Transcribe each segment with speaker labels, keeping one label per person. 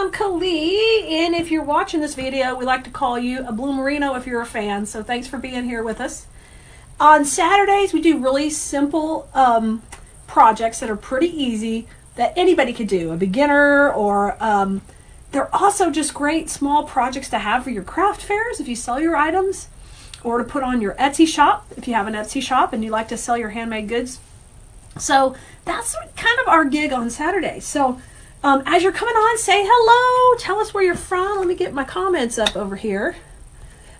Speaker 1: I'm Kelee, and if you're watching this video, we like to call you a Blue Merino if you're a fan, so thanks for being here with us. On Saturdays, we do really simple projects that are pretty easy that anybody could do, a beginner, or they're also just great small projects to have for your craft fairs if you sell your items, or to put on your Etsy shop if you have an Etsy shop and you like to sell your handmade goods. So that's kind of our gig on Saturday. So as you're coming on, say hello, tell us where you're from. Let me get my comments up over here.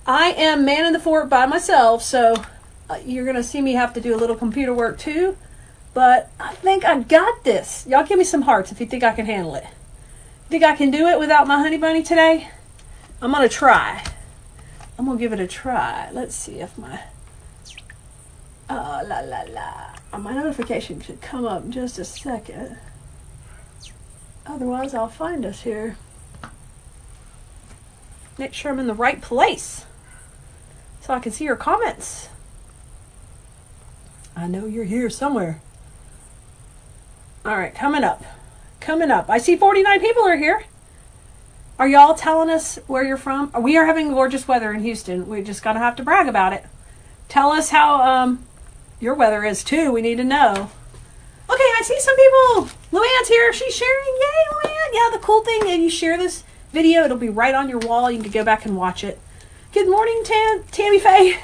Speaker 1: I am manning the fort by myself, so you're going to see me have to do a little computer work too, but I think I got this. Y'all give me some hearts if you think I can handle it. Think I can do it without my honey bunny today? I'm going to try. I'm going to give it a try. Let's see if my... my notification should come up in just a second. Otherwise, I'll find us here. Make sure I'm in the right place so I can see your comments. I know you're here somewhere. All right, coming up. Coming up. I see 49 people are here. Are y'all telling us where you're from? We are having gorgeous weather in Houston. We just gotta have to brag about it. Tell us how your weather is too. We need to know. Okay, I see some people. Luann's here. She's sharing. Yay, Luann. Yeah, the cool thing, if you share this video, it'll be right on your wall. You can go back and watch it. Good morning, Tammy Faye.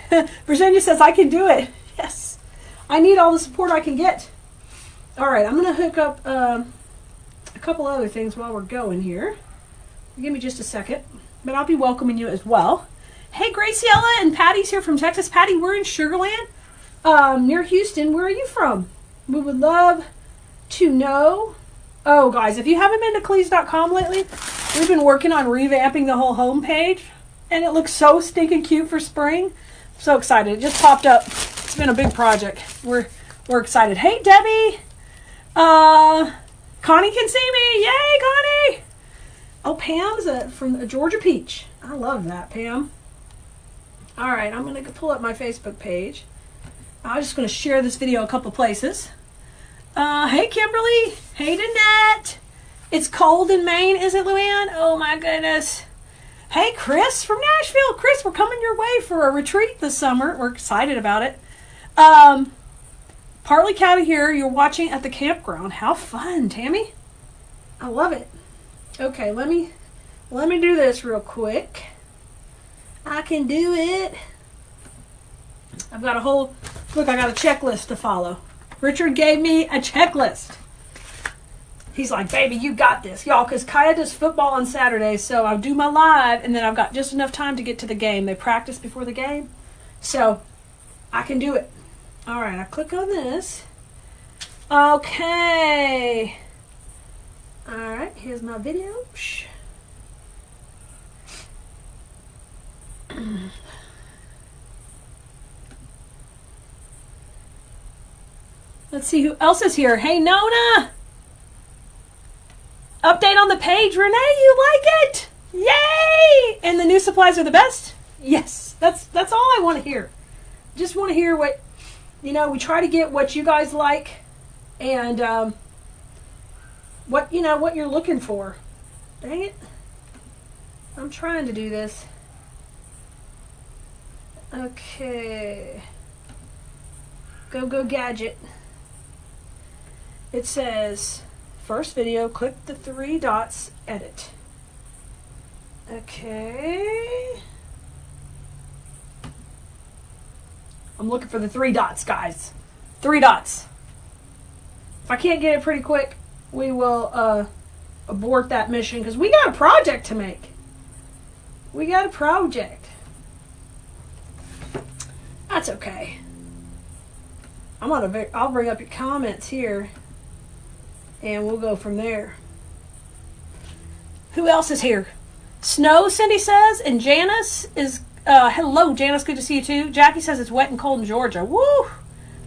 Speaker 1: Virginia says, I can do it. Yes. I need all the support I can get. All right, I'm going to hook up a couple other things while we're going here. Give me just a second, but I'll be welcoming you as well. Hey, Graciela and Patty's here from Texas. Patty, we're in Sugar Land, near Houston. Where are you from? We would love to know. Oh, guys, if you haven't been to KeleasDesignSchoolDotCom lately, we've been working on revamping the whole home page, and it looks so stinking cute for spring. I'm so excited. It just popped up. It's been a big project. We're excited. Hey, Debbie. Connie can see me. Yay, Connie. Oh, Pam's from a Georgia Peach. I love that, Pam. All right, I'm going to pull up my Facebook page. I'm just going to share this video a couple places. Hey, Kimberly. Hey, Danette. It's cold in Maine, is it, Luann? Oh, my goodness. Hey, Chris from Nashville. Chris, we're coming your way for a retreat this summer. We're excited about it. Partly Catty here. You're watching at the campground. How fun, Tammy. I love it. Okay, let me do this real quick. I can do it. I've got a whole, look, I got a checklist to follow. Richard gave me a checklist. He's like, baby, you got this. Y'all, because Kaya does football on Saturdays, so I'll do my live, and then I've got just enough time to get to the game. They practice before the game, so I can do it. All right, I click on this. Okay. All right, here's my video. Let's see who else is here. Hey, Nona. Update on the page. Renee, you like it? Yay! And the new supplies are the best? Yes, that's all I want to hear. Just want to hear what, we try to get what you guys like, and what you're looking for. Dang it. I'm trying to do this. Okay. Go gadget. It says, first video, click the 3 dots, edit. Okay. I'm looking for the 3 dots, guys. 3 dots. If I can't get it pretty quick, we will abort that mission because we got a project to make. We got a project. That's okay. I'll bring up your comments here, and we'll go from there. Who else is here? Snow, Cindy says, and Janice is. Hello, Janice. Good to see you too. Jackie says it's wet and cold in Georgia. Woo!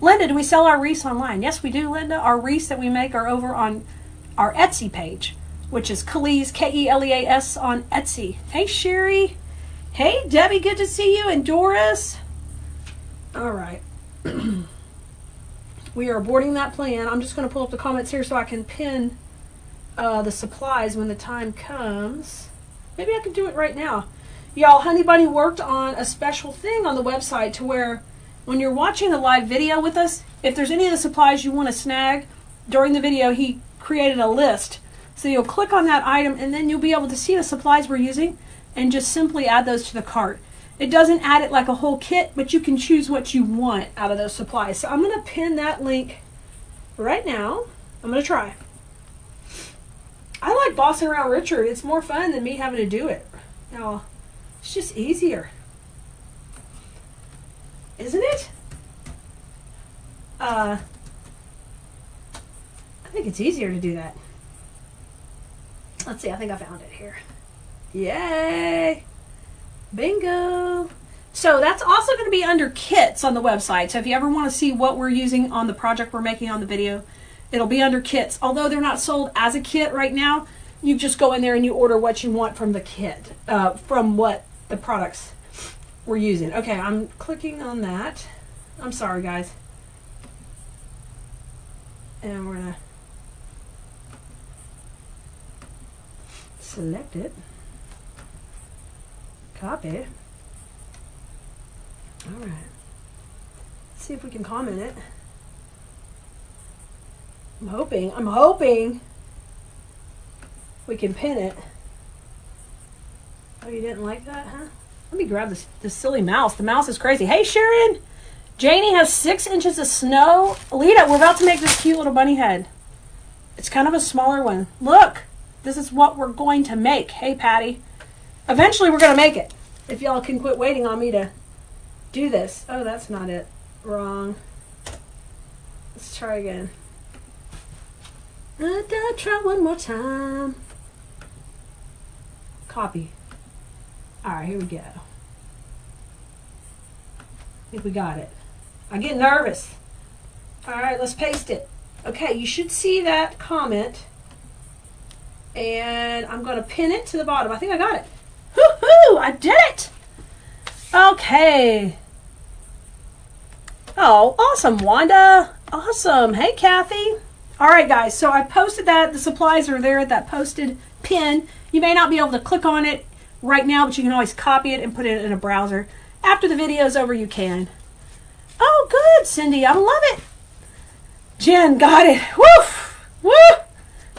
Speaker 1: Linda, do we sell our wreaths online? Yes, we do, Linda. Our wreaths that we make are over on our Etsy page, which is Keleas, Keleas on Etsy. Hey, Sherry. Hey, Debbie. Good to see you. And Doris. All right. We are aborting that plan. I'm just going to pull up the comments here so I can pin the supplies when the time comes. Maybe I can do it right now. Y'all, Honey Bunny worked on a special thing on the website to where when you're watching a live video with us, if there's any of the supplies you want to snag during the video, he created a list. So you'll click on that item and then you'll be able to see the supplies we're using and just simply add those to the cart. It doesn't add it like a whole kit, but you can choose what you want out of those supplies. So I'm going to pin that link right now. I'm going to try. I like bossing around Richard. It's more fun than me having to do it. Now, it's just easier. Isn't it? I think it's easier to do that. Let's see, I think I found it here. Yay! Bingo! So that's also going to be under kits on the website. So if you ever want to see what we're using on the project we're making on the video, it'll be under kits. Although they're not sold as a kit right now, you just go in there and you order what you want from the kit, from what the products we're using. Okay, I'm clicking on that. I'm sorry, guys. And we're going to select it. Copy. All right. Let's see if we can comment it. I'm hoping we can pin it. Oh, you didn't like that, huh? Let me grab this silly mouse. The mouse is crazy. Hey, Sharon. Janie has 6 inches of snow. Alita, we're about to make this cute little bunny head. It's kind of a smaller one. Look, this is what we're going to make. Hey, Patty. Eventually, we're going to make it. If y'all can quit waiting on me to do this. Oh, that's not it. Wrong. Let's try again. Try one more time. Copy. All right, here we go. I think we got it. I get nervous. All right, let's paste it. Okay, you should see that comment. And I'm going to pin it to the bottom. I think I got it. Woohoo! I did it! Okay. Oh, awesome, Wanda. Awesome. Hey, Kathy. All right, guys. So I posted that. The supplies are there at that posted pin. You may not be able to click on it right now, but you can always copy it and put it in a browser. After the video is over, you can. Oh, good, Cindy. I love it. Jen got it. Woof! Woo!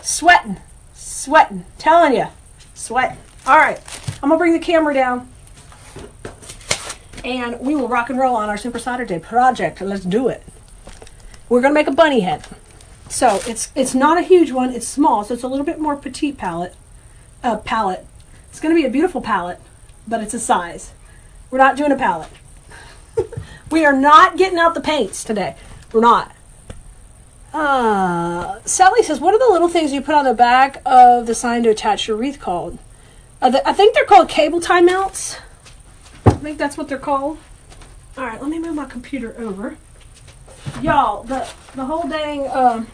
Speaker 1: Sweating. Sweating. Telling you. Sweating. All right. I'm going to bring the camera down. And we will rock and roll on our Super Saturday project. Let's do it. We're going to make a bunny head. So it's not a huge one. It's small, so it's a little bit more petite palette. It's going to be a beautiful palette, but it's a size. We're not doing a palette. We are not getting out the paints today. We're not. Sally says, what are the little things you put on the back of the sign to attach your wreath called? I think they're called cable tie mounts. I think that's what they're called. All right, let me move my computer over. Y'all, the whole dang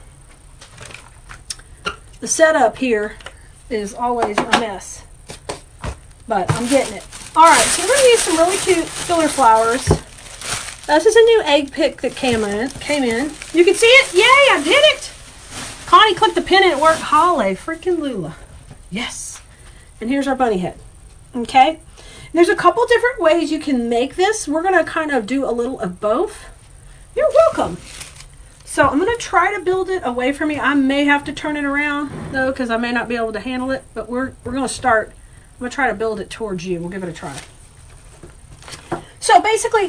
Speaker 1: the setup here is always a mess, but I'm getting it. All right, so we're going to use some really cute filler flowers. This is a new egg pick that came in. You can see it? Yay, I did it! Connie clicked the pin and it worked. Holly, freaking Lula. Yes. And here's our bunny head. Okay? And there's a couple different ways you can make this. We're going to kind of do a little of both. You're welcome. So I'm going to try to build it away from me. I may have to turn it around, though, because I may not be able to handle it. But we're going to start. I'm going to try to build it towards you. We'll give it a try. So basically,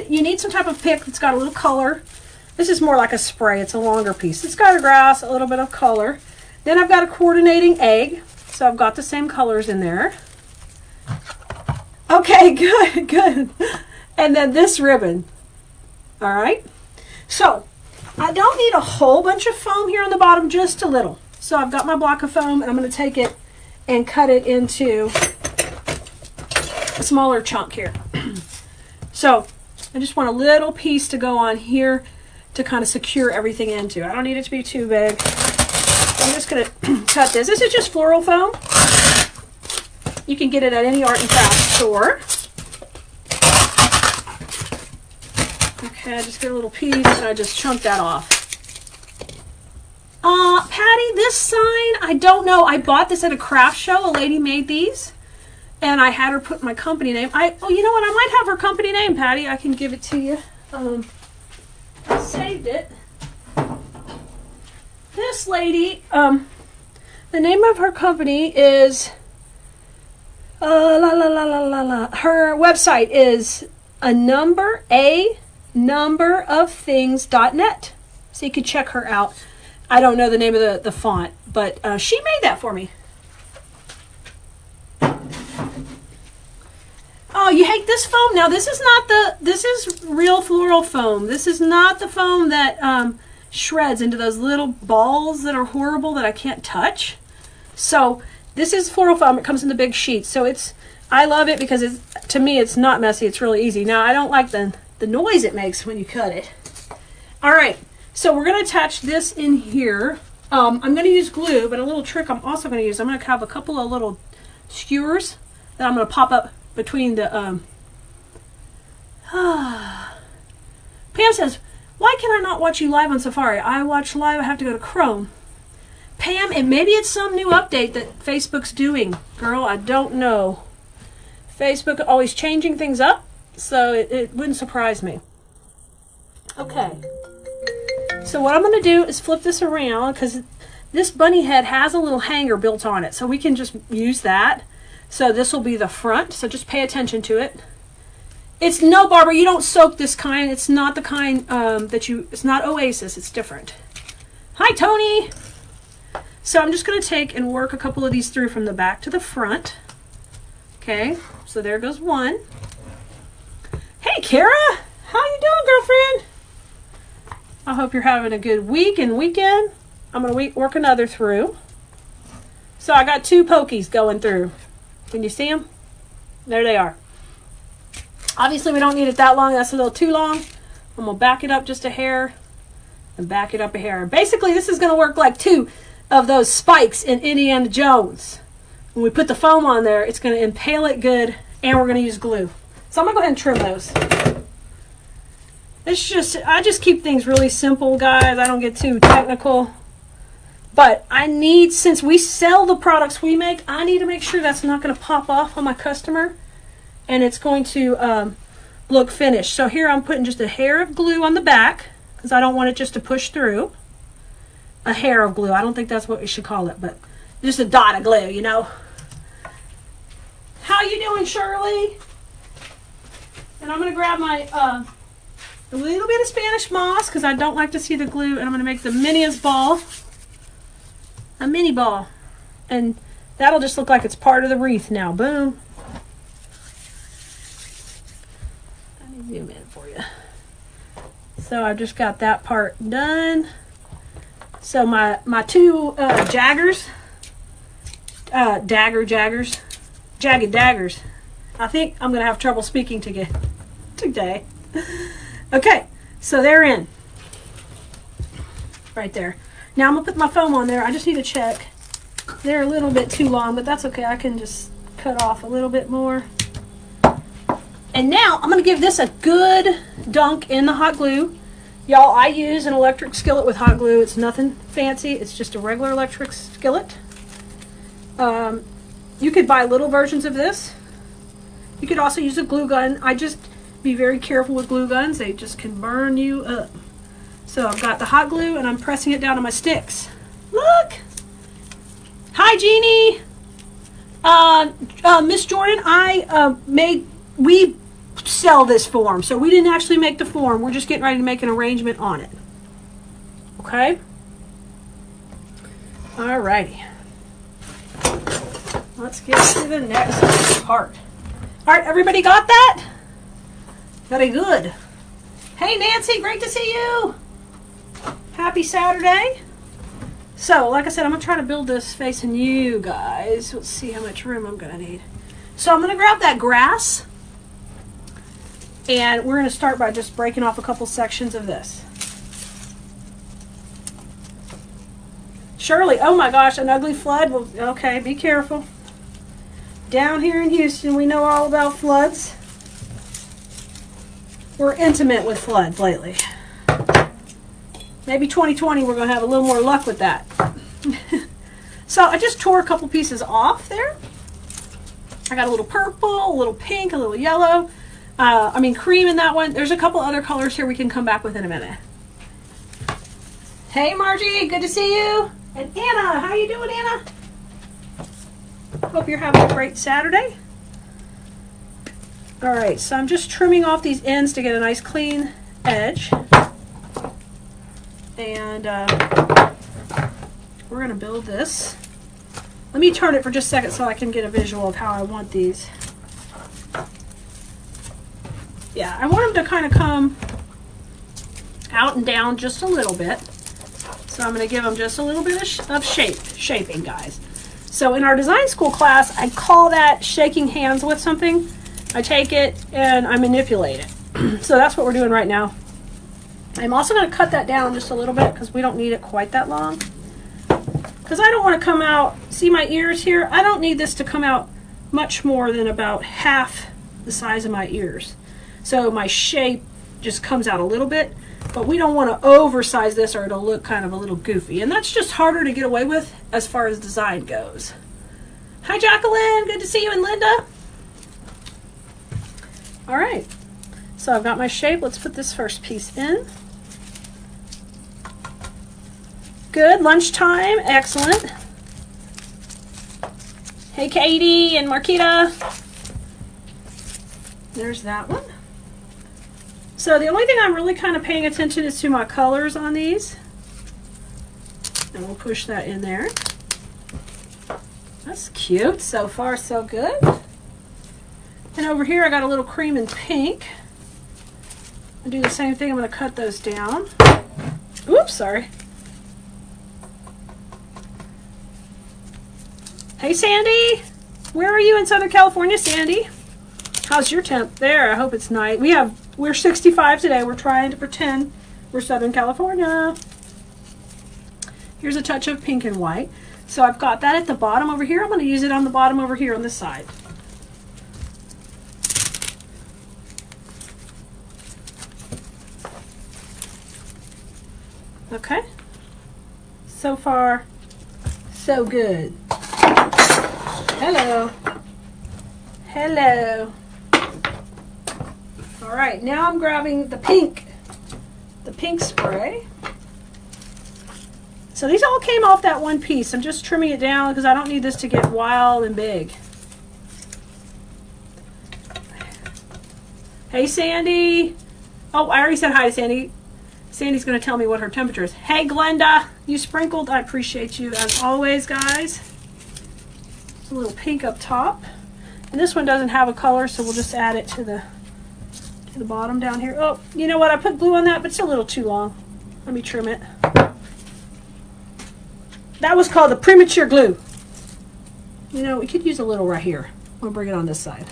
Speaker 1: you need some type of pick that's got a little color. This is more like a spray. It's a longer piece. It's got a grass, a little bit of color. Then I've got a coordinating egg. So I've got the same colors in there. Okay, good, good. And then this ribbon. All right. So I don't need a whole bunch of foam here on the bottom, just a little. So I've got my block of foam, and I'm going to take it and cut it into a smaller chunk here. So I just want a little piece to go on here to kind of secure everything into. I don't need it to be too big. I'm just going to cut this. This is just floral foam. You can get it at any art and craft store. Okay, I just get a little piece and I just chunk that off. Patty, this sign, I don't know. I bought this at a craft show. A lady made these. And I had her put my company name. Oh, you know what? I might have her company name, Patty. I can give it to you. I saved it. This lady, the name of her company is, her website is a number of things.net. So you can check her out. I don't know the name of the font, but she made that for me. Oh, you hate this foam? Now this is real floral foam. This is not the foam that shreds into those little balls that are horrible that I can't touch. So this is floral foam. It comes in the big sheets. So I love it because to me it's not messy. It's really easy. Now I don't like the noise it makes when you cut it. All right, so we're going to attach this in here. I'm going to use glue, but a little trick I'm also going to use. I'm going to have a couple of little skewers that I'm going to pop up between the Pam says, why can I not watch you live on Safari? I watch live, I have to go to Chrome. Pam, and maybe it's some new update that Facebook's doing. Girl, I don't know. Facebook always changing things up, so it wouldn't surprise me. Okay. So what I'm going to do is flip this around because this bunny head has a little hanger built on it, so we can just use that. So this will be the front, so just pay attention to it. No, Barbara, you don't soak this kind. It's not the kind it's not Oasis, it's different. Hi, Tony. So I'm just going to take and work a couple of these through from the back to the front. Okay, so there goes one. Hey, Kara, how you doing, girlfriend? I hope you're having a good week and weekend. I'm going to work another through. So I got two pokies going through. Can you see them? There they are. Obviously, we don't need it that long. That's a little too long. I'm going to back it up just a hair and back it up a hair. Basically, this is going to work like two of those spikes in Indiana Jones. When we put the foam on there, it's going to impale it good, and we're going to use glue. So I'm going to go ahead and trim those. I just keep things really simple, guys. I don't get too technical. But since we sell the products we make, I need to make sure that's not going to pop off on my customer. And it's going to look finished. So here I'm putting just a hair of glue on the back because I don't want it just to push through. A hair of glue. I don't think that's what we should call it, but just a dot of glue, you know. How you doing, Shirley? And I'm going to grab my a little bit of Spanish moss because I don't like to see the glue, and I'm going to make the miniest ball. A mini ball. And that'll just look like it's part of the wreath now. Boom. Let me zoom in for you. So I just got that part done. So my two jagged daggers. I think I'm going to have trouble speaking today. Okay, so they're in. Right there. Now I'm going to put my foam on there. I just need to check. They're a little bit too long, but that's okay. I can just cut off a little bit more. And now I'm going to give this a good dunk in the hot glue. Y'all, I use an electric skillet with hot glue. It's nothing fancy. It's just a regular electric skillet. You could buy little versions of this. You could also use a glue gun. I just be very careful with glue guns. They just can burn you up. So I've got the hot glue and I'm pressing it down on my sticks. Look! Hi, Jeannie! Miss Jordan, we sell this form. So we didn't actually make the form. We're just getting ready to make an arrangement on it. Okay? Alrighty. Let's get to the next part. Alright, everybody got that? Very good. Hey, Nancy, great to see you! Happy Saturday. So, like I said, I'm going to try to build this facing you guys. Let's see how much room I'm going to need. So I'm going to grab that grass. And we're going to start by just breaking off a couple sections of this. Shirley, oh my gosh, an ugly flood. Well, okay, be careful. Down here in Houston, we know all about floods. We're intimate with floods lately. Maybe 2020 we're going to have a little more luck with that. So I just tore a couple pieces off there. I got a little purple, a little pink, a little yellow. Cream in that one. There's a couple other colors here we can come back with in a minute. Hey Margie, good to see you. And Anna, how you doing, Anna? Hope you're having a great Saturday. All right, so I'm just trimming off these ends to get a nice clean edge. And we're going to build this. Let me turn it for just a second so I can get a visual of how I want these. Yeah, I want them to kind of come out and down just a little bit. So I'm going to give them just a little bit of shaping, guys. So in our design school class, I call that shaking hands with something. I take it and I manipulate it. So that's what we're doing right now. I'm also going to cut that down just a little bit because we don't need it quite that long. Because I don't want to come out, see my ears here? I don't need this to come out much more than about half the size of my ears. So my shape just comes out a little bit, but we don't want to oversize this or it'll look kind of a little goofy. And that's just harder to get away with as far as design goes. Hi Jacqueline, good to see you, and Linda. All right, so I've got my shape. Let's put this first piece in. Good, lunchtime, excellent. Hey Katie and Marquita. There's that one. So the only thing I'm really kind of paying attention is to my colors on these. And we'll push that in there. That's cute. So far, so good. And over here I got a little cream and pink. I'll do the same thing. I'm going to cut those down. Oops, sorry. Hey Sandy, where are you in Southern California, Sandy? How's your temp there? I hope it's nice. We're 65 today. We're trying to pretend we're Southern California. Here's a touch of pink and white. So I've got that at the bottom over here. I'm going to use it on the bottom over here on this side. Okay. So far, so good. Hello. Hello. All right, now I'm grabbing the pink spray. So these all came off that one piece. I'm just trimming it down because I don't need this to get wild and big. Hey, Sandy. Oh, I already said hi to Sandy. Sandy's going to tell me what her temperature is. Hey, Glenda, you sprinkled. I appreciate you as always, guys. A little pink up top. And this one doesn't have a color, so we'll just add it to the bottom down here. Oh, you know what? I put glue on that, but it's a little too long. Let me trim it. That was called the premature glue. You know, we could use a little right here. I'll bring it on this side.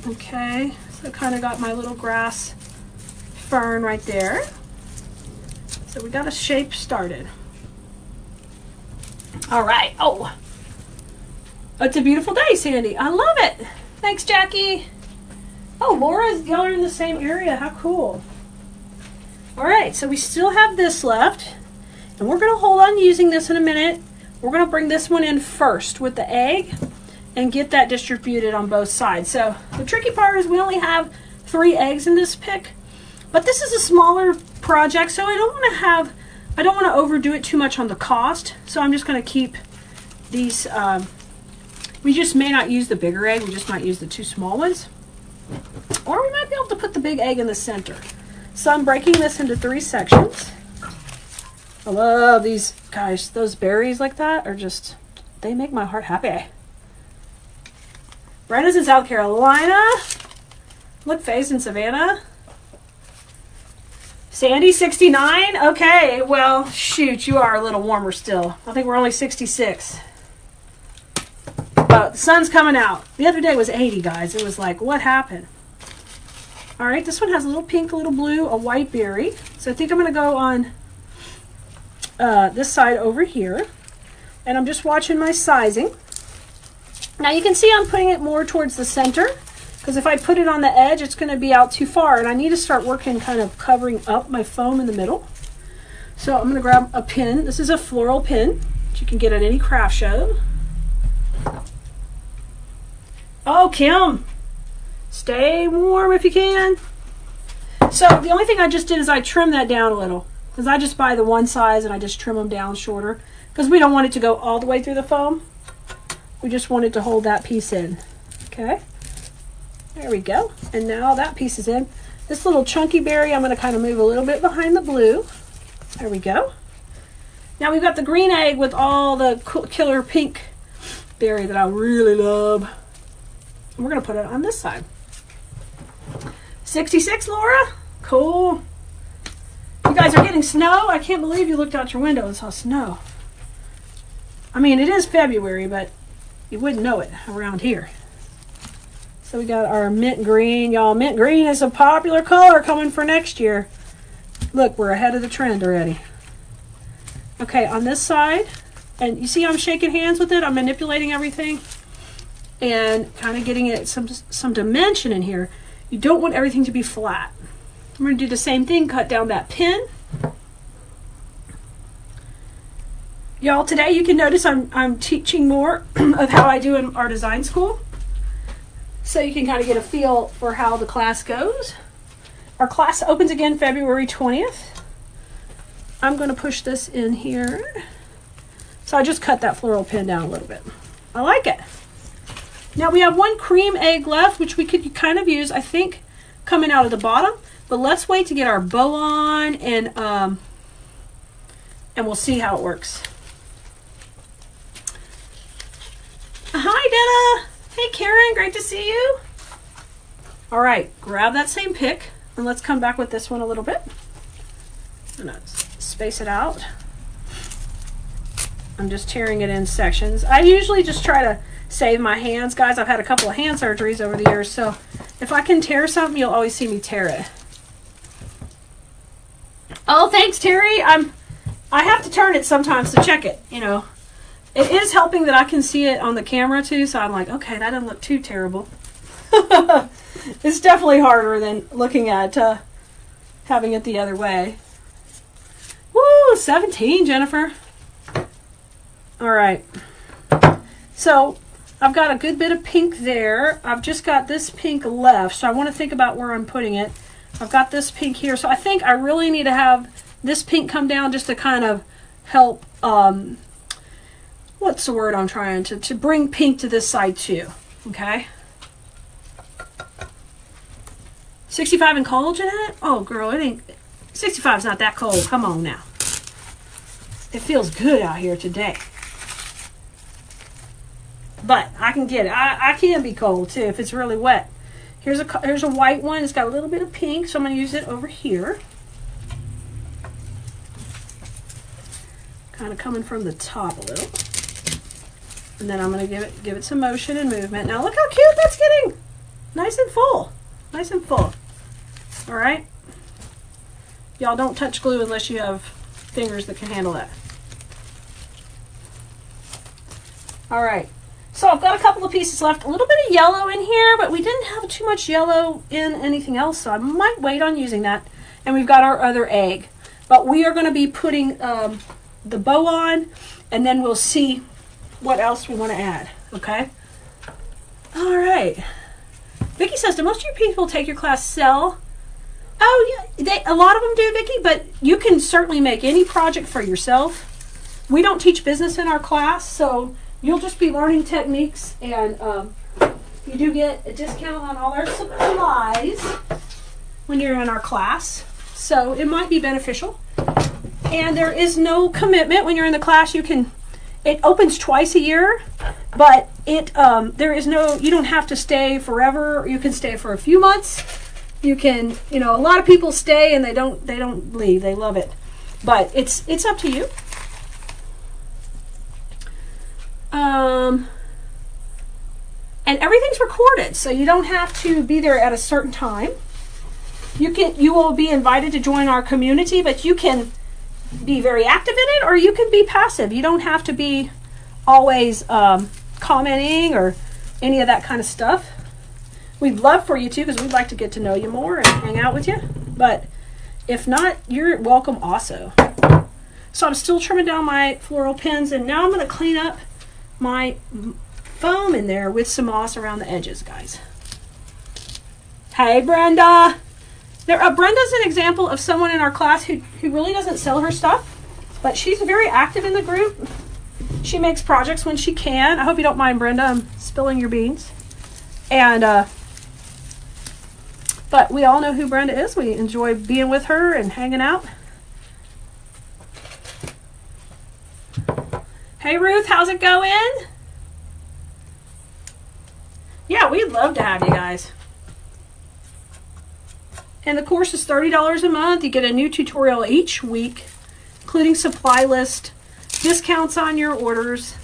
Speaker 1: Okay, so I kind of got my little grass fern right there. So we got a shape started. All right. Oh, it's a beautiful day, Sandy. I love it. Thanks, Jackie. Oh, Laura's, y'all are in the same area. How cool. All right, so we still have this left, and we're going to hold on using this in a minute. We're going to bring this one in first with the egg and get that distributed on both sides. So the tricky part is we only have 3 eggs in this pick, but this is a smaller project, so I don't want to overdo it too much on the cost. So I'm just going to keep these. We just may not use the bigger egg. We just might use the 2 small ones. Or we might be able to put the big egg in the center. So I'm breaking this into 3 sections. I love these, guys. Those berries like that are just, they make my heart happy. Brenda's in South Carolina. Look, Faye's in Savannah. Sandy, 69. Okay, well, shoot, you are a little warmer still. I think we're only 66. The sun's coming out. The other day was 80, guys. It was like, what happened? All right, this one has a little pink, a little blue, a white berry. So I think I'm going to go on this side over here. And I'm just watching my sizing. Now you can see I'm putting it more towards the center, because if I put it on the edge, it's going to be out too far. And I need to start working kind of covering up my foam in the middle. So I'm going to grab a pin. This is a floral pin that you can get at any craft show. Oh, Kim, stay warm if you can. So the only thing I just did is I trimmed that down a little, because I just buy the one size and I just trim them down shorter, because we don't want it to go all the way through the foam. We just want it to hold that piece in. Okay, there we go. And now that piece is in. This little chunky berry, I'm going to kind of move a little bit behind the blue. There we go. Now we've got the green egg with all the killer pink berry that I really love. And we're going to put it on this side. 66, Laura? Cool. You guys are getting snow? I can't believe you looked out your window and saw snow. I mean, it is February, but you wouldn't know it around here. So we got our mint green. Y'all, mint green is a popular color coming for next year. Look, we're ahead of the trend already. Okay, on this side, and you see I'm shaking hands with it. I'm manipulating everything and kind of getting it some dimension in here. You don't want everything to be flat. I'm going to do the same thing, cut down that pin. Y'all, today you can notice I'm teaching more of how I do in our design school. So you can kind of get a feel for how the class goes. Our class opens again February 20th. I'm going to push this in here. So I just cut that floral pin down a little bit. I like it. Now we have one cream egg left, which we could kind of use, I think, coming out of the bottom. But let's wait to get our bow on, and we'll see how it works. Hi, Dana. Hey, Karen. Great to see you. All right, grab that same pick, and let's come back with this one a little bit. I'm gonna space it out. I'm just tearing it in sections. I usually just try to save my hands, guys. I've had a couple of hand surgeries over the years, so if I can tear something, you'll always see me tear it. Oh, thanks, Terry. I have to turn it sometimes to check it, you know. It is helping that I can see it on the camera too, so I'm like, okay, that doesn't look too terrible. It's definitely harder than looking at having it the other way. Woo, 17, Jennifer. All right. So I've got a good bit of pink there. I've just got this pink left, so I want to think about where I'm putting it. I've got this pink here, so I think I really need to have this pink come down just to kind of help, what's the word I'm trying to bring pink to this side too, okay? 65 and cold, Jeanette? Oh, girl, it ain't, 65's not that cold. Come on now. It feels good out here today. But I can get it. I can be cold too if it's really wet. Here's a white one. It's got a little bit of pink, so I'm going to use it over here. Kind of coming from the top a little. And then I'm going to give it some motion and movement. Now look how cute that's getting. Nice and full. Nice and full. All right. Y'all don't touch glue unless you have fingers that can handle that. All right. So I've got a couple of pieces left. A little bit of yellow in here, but we didn't have too much yellow in anything else, so I might wait on using that. And we've got our other egg. But we are going to be putting the bow on, and then we'll see what else we want to add, okay? All right. Vicky says, do most of your people take your class sell? Oh, yeah, a lot of them do, Vicky, but you can certainly make any project for yourself. We don't teach business in our class, so you'll just be learning techniques, and you do get a discount on all our supplies when you're in our class, so it might be beneficial. And there is no commitment when you're in the class. It opens twice a year, but there is no, you don't have to stay forever. You can stay for a few months. You can, a lot of people stay and they don't leave. They love it, but it's up to you. And everything's recorded, so you don't have to be there at a certain time. You will be invited to join our community, but you can be very active in it, or you can be passive. You don't have to be always commenting or any of that kind of stuff. We'd love for you to, because we'd like to get to know you more and hang out with you. But if not, you're welcome also. So I'm still trimming down my floral pins, and now I'm going to clean up my foam in there with some moss around the edges, guys. Hey, Brenda. Brenda's an example of someone in our class who really doesn't sell her stuff, but she's very active in the group. She makes projects when she can. I hope you don't mind, Brenda. I'm spilling your beans. And, but we all know who Brenda is. We enjoy being with her and hanging out. Hey, Ruth, how's it going? Yeah, we'd love to have you guys. And the course is $30 a month. You get a new tutorial each week, including supply list, discounts on your orders.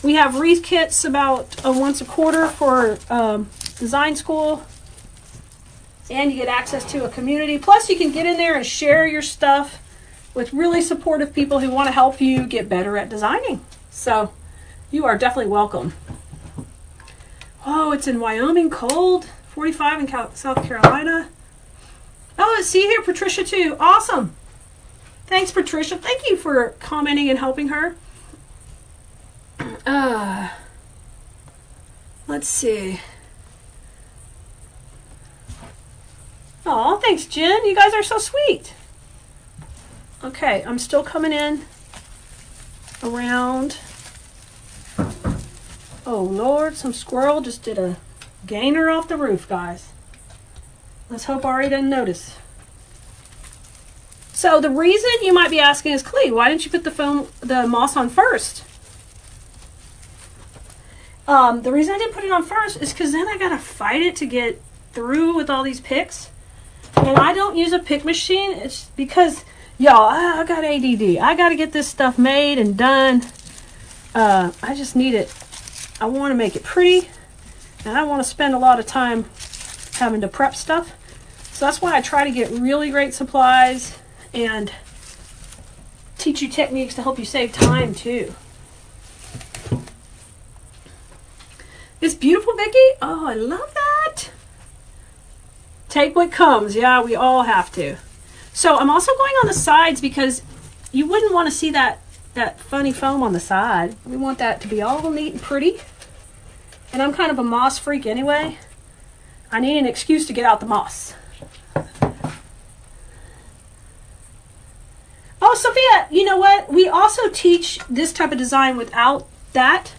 Speaker 1: We have wreath kits about once a quarter for design school. And you get access to a community. Plus, you can get in there and share your stuff with really supportive people who want to help you get better at designing. So you are definitely welcome. Oh, it's in Wyoming, cold. 45 in South Carolina. Oh, see here, Patricia too. Awesome. Thanks, Patricia. Thank you for commenting and helping her. Let's see. Oh, thanks, Jen. You guys are so sweet. Okay, I'm still coming in around. Oh, Lord, some squirrel just did a gainer off the roof, guys. Let's hope Ari doesn't notice. So the reason you might be asking is, Klee, why didn't you put the moss on first? The reason I didn't put it on first is because then I got to fight it to get through with all these picks. And I don't use a pick machine. It's because, y'all, I got ADD. I got to get this stuff made and done. I just need it. I want to make it pretty. And I want to spend a lot of time having to prep stuff. So that's why I try to get really great supplies and teach you techniques to help you save time too. It's beautiful, Vicky. Oh, I love that. Take what comes. Yeah, we all have to. So I'm also going on the sides because you wouldn't want to see that funny foam on the side. We want that to be all neat and pretty. And I'm kind of a moss freak anyway. I need an excuse to get out the moss. Oh, Sophia, you know what? We also teach this type of design without that.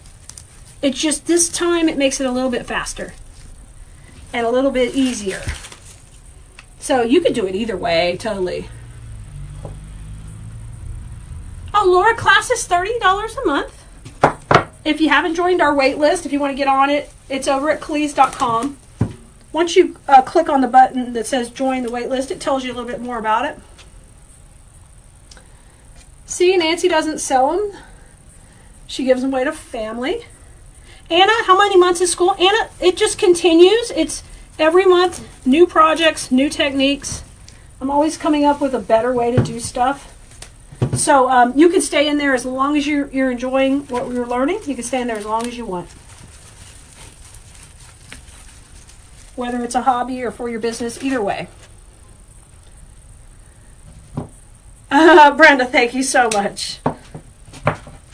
Speaker 1: It's just this time it makes it a little bit faster and a little bit easier. So you could do it either way, totally. Oh, Laura, class is $30 a month. If you haven't joined our wait list, if you want to get on it, it's over at KeleasDesignSchoolDotCom. Once you click on the button that says join the wait list, it tells you a little bit more about it. See, Nancy doesn't sell them. She gives them away to family. Anna, how many months is school? Anna, it just continues. It's every month, new projects, new techniques. I'm always coming up with a better way to do stuff. So you can stay in there as long as you're enjoying what we're learning. You can stay in there as long as you want. Whether it's a hobby or for your business, either way. Brenda, thank you so much.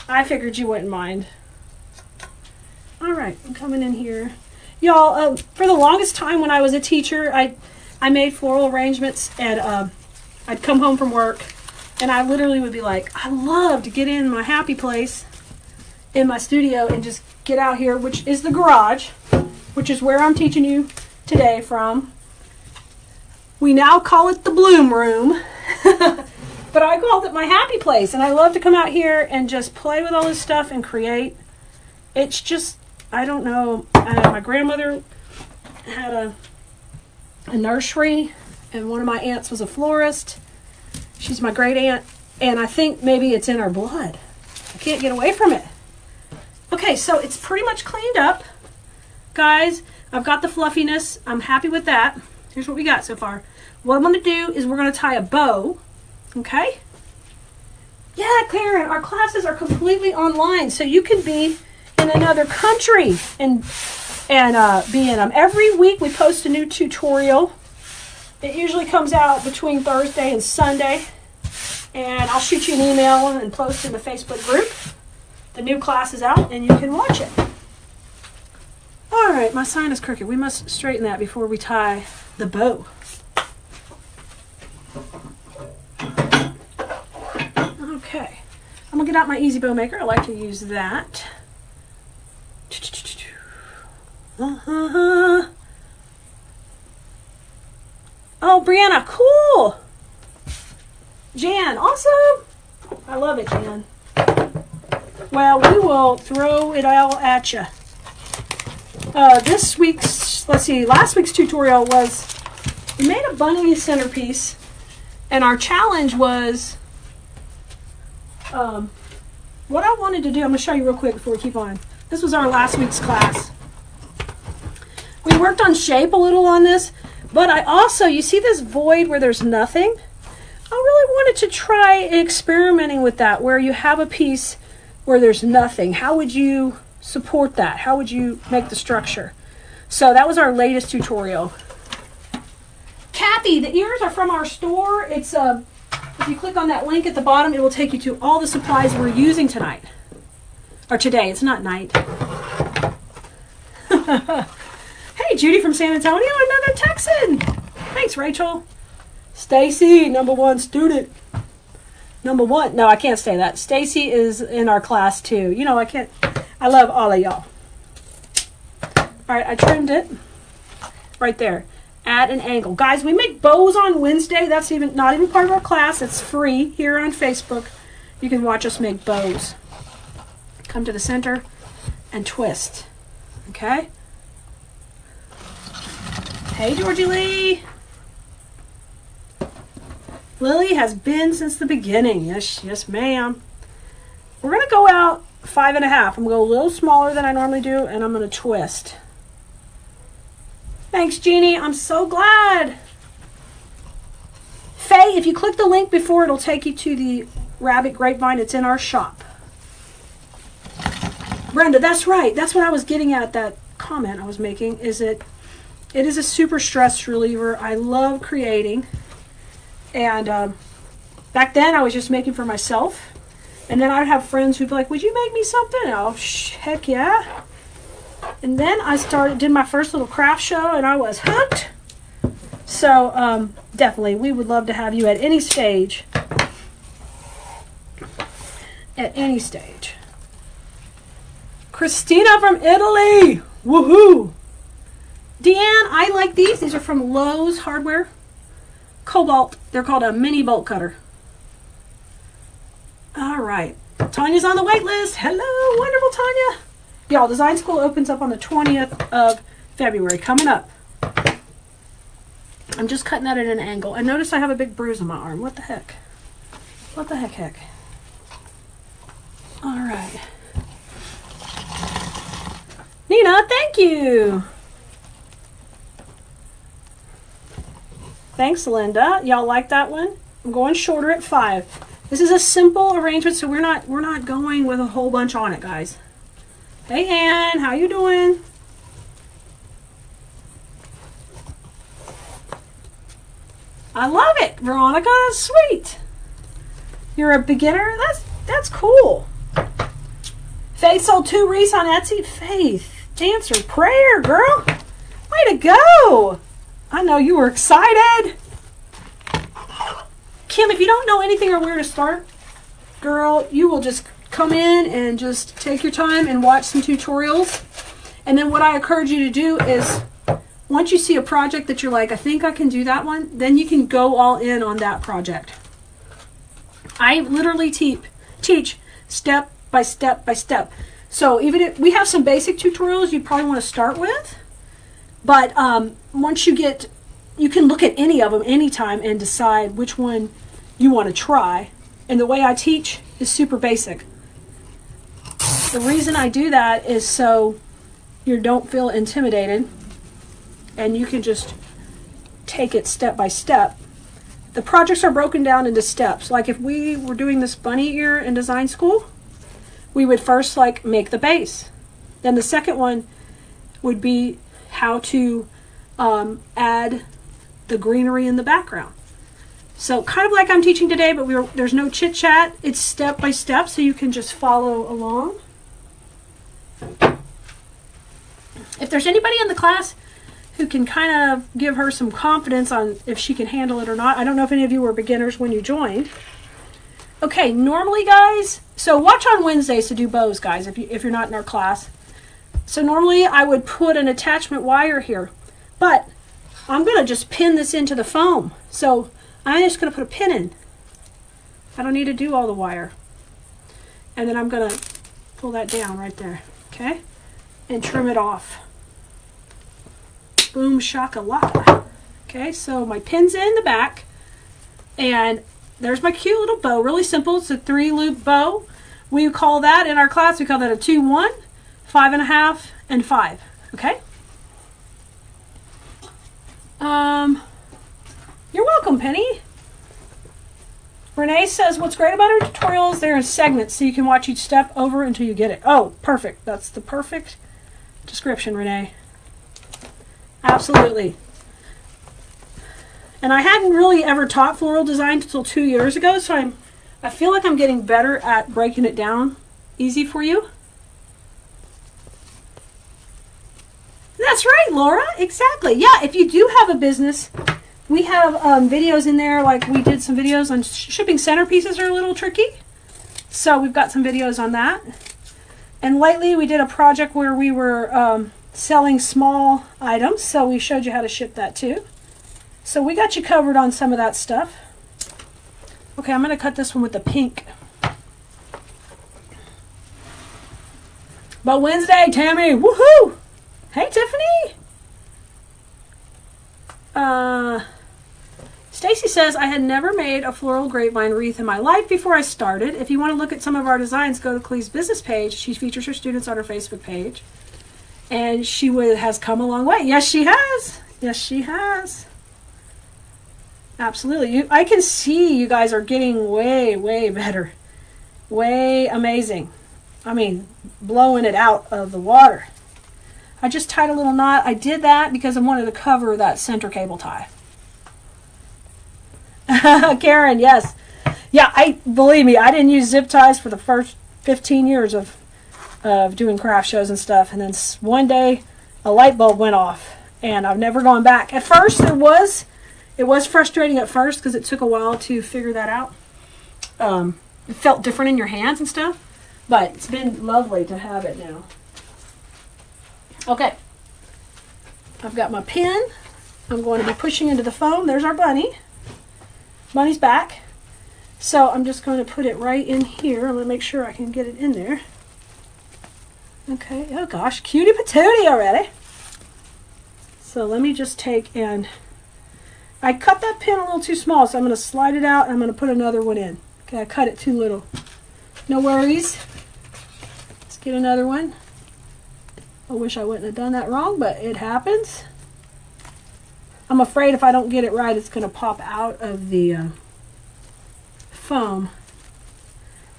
Speaker 1: I figured you wouldn't mind. All right, I'm coming in here. Y'all, for the longest time when I was a teacher, I made floral arrangements, and I'd come home from work, and I literally would be like, I love to get in my happy place in my studio and just get out here, which is the garage, which is where I'm teaching you today from. We now call it the bloom room, but I called it my happy place, and I love to come out here and just play with all this stuff and create. It's just, I don't know, my grandmother had a nursery, and one of my aunts was a florist. She's my great aunt, and I think maybe it's in our blood. I can't get away from it. Okay, so it's pretty much cleaned up. Guys, I've got the fluffiness. I'm happy with that. Here's what we got so far. What I'm going to do is we're going to tie a bow. Okay? Yeah, Karen, our classes are completely online, so you can be in another country and be in them. Every week we post a new tutorial. It usually comes out between Thursday and Sunday. And I'll shoot you an email and post in the Facebook group. The new class is out and you can watch it. All right, my sign is crooked. We must straighten that before we tie the bow. Okay, I'm gonna get out my Easy Bow Maker. I like to use that. Oh, Brianna, cool. Jan, awesome. I love it, Jan. Well, we will throw it all at you. This week's, last week's tutorial was, we made a bunny centerpiece, and our challenge was, what I wanted to do, I'm going to show you real quick before we keep on. This was our last week's class. We worked on shape a little on this, but I also, you see this void where there's nothing? I really wanted to try experimenting with that, where you have a piece where there's nothing. How would you support that? How would you make the structure? So that was our latest tutorial. Kathy, the ears are from our store. It's if you click on that link at the bottom, it will take you to all the supplies we're using tonight. Or today, it's not night. Hey, Judy from San Antonio, another Texan. Thanks, Rachel. Stacy, #1 student. #1. No, I can't say that. Stacy is in our class too. You know, I love all of y'all. All right, I trimmed it right there at an angle. Guys, we make bows on Wednesday. That's not even part of our class. It's free here on Facebook. You can watch us make bows. Come to the center and twist. Okay? Hey, Georgie Lee. Lily has been since the beginning. Yes, ma'am. We're going to go out 5.5. I'm going to go a little smaller than I normally do, and I'm going to twist. Thanks, Jeannie. I'm so glad. Faye, if you click the link before, it'll take you to the rabbit grapevine. It's in our shop. Brenda, that's right. That's what I was getting at, that comment I was making, is it is a super stress reliever. I love creating. And back then I was just making for myself. And then I'd have friends who'd be like, would you make me something? Oh, heck yeah. And then I did my first little craft show, and I was hooked. So definitely, we would love to have you at any stage. At any stage. Christina from Italy. Woohoo. Deanne, I like these. These are from Lowe's Hardware. Cobalt. They're called a mini bolt cutter. All right. Tanya's on the wait list. Hello, wonderful Tanya. Y'all, Design School opens up on the 20th of February. Coming up. I'm just cutting that at an angle. And notice I have a big bruise on my arm. What the heck? What the heck? All right. Nina, thank you. Thanks, Linda. Y'all like that one? I'm going shorter at 5. This is a simple arrangement, so we're not going with a whole bunch on it, guys. Hey, Ann, how you doing? I love it, Veronica. Sweet. You're a beginner? That's cool. Faith sold 2 wreaths on Etsy. Faith, answer prayer, girl. Way to go. I know you were excited. Kim, if you don't know anything or where to start, girl, you will just come in and just take your time and watch some tutorials. And then what I encourage you to do is, once you see a project that you're like, I think I can do that one, then you can go all in on that project. I literally teach step by step by step. So even if we have some basic tutorials you probably want to start with, but once you can look at any of them anytime and decide which one you want to try. And the way I teach is super basic. The reason I do that is so you don't feel intimidated and you can just take it step by step. The projects are broken down into steps. Like if we were doing this bunny ear in design school, we would first make the base. Then the second one would be how to add the greenery in the background. So kind of like I'm teaching today, but there's no chit chat. It's step by step, so you can just follow along. If there's anybody in the class who can kind of give her some confidence on if she can handle it or not. I don't know if any of you were beginners when you joined. Okay, normally guys, so watch on Wednesdays to do bows, guys, if you're not in our class. So normally I would put an attachment wire here, but I'm going to just pin this into the foam. So I'm just going to put a pin in. I don't need to do all the wire. And then I'm going to pull that down right there, okay? And trim it off. Boom shakalaka. Okay, so my pin's in the back, and there's my cute little bow. Really simple. It's a 3-loop bow. We call that in our class, we call that a 2-1, 5.5, and 5. Okay? You're welcome, Penny. Renee says, what's great about our tutorials, they're in segments, so you can watch each step over until you get it. Oh, perfect. That's the perfect description, Renee. Absolutely. And I hadn't really ever taught floral design until 2 years ago, so I feel like I'm getting better at breaking it down easy for you. That's right, Laura. Exactly. Yeah, if you do have a business, we have videos in there, like we did some videos on shipping centerpieces are a little tricky. So we've got some videos on that. And lately we did a project where we were selling small items, so we showed you how to ship that too. So we got you covered on some of that stuff. Okay, I'm going to cut this one with the pink. But Wednesday, Tammy, woohoo! Hey, Tiffany! Stacy says, I had never made a floral grapevine wreath in my life before I started. If you want to look at some of our designs, go to Keleas' business page. She features her students on her Facebook page. And she has come a long way. Yes, she has. Yes, she has. Absolutely. I can see you guys are getting way, way better. Way amazing. I mean, blowing it out of the water. I just tied a little knot. I did that because I wanted to cover that center cable tie. Karen, yes. Yeah, believe me, I didn't use zip ties for the first 15 years of doing craft shows and stuff. And then one day, a light bulb went off. And I've never gone back. At first, it was frustrating at first because it took a while to figure that out. It felt different in your hands and stuff. But it's been lovely to have it now. Okay. I've got my pin. I'm going to be pushing into the foam. There's our bunny. Bunny's back. So I'm just going to put it right in here. I'm going to make sure I can get it in there. Okay. Oh gosh, cutie patootie already. So let me just take and I cut that pin a little too small, so I'm going to slide it out and I'm going to put another one in. Okay, I cut it too little. No worries. Let's get another one. I wish I wouldn't have done that wrong, but it happens. I'm afraid if I don't get it right, it's going to pop out of the foam.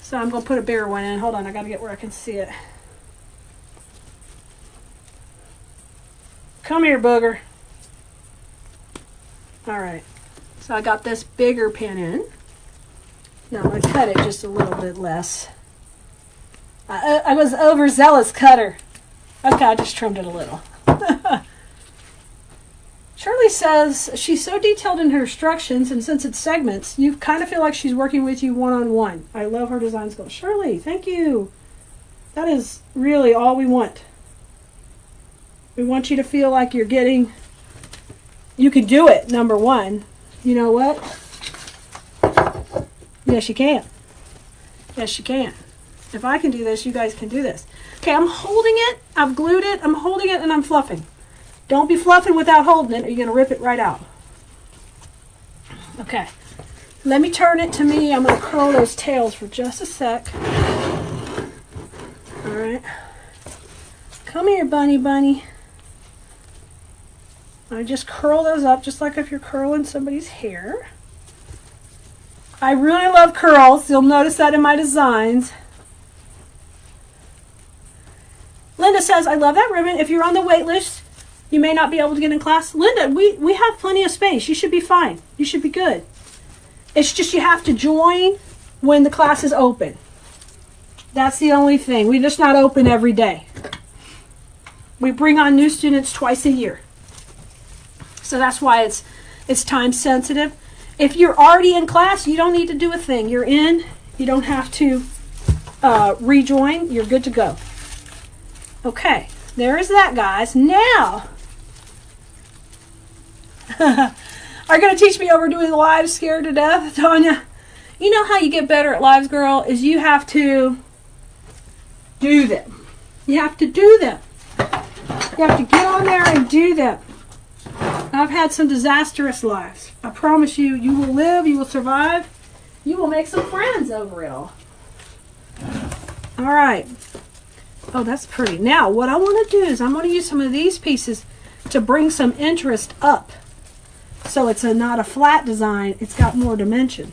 Speaker 1: So I'm going to put a bigger one in. Hold on, I got to get where I can see it. Come here, booger. All right. So I got this bigger pin in. Now I'm going to cut it just a little bit less. I was overzealous cutter. Okay, I just trimmed it a little. Shirley says she's so detailed in her instructions, and since it's segments, you kind of feel like she's working with you one-on-one. I love her design skills. Shirley, thank you. That is really all we want. We want you to feel like you can do it, number one. You know what? Yes, you can. Yes, you can. If I can do this, you guys can do this. Okay, I'm holding it. I've glued it. I'm holding it and I'm fluffing. Don't be fluffing without holding it or you're going to rip it right out. Okay. Let me turn it to me. I'm going to curl those tails for just a sec. All right. Come here, bunny, bunny. I just curl those up just like if you're curling somebody's hair. I really love curls. You'll notice that in my designs. Linda says, I love that ribbon. If you're on the wait list, you may not be able to get in class. Linda, we have plenty of space. You should be fine. You should be good. It's just you have to join when the class is open. That's the only thing. We're just not open every day. We bring on new students twice a year. So that's why it's time sensitive. If you're already in class, you don't need to do a thing. You're in. You don't have to rejoin. You're good to go. Okay, there is that, guys. Now, are you going to teach me overdoing the lives scared to death, Tanya? You know how you get better at lives, girl, is you have to do them. You have to do them. You have to get on there and do them. I've had some disastrous lives. I promise you, you will live, you will survive, you will make some friends over it all. All right. Oh, that's pretty. Now, what I want to do is I'm going to use some of these pieces to bring some interest up. So it's not a flat design, it's got more dimension.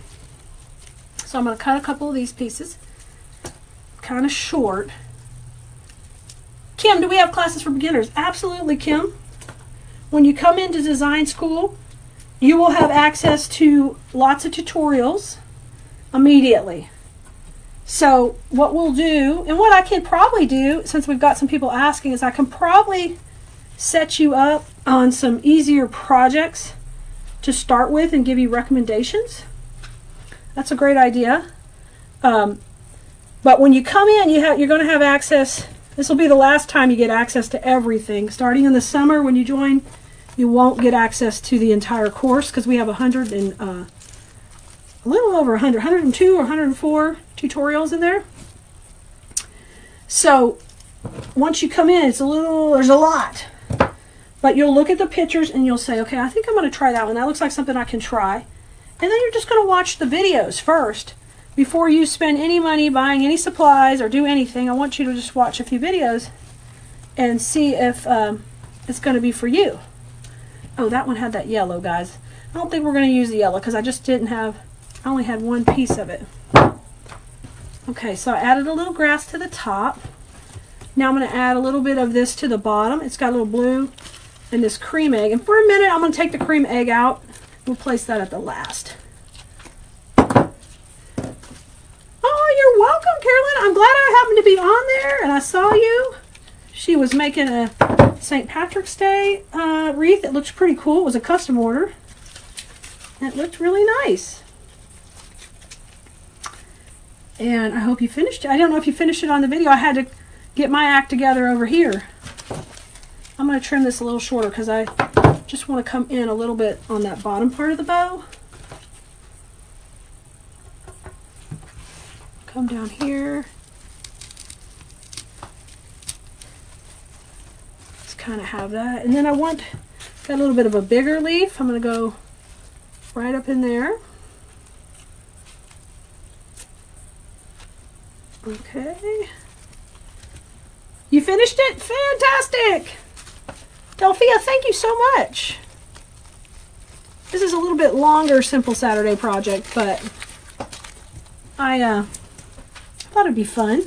Speaker 1: So I'm going to cut a couple of these pieces, kind of short. Kim, do we have classes for beginners? Absolutely, Kim. When you come into design school, you will have access to lots of tutorials immediately. So what we'll do, and what I can probably do, since we've got some people asking, is I can probably set you up on some easier projects to start with and give you recommendations. That's a great idea. But when you come in, you're going to have access. This will be the last time you get access to everything. Starting in the summer when you join, you won't get access to the entire course because we have a little over 100, 102 or 104 tutorials in there. So once you come in, there's a lot. But you'll look at the pictures and you'll say, okay, I think I'm going to try that one. That looks like something I can try. And then you're just going to watch the videos first. Before you spend any money buying any supplies or do anything, I want you to just watch a few videos and see if it's going to be for you. Oh, that one had that yellow, guys. I don't think we're going to use the yellow because I only had one piece of it. Okay, so I added a little grass to the top. Now I'm going to add a little bit of this to the bottom. It's got a little blue and this cream egg. And for a minute, I'm going to take the cream egg out. We'll place that at the last. Oh, you're welcome, Carolyn. I'm glad I happened to be on there and I saw you. She was making a St. Patrick's Day wreath. It looked pretty cool. It was a custom order. It looked really nice. And I hope you finished it. I don't know if you finished it on the video. I had to get my act together over here. I'm going to trim this a little shorter because I just want to come in a little bit on that bottom part of the bow. Come down here. Just kind of have that. And then got a little bit of a bigger leaf. I'm going to go right up in there. Okay. You finished it? Fantastic! Delphia, thank you so much. This is a little bit longer Simple Saturday project, but I thought it'd be fun.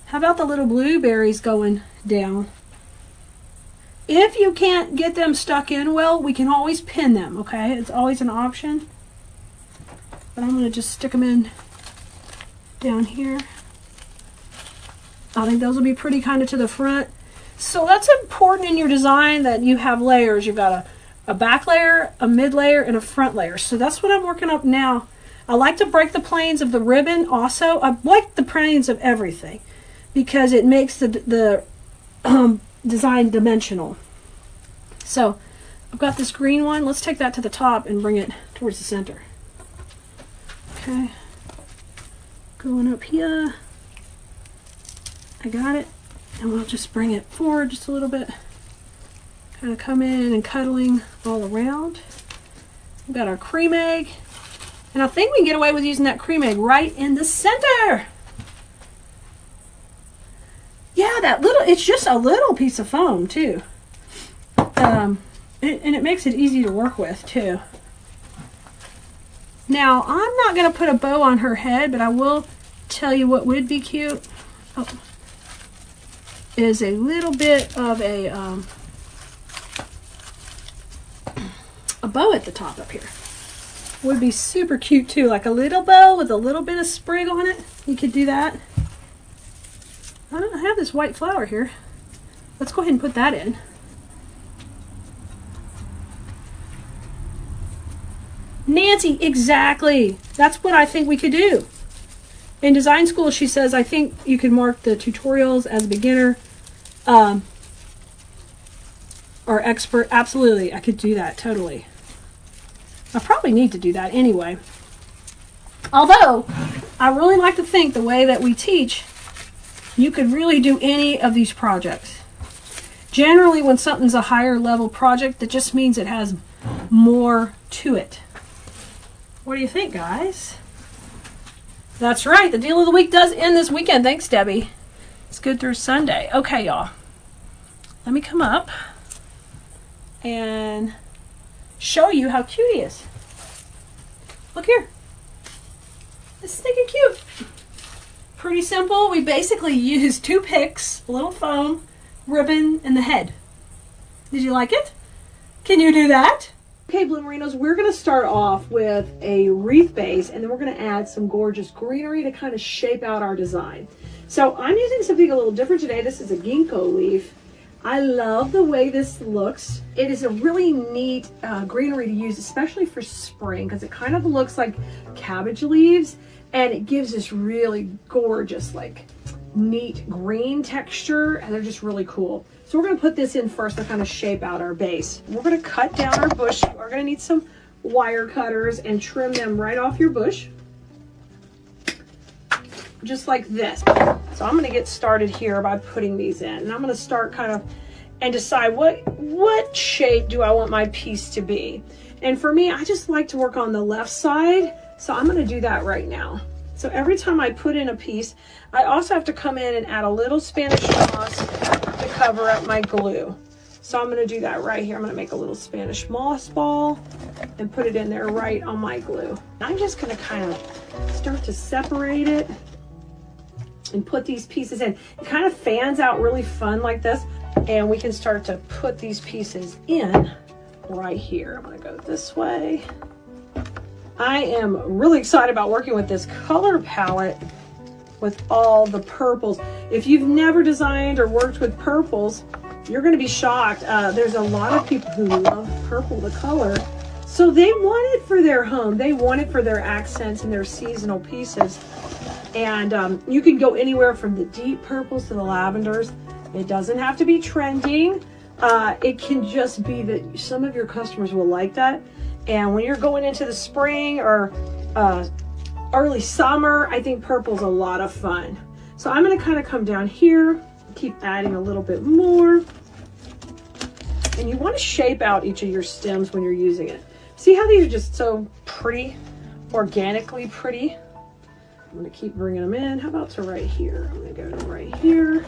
Speaker 1: How about the little blueberries going down? If you can't get them stuck in well, we can always pin them, okay? It's always an option. But I'm going to just stick them in down here. I think those will be pretty kind of to the front. So that's important in your design that you have layers. You've got a back layer, a mid layer, and a front layer. So that's what I'm working up now. I like to break the planes of the ribbon also. I like the planes of everything because it makes the design dimensional. So I've got this green one. Let's take that to the top and bring it towards the center. Okay. Going up here. I got it. And we'll just bring it forward just a little bit. Kind of come in and cuddling all around. We've got our cream egg. And I think we can get away with using that cream egg right in the center. Yeah, it's just a little piece of foam too. And it makes it easy to work with too. Now, I'm not going to put a bow on her head, but I will tell you what would be cute. Oh, is a little bit of a bow at the top up here. would be super cute too, like a little bow with a little bit of sprig on it. You could do that. I don't have this white flower here. Let's go ahead and put that in. Nancy, exactly. That's what I think we could do. In design school, she says, I think you could mark the tutorials as a beginner or expert. Absolutely, I could do that, totally. I probably need to do that anyway. Although, I really like to think the way that we teach, you could really do any of these projects. Generally, when something's a higher level project, that just means it has more to it. What do you think, guys? That's right. The deal of the week does end this weekend. Thanks, Debbie. It's good through Sunday. Okay, y'all. Let me come up and show you how cute he is. Look here. It's stinking cute. Pretty simple. We basically used 2 picks, a little foam, ribbon, and the head. Did you like it? Can you do that? Okay, Blue Merinos, we're going to start off with a wreath base, and then we're going to add some gorgeous greenery to kind of shape out our design. So I'm using something a little different today. This is a ginkgo leaf. I love the way this looks. It is a really neat greenery to use, especially for spring, because it kind of looks like cabbage leaves, and it gives this really gorgeous, like, neat green texture, and they're just really cool. So we're going to put this in first to kind of shape out our base. We're going to cut down our bush. We're going to need some wire cutters and trim them right off your bush. Just like this. So I'm going to get started here by putting these in. And I'm going to start kind of and decide what shape do I want my piece to be. And for me, I just like to work on the left side. So I'm going to do that right now. So every time I put in a piece, I also have to come in and add a little Spanish moss to cover up my glue. So I'm going to do that right here. I'm going to make a little Spanish moss ball and put it in there right on my glue. I'm just going to kind of start to separate it and put these pieces in. It kind of fans out really fun like this, and we can start to put these pieces in right here. I'm going to go this way. I am really excited about working with this color palette with all the purples. If you've never designed or worked with purples, you're going to be shocked. There's a lot of people who love purple, the color. So they want it for their home. They want it for their accents and their seasonal pieces. And you can go anywhere from the deep purples to the lavenders. It doesn't have to be trending. It can just be that some of your customers will like that. And when you're going into the spring or early summer, I think purple's a lot of fun. So I'm going to kind of come down here, keep adding a little bit more. And you want to shape out each of your stems when you're using it. See how these are just so pretty, organically pretty? I'm going to keep bringing them in. How about to right here? I'm going to go to right here.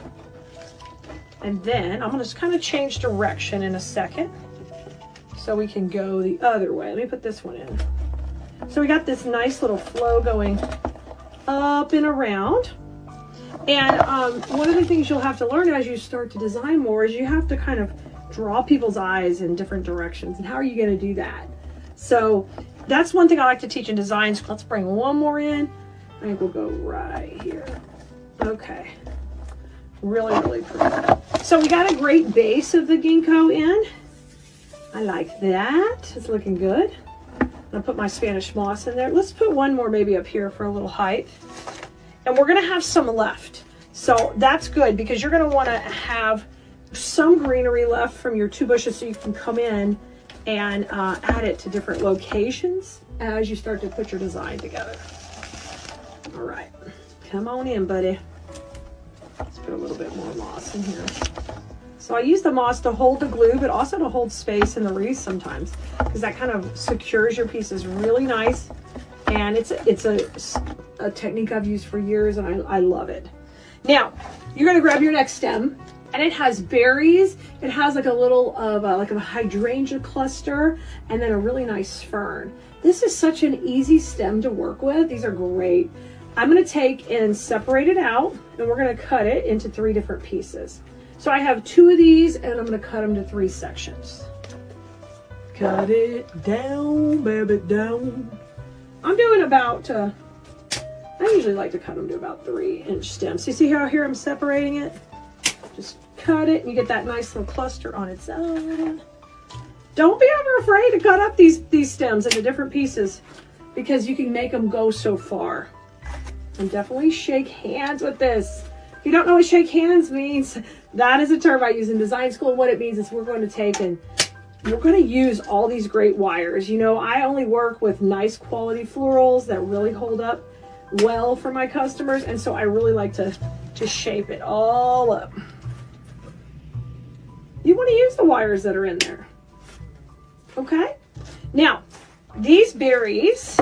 Speaker 1: And then I'm going to kind of change direction in a second, so we can go the other way. Let me put this one in. So we got this nice little flow going up and around. And one of the things you'll have to learn as you start to design more is you have to kind of draw people's eyes in different directions. And how are you going to do that? So that's one thing I like to teach in design. So let's bring one more in. I think we'll go right here. Okay. Really, really pretty. So we got a great base of the ginkgo in. I like that. It's looking good. I'll put my Spanish moss in there. Let's put one more maybe up here for a little height. And we're going to have some left. So that's good because you're going to want to have some greenery left from your 2 bushes so you can come in and add it to different locations as you start to put your design together. All right. Come on in, buddy. Let's put a little bit more moss in here. So I use the moss to hold the glue, but also to hold space in the wreath sometimes, because that kind of secures your pieces really nice. And it's a technique I've used for years, and I love it. Now, you're going to grab your next stem, and it has berries. It has like a little of like a hydrangea cluster, and then a really nice fern. This is such an easy stem to work with. These are great. I'm going to take and separate it out, and we're going to cut it into 3 different pieces. So I have 2 of these, and I'm going to cut them to 3 sections. Cut it down, baby, down. I'm doing about, I usually like to cut them to about 3-inch stems. So you see how here I'm separating it? Just cut it and you get that nice little cluster on its own. Don't be ever afraid to cut up these stems into different pieces because you can make them go so far. And definitely shake hands with this. If you don't know what shake hands means, that is a term I use in design school. What it means is we're going to take and we're going to use all these great wires. You know, I only work with nice quality florals that really hold up well for my customers. And so I really like to just shape it all up. You want to use the wires that are in there. Okay? Now, these berries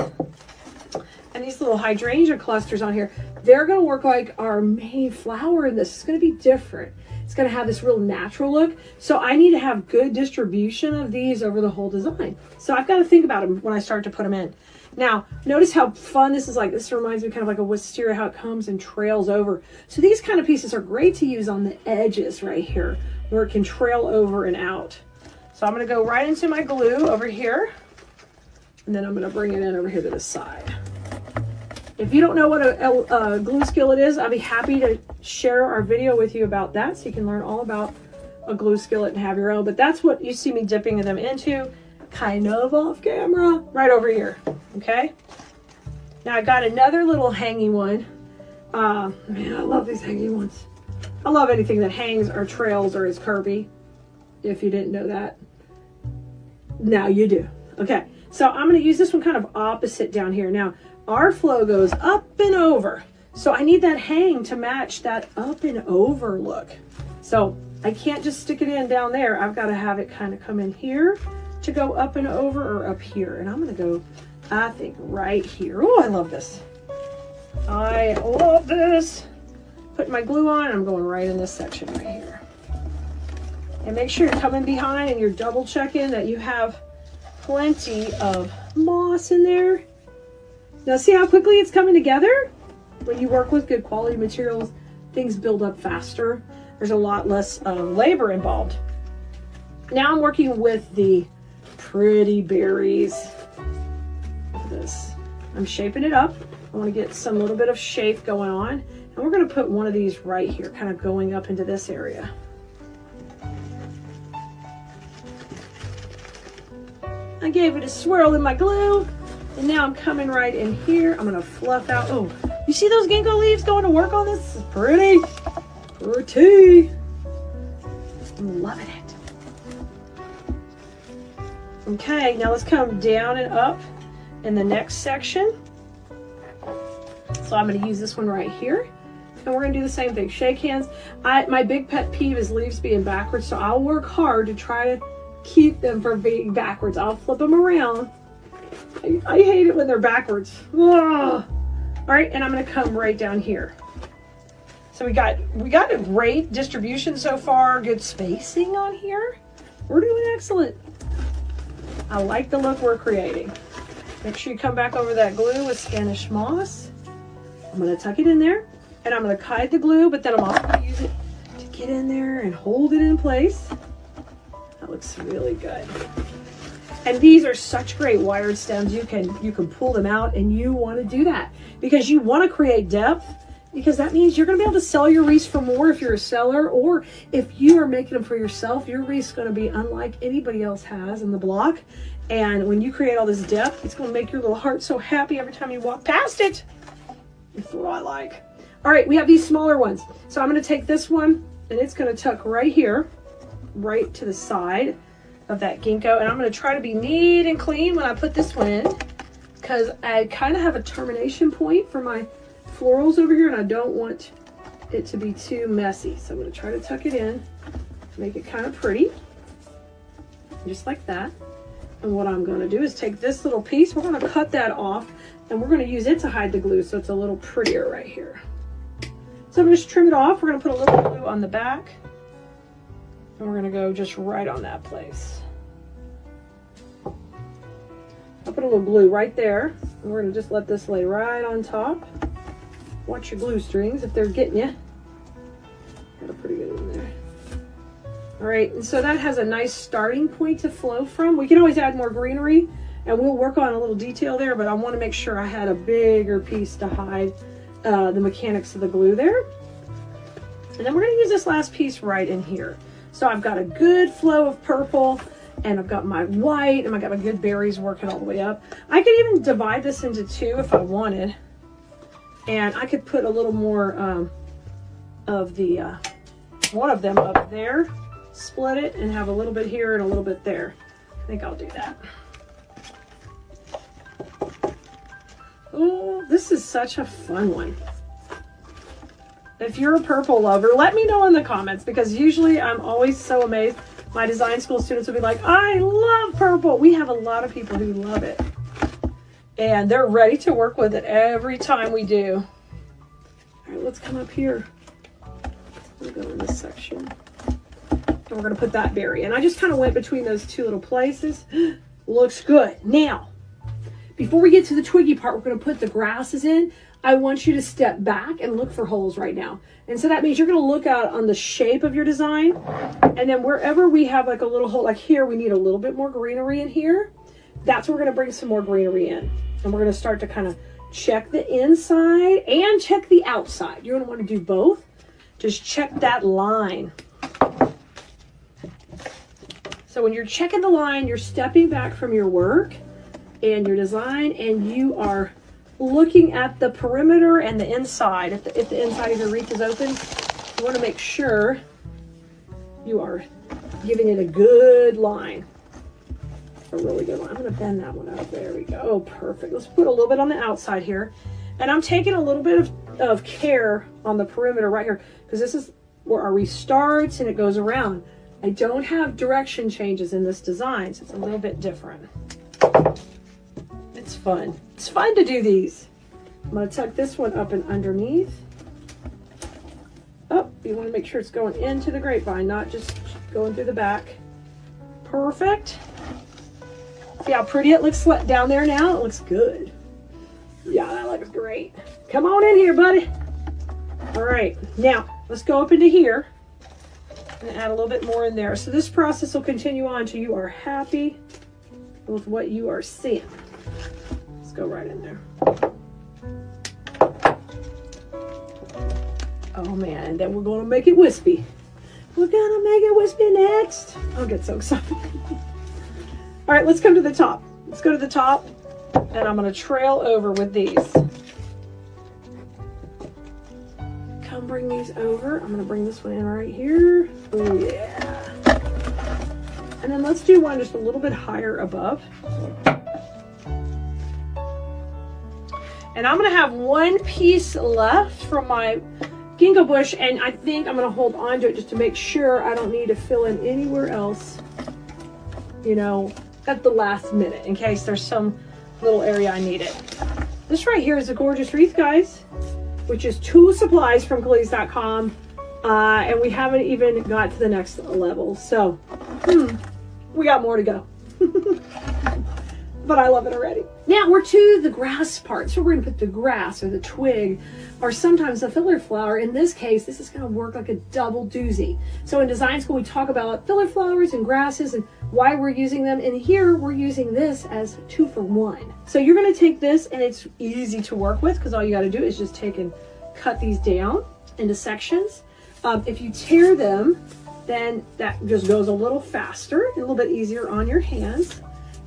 Speaker 1: and these little hydrangea clusters on here, they're going to work like our main flower in this. It's going to be different. It's going to have this real natural look. So I need to have good distribution of these over the whole design. So I've got to think about them when I start to put them in. Now, notice how fun this is. Like, this reminds me kind of like a wisteria, how it comes and trails over. So these kind of pieces are great to use on the edges right here, where it can trail over and out. So I'm going to go right into my glue over here, and then I'm going to bring it in over here to the side. If you don't know what a glue skillet is, I'll be happy to share our video with you about that so you can learn all about a glue skillet and have your own. But that's what you see me dipping them into, kind of off camera, right over here. Okay? Now I got another little hanging one. Man, I love these hanging ones. I love anything that hangs or trails or is curvy. If you didn't know that, now you do. Okay, so I'm going to use this one kind of opposite down here. Now, our flow goes up and over. So I need that hang to match that up and over look. So I can't just stick it in down there. I've got to have it kind of come in here to go up and over, or up here. And I'm going to go, I think, right here. Oh, I love this. I love this. Putting my glue on, and I'm going right in this section right here. And make sure you're coming behind and you're double checking that you have plenty of moss in there. Now see how quickly it's coming together? When you work with good quality materials, things build up faster. There's a lot less labor involved. Now I'm working with the pretty berries. Look at this. I'm shaping it up. I want to get some little bit of shape going on. And we're going to put one of these right here, kind of going up into this area. I gave it a swirl in my glue, and now I'm coming right in here. I'm going to fluff out. Oh, you see those ginkgo leaves going to work on this? This is pretty. Pretty. I'm loving it. Okay, now let's come down and up in the next section. So I'm going to use this one right here. And we're going to do the same thing. Shake hands. My big pet peeve is leaves being backwards, so I'll work hard to try to keep them from being backwards. I'll flip them around. I hate it when they're backwards. Ugh. All right, and I'm going to come right down here. So we got a great distribution so far. Good spacing on here. We're doing excellent. I like the look we're creating. Make sure you come back over that glue with Spanish moss. I'm going to tuck it in there, and I'm going to hide the glue, but then I'm also going to use it to get in there and hold it in place. That looks really good. And these are such great wired stems. You can pull them out, and you want to do that because you want to create depth, because that means you're going to be able to sell your wreaths for more if you're a seller, or if you are making them for yourself, your wreath's going to be unlike anybody else has in the block. And when you create all this depth, it's going to make your little heart so happy every time you walk past it. That's what I like. All right, we have these smaller ones. So I'm going to take this one, and it's going to tuck right here, right to the side of that ginkgo. And I'm going to try to be neat and clean when I put this one in, because I kind of have a termination point for my florals over here, and I don't want it to be too messy. So I'm going to try to tuck it in, make it kind of pretty, just like that. And what I'm going to do is take this little piece, we're going to cut that off, and we're going to use it to hide the glue so it's a little prettier right here. So I'm going to just trim it off. We're going to put a little glue on the back, and we're going to go just right on that place. I'll put a little glue right there, and we're going to just let this lay right on top. Watch your glue strings if they're getting you. Got a pretty good one there. All right, and so that has a nice starting point to flow from. We can always add more greenery And we'll work on a little detail there, but I want to make sure I had a bigger piece to hide the mechanics of the glue there. And then we're going to use this last piece right in here. So I've got a good flow of purple, and I've got my white, and I've got my good berries working all the way up. I could even divide this into two if I wanted. And I could put a little more of the, one of them up there, split it, and have a little bit here and a little bit there. I think I'll do that. Oh, this is such a fun one. If you're a purple lover, let me know in the comments, because usually I'm always so amazed. My design school students will be like, I love purple. We have a lot of people who love it. And they're ready to work with it every time we do. All right, let's come up here. We'll go in this section. And we're going to put that berry. And I just kind of went between those two little places. Looks good. Now, before we get to the twiggy part, we're going to put the grasses in. I want you to step back and look for holes right now. And so that means you're going to look out on the shape of your design. And then wherever we have like a little hole, like here, we need a little bit more greenery in here. That's where we're going to bring some more greenery in. And we're going to start to kind of check the inside and check the outside. You're going to want to do both. Just check that line. So when you're checking the line, you're stepping back from your work and your design, and you are looking at the perimeter and the inside. If the inside of your wreath is open, you want to make sure you are giving it a good line. A really good line. I'm going to bend that one out. There we go. Oh, perfect. Let's put a little bit on the outside here. And I'm taking a little bit of care on the perimeter right here, because this is where our wreath starts and it goes around. I don't have direction changes in this design, so it's a little bit different. It's fun. It's fun to do these. I'm going to tuck this one up and underneath. Oh, you want to make sure it's going into the grapevine, not just going through the back. Perfect. See how pretty it looks down there now? It looks good. Yeah, that looks great. Come on in here, buddy. All right, now let's go up into here and add a little bit more in there. So this process will continue on until you are happy with what you are seeing. Let's go right in there. Oh man, and then we're going to make it wispy. We're going to make it wispy next. I'll get so excited. All right, let's come to the top. Let's go to the top, and I'm going to trail over with these. Come bring these over. I'm going to bring this one in right here. Oh yeah. And then let's do one just a little bit higher above. And I'm going to have one piece left from my ginkgo bush, and I think I'm going to hold on to it just to make sure I don't need to fill in anywhere else, you know, at the last minute, in case there's some little area I need it. This right here is a gorgeous wreath, guys, which is 2 supplies from KeleasDesignSchoolDotCom, and we haven't even got to the next level. So, we got more to go. But I love it already. Now we're to the grass part. So we're going to put the grass or the twig, or sometimes the filler flower. In this case, this is going to work like a double doozy. So in design school, we talk about filler flowers and grasses and why we're using them. And here we're using this as 2 for 1. So you're going to take this, and it's easy to work with because all you got to do is just take and cut these down into sections. If you tear them, then that just goes a little faster and a little bit easier on your hands.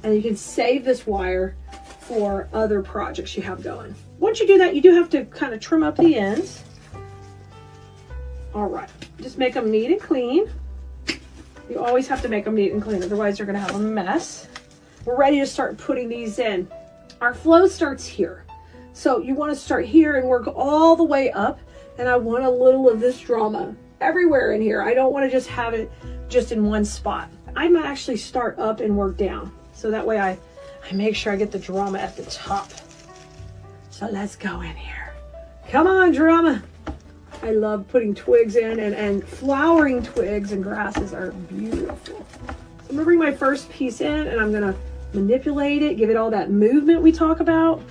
Speaker 1: And you can save this wire for other projects you have going. Once you do that, you do have to kind of trim up the ends. All right, just make them neat and clean. You always have to make them neat and clean, otherwise you're gonna have a mess. We're ready to start putting these in. Our flow starts here. So you wanna start here and work all the way up, and I want a little of this drama everywhere in here. I don't wanna just have it just in one spot. I might actually start up and work down. So that way I make sure I get the drama at the top. So let's go in here. Come on, drama. I love putting twigs in, and flowering twigs and grasses are beautiful. So I'm gonna bring my first piece in, and I'm gonna manipulate it, give it all that movement we talk about.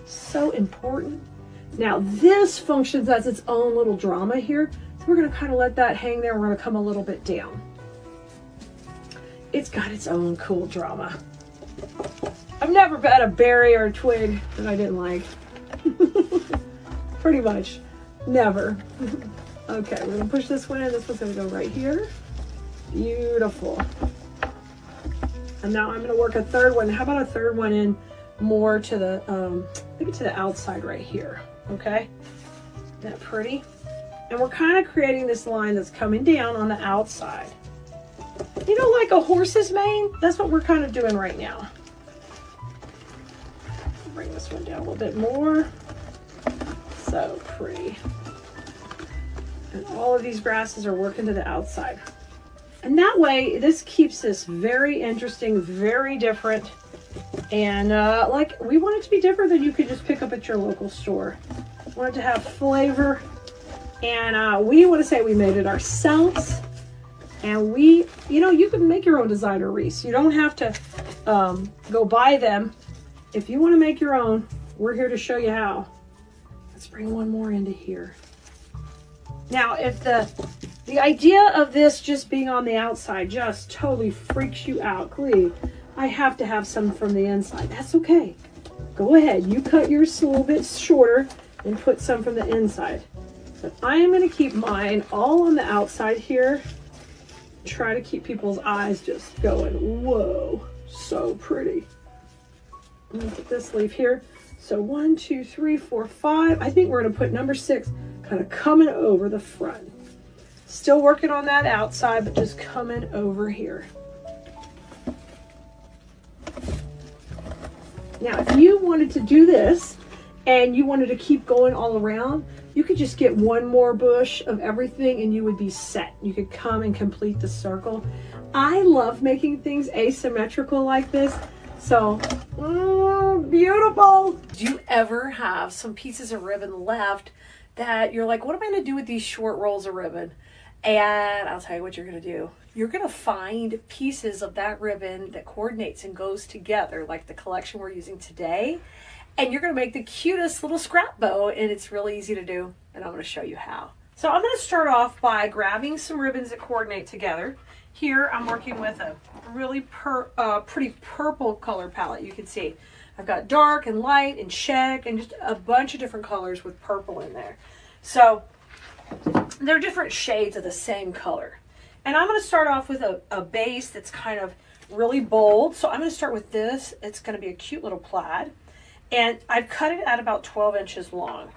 Speaker 1: So important. Now this functions as its own little drama here. So we're gonna kind of let that hang there. We're gonna come a little bit down. It's got its own cool drama. I've never had a berry or a twig that I didn't like. Pretty much. Never. Okay, we're gonna push this one in. This one's gonna go right here. Beautiful. And now I'm gonna work a third one. How about a third one in more to the, maybe to the outside right here. Okay, isn't that pretty? And we're kind of creating this line that's coming down on the outside. You know, like a horse's mane? That's what we're kind of doing right now. Bring this one down a little bit more. So pretty. And all of these grasses are working to the outside. And that way, this keeps this very interesting, very different. And like, we want it to be different than you could just pick up at your local store. We want it to have flavor. And we want to say we made it ourselves. And we, you know, you can make your own designer wreaths. You don't have to go buy them. If you want to make your own, we're here to show you how. Let's bring one more into here. Now, if the idea of this just being on the outside just totally freaks you out, Klee, I have to have some from the inside. That's okay. Go ahead. You cut yours a little bit shorter and put some from the inside. But I am going to keep mine all on the outside here. Try to keep people's eyes just going, whoa, so pretty. I'm going to put this leaf here. So 1, 2, 3, 4, 5. I think we're going to put number 6 kind of coming over the front. Still working on that outside, but just coming over here. Now, if you wanted to do this and you wanted to keep going all around, you could just get one more bush of everything and you would be set. You could come and complete the circle. I love making things asymmetrical like this. So, beautiful. Do you ever have some pieces of ribbon left that you're like, what am I going to do with these short rolls of ribbon? And I'll tell you what you're going to do. You're going to find pieces of that ribbon that coordinates and goes together, like the collection we're using today. And you're going to make the cutest little scrap bow, and it's really easy to do, and I'm going to show you how. So I'm going to start off by grabbing some ribbons that coordinate together. Here I'm working with a really pretty purple color palette. You can see I've got dark and light and check and just a bunch of different colors with purple in there. So they're different shades of the same color. And I'm going to start off with a base that's kind of really bold. So I'm going to start with this. It's going to be a cute little plaid. And I've cut it at about 12 inches long.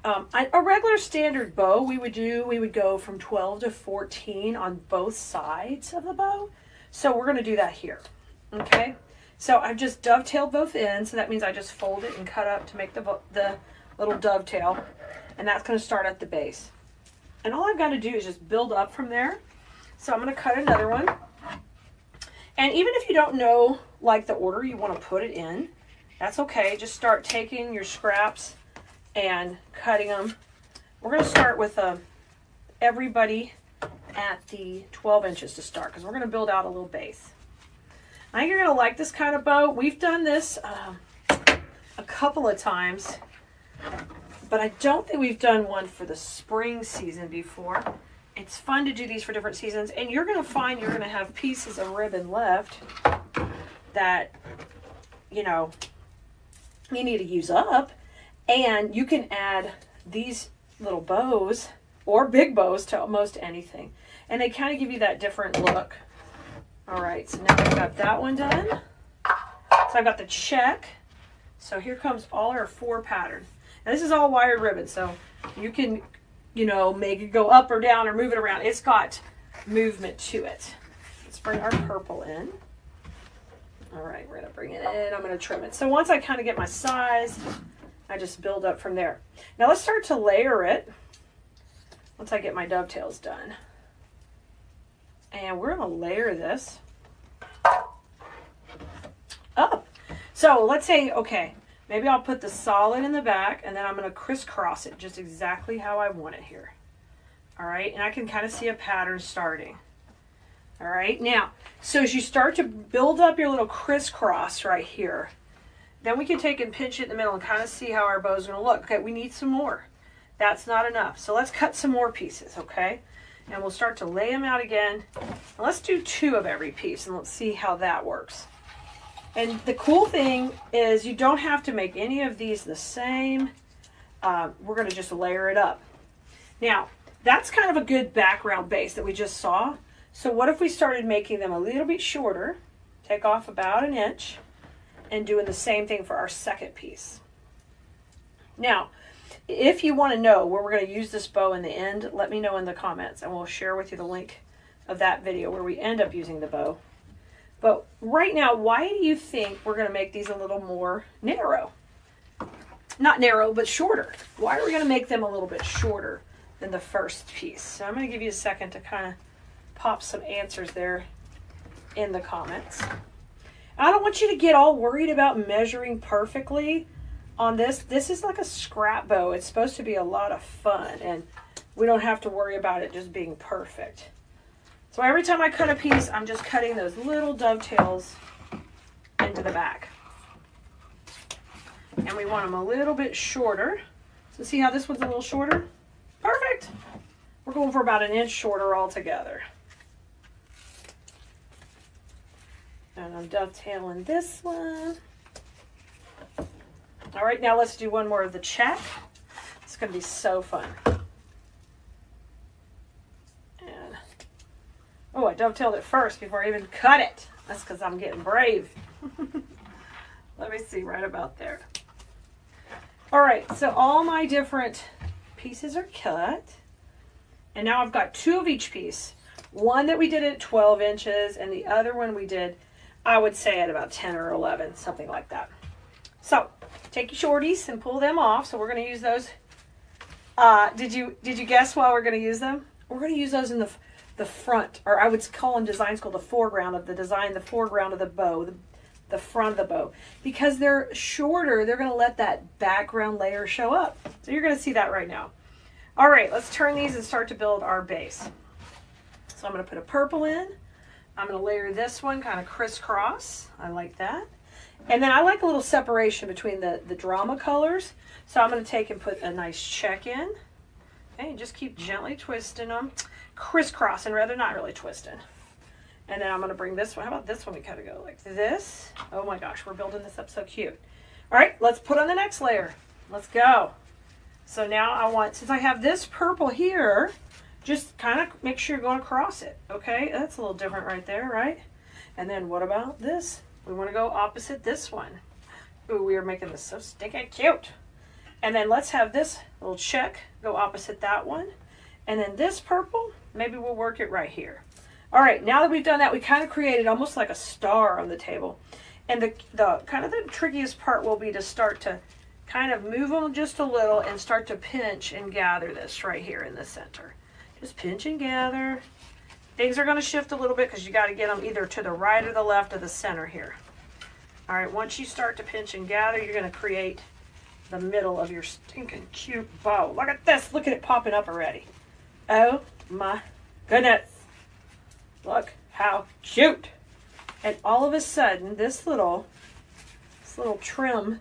Speaker 1: A regular standard bow we would go from 12 to 14 on both sides of the bow. So we're going to do that here. Okay. So I've just dovetailed both ends. So that means I just fold it and cut up to make the little dovetail. And that's going to start at the base. And all I've got to do is just build up from there. So I'm going to cut another one. And even if you don't know like the order you want to put it in, that's okay. Just start taking your scraps and cutting them. We're going to start with everybody at the 12 inches to start because we're going to build out a little base. I think you're going to like this kind of bow. We've done this a couple of times, but I don't think we've done one for the spring season before. It's fun to do these for different seasons, and you're going to find you're going to have pieces of ribbon left that, you know, you need to use up, and you can add these little bows or big bows to almost anything, and they kind of give you that different look. All right, so now I've got that one done. So I've got the check. So here comes all our 4 patterns. Now this is all wired ribbon, so you can, you know, make it go up or down or move it around. It's got movement to it. Let's bring our purple in. All right, we're gonna bring it in. I'm gonna trim it. So once I kind of get my size, I just build up from there. Now let's start to layer it once I get my dovetails done. And we're gonna layer this up. So let's say, okay, maybe I'll put the solid in the back and then I'm gonna crisscross it just exactly how I want it here. All right, and I can kind of see a pattern starting. All right, now, so as you start to build up your little crisscross right here, then we can take and pinch it in the middle and kind of see how our bow's gonna look. Okay, we need some more. That's not enough. So let's cut some more pieces, okay? And we'll start to lay them out again. And let's do 2 of every piece and let's see how that works. And the cool thing is you don't have to make any of these the same. We're going to just layer it up. Now, that's kind of a good background base that we just saw. So what if we started making them a little bit shorter, take off about an inch, and doing the same thing for our second piece. Now, if you want to know where we're going to use this bow in the end, let me know in the comments, and we'll share with you the link of that video where we end up using the bow. But right now, why do you think we're going to make these a little more narrow? Not narrow, but shorter. Why are we going to make them a little bit shorter than the first piece? So I'm going to give you a second to kind of pop some answers there in the comments. I don't want you to get all worried about measuring perfectly on this. This is like a scrap bow. It's supposed to be a lot of fun, and we don't have to worry about it just being perfect. So every time I cut a piece, I'm just cutting those little dovetails into the back. And we want them a little bit shorter. So see how this one's a little shorter? Perfect. We're going for about an inch shorter altogether. And I'm dovetailing this one. All right, now let's do one more of the check. It's going to be so fun. And, oh, I dovetailed it first before I even cut it. That's because I'm getting brave. Let me see, right about there. All right, so all my different pieces are cut. And now I've got two of each piece. One that we did at 12 inches, and the other one we did, I would say, at about 10 or 11, something like that. So take your shorties and pull them off. So we're going to use those. Did you guess why we're going to use them? We're going to use those in the front, or I would call in design school the foreground of the design, the foreground of the bow, the front of the bow. Because they're shorter, they're going to let that background layer show up. So you're going to see that right now. All right, let's turn these and start to build our base. So I'm going to put a purple in. I'm going to layer this one kind of crisscross. I like that. And then I like a little separation between the drama colors. So I'm going to take and put a nice check in. Okay, and just keep gently twisting them. Crisscrossing, rather, not really twisting. And then I'm going to bring this one. How about this one? We kind of go like this. Oh my gosh, we're building this up so cute. All right, let's put on the next layer. Let's go. So now I want, since I have this purple here, just kind of make sure you're going across it. Okay, that's a little different right there, right? And then what about this? We want to go opposite this one. Ooh, we are making this so stinking cute. And then let's have this little check go opposite that one. And then this purple, maybe we'll work it right here. All right, now that we've done that, we kind of created almost like a star on the table. And the kind of the trickiest part will be to start to kind of move them just a little and start to pinch and gather this right here in the center. Just pinch and gather. Things are going to shift a little bit because you got to get them either to the right or the left of the center here. All right, once you start to pinch and gather, you're going to create the middle of your stinking cute bow. Look at this. Look at it popping up already. Oh my goodness. Look how cute. And all of a sudden, this little trim,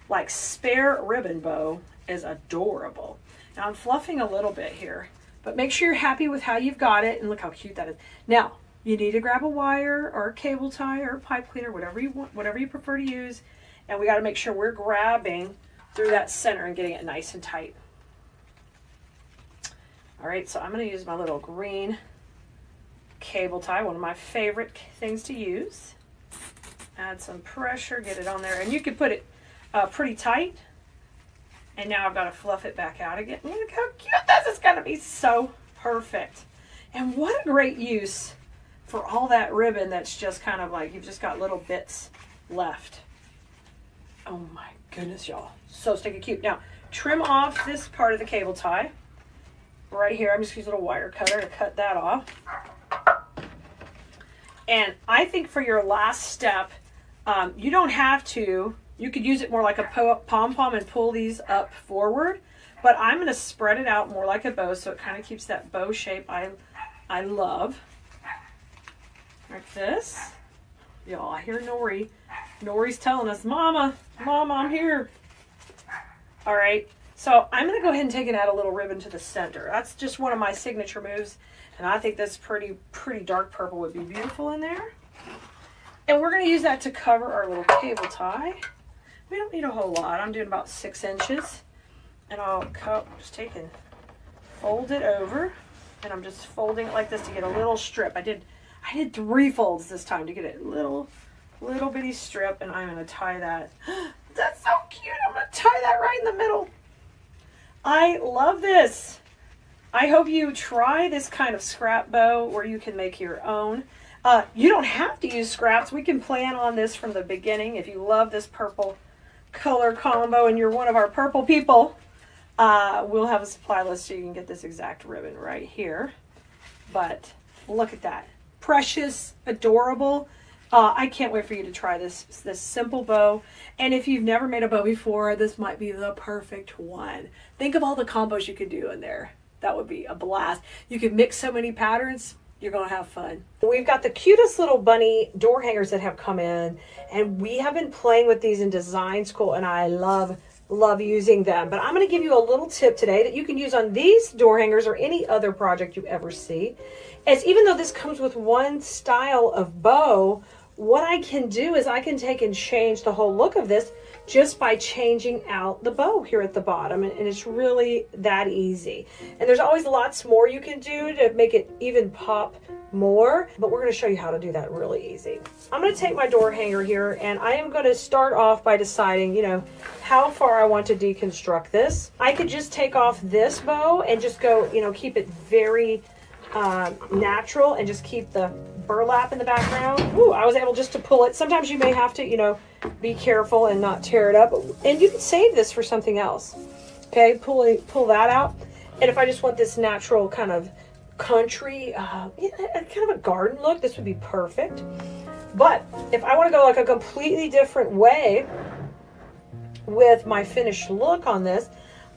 Speaker 1: like spare ribbon bow, is adorable. Now I'm fluffing a little bit here, but make sure you're happy with how you've got it, and look how cute that is. Now, you need to grab a wire or a cable tie or a pipe cleaner, whatever you want, whatever you prefer to use, and we got to make sure we're grabbing through that center and getting it nice and tight. All right, so I'm going to use my little green cable tie, one of my favorite things to use. Add some pressure, get it on there, and you can put it pretty tight. And now I've got to fluff it back out again. Look how cute this is going to be. So perfect. And what a great use for all that ribbon that's just kind of like, you've just got little bits left. Oh my goodness, y'all. So stinking cute. Now, trim off this part of the cable tie. Right here, I'm just using a little wire cutter to cut that off. And I think for your last step, you don't have to. You could use it more like a pom-pom and pull these up forward. But I'm going to spread it out more like a bow so it kind of keeps that bow shape I love. Like this. Y'all, I hear Nori. Nori's telling us, Mama, I'm here. All right. So I'm going to go ahead and take and add a little ribbon to the center. That's just one of my signature moves. And I think this pretty dark purple would be beautiful in there. And we're going to use that to cover our little cable tie. We don't need a whole lot. I'm doing about 6 inches. And I'll just take and fold it over. And I'm just folding it like this to get a little strip. I did 3 folds this time to get a little bitty strip. And I'm going to tie that. That's so cute. I'm going to tie that right in the middle. I love this. I hope you try this kind of scrap bow where you can make your own. You don't have to use scraps. We can plan on this from the beginning. If you love this purple color combo and you're one of our purple people, we'll have a supply list so you can get this exact ribbon right here. But look at that. Precious, adorable. I can't wait for you to try this simple bow. And if you've never made a bow before, this might be the perfect one. Think of all the combos you could do in there. That would be a blast. You could mix so many patterns. You're going to have fun. We've got the cutest little bunny door hangers that have come in. And we have been playing with these in design school. And I love using them. But I'm going to give you a little tip today that you can use on these door hangers or any other project you ever see. As even though this comes with one style of bow, what I can do is I can take and change the whole look of this just by changing out the bow here at the bottom. And it's really that easy. And there's always lots more you can do to make it even pop more, but we're going to show you how to do that really easy. I'm going to take my door hanger here and I am going to start off by deciding, you know, how far I want to deconstruct this. I could just take off this bow and just go, you know, keep it very natural and just keep the burlap in the background. Ooh, I was able just to pull it. Sometimes you may have to, you know, be careful and not tear it up. And you can save this for something else. Okay, pull that out. And if I just want this natural kind of country, kind of a garden look, this would be perfect. But if I want to go like a completely different way with my finished look on this,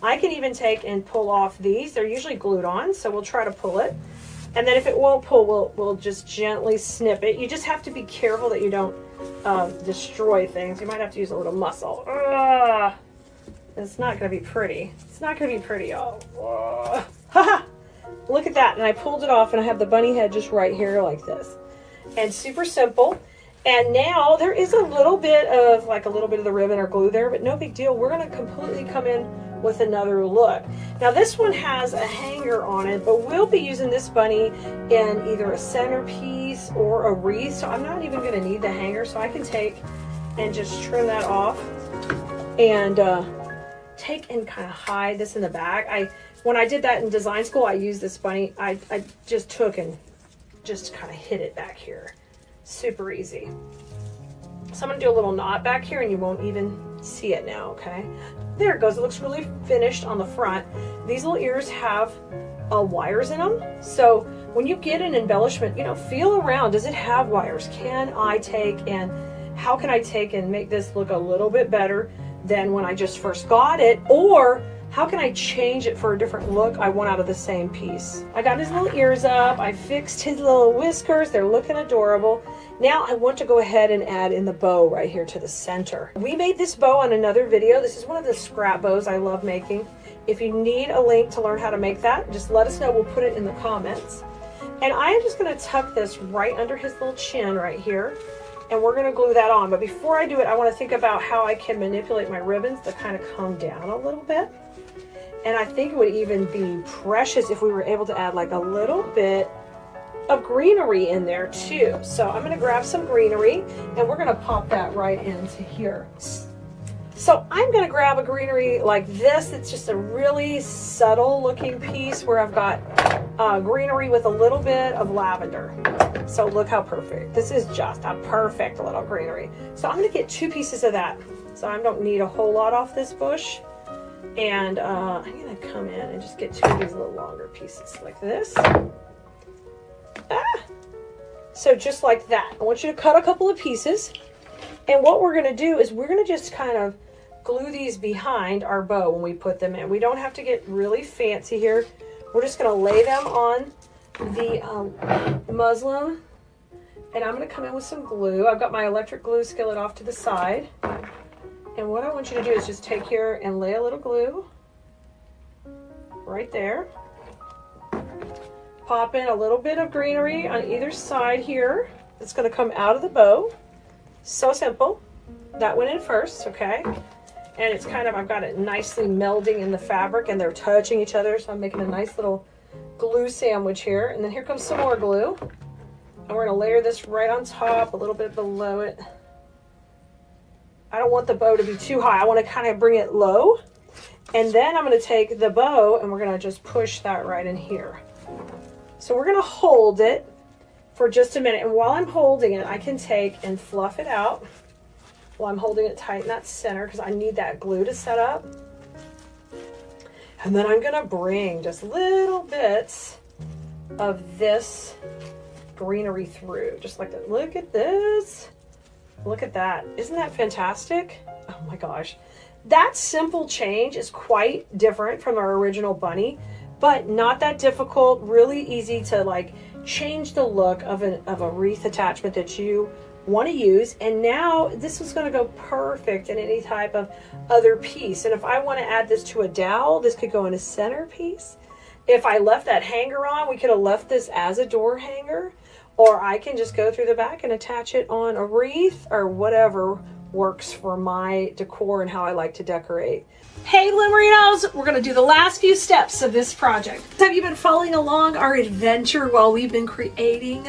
Speaker 1: I can even take and pull off these. They're usually glued on, so we'll try to pull it. And then if it won't pull, we'll just gently snip it. You just have to be careful that you don't destroy things. You might have to use a little muscle. It's not going to be pretty. It's not going to be pretty. Oh, haha! Look at that. And I pulled it off and I have the bunny head just right here like this. And super simple. And now there is a little bit of the ribbon or glue there, but no big deal. We're going to completely come in with another look. Now this one has a hanger on it, but we'll be using this bunny in either a centerpiece or a wreath. So I'm not even going to need the hanger. So I can take and just trim that off and take and kind of hide this in the back. When I did that in design school, I used this bunny. I just took and just kind of hid it back here. Super easy. So I'm going to do a little knot back here and you won't even see it now, okay? There it goes. It looks really finished on the front. These little ears have wires in them. So when you get an embellishment, you know, feel around. Does it have wires? How can I take and make this look a little bit better than when I just first got it? Or how can I change it for a different look I want out of the same piece? I got his little ears up. I fixed his little whiskers. They're looking adorable. Now I want to go ahead and add in the bow right here to the center. We made this bow on another video. This is one of the scrap bows I love making. If you need a link to learn how to make that, just let us know. We'll put it in the comments. And I am just going to tuck this right under his little chin right here. And we're going to glue that on. But before I do it, I want to think about how I can manipulate my ribbons to kind of come down a little bit. And I think it would even be precious if we were able to add like a little bit of greenery in there too. So I'm going to grab some greenery and we're going to pop that right into here. So I'm going to grab a greenery like this. It's just a really subtle looking piece where I've got greenery with a little bit of lavender. So look how perfect. This is just a perfect little greenery. So I'm going to get 2 pieces of that. So I don't need a whole lot off this bush. And I'm going to come in and just get 2 of these little longer pieces like this. So just like that. I want you to cut a couple of pieces. And what we're going to do is we're going to just kind of glue these behind our bow when we put them in. We don't have to get really fancy here. We're just going to lay them on the muslin. And I'm going to come in with some glue. I've got my electric glue skillet off to the side. And what I want you to do is just take here and lay a little glue right there. Pop in a little bit of greenery on either side here. It's going to come out of the bow. So simple. That went in first, okay? And it's kind of, I've got it nicely melding in the fabric and they're touching each other. So I'm making a nice little glue sandwich here. And then here comes some more glue. And we're gonna layer this right on top, a little bit below it. I don't want the bow to be too high. I want to kind of bring it low. And then I'm gonna take the bow and we're gonna just push that right in here. So we're gonna hold it for just a minute. And while I'm holding it, I can take and fluff it out while I'm holding it tight in that center because I need that glue to set up. And then I'm gonna bring just little bits of this greenery through, just like that. Look at this. Look at that. Isn't that fantastic? Oh my gosh. That simple change is quite different from our original bunny, but not that difficult, really easy to like change the look of a wreath attachment that you want to use. And now this is going to go perfect in any type of other piece. And if I want to add this to a dowel, this could go in a centerpiece. If I left that hanger on, we could have left this as a door hanger, or I can just go through the back and attach it on a wreath or whatever works for my decor and how I like to decorate. Hey Limerinos, we're going to do the last few steps of this project. Have you been following along our adventure while we've been creating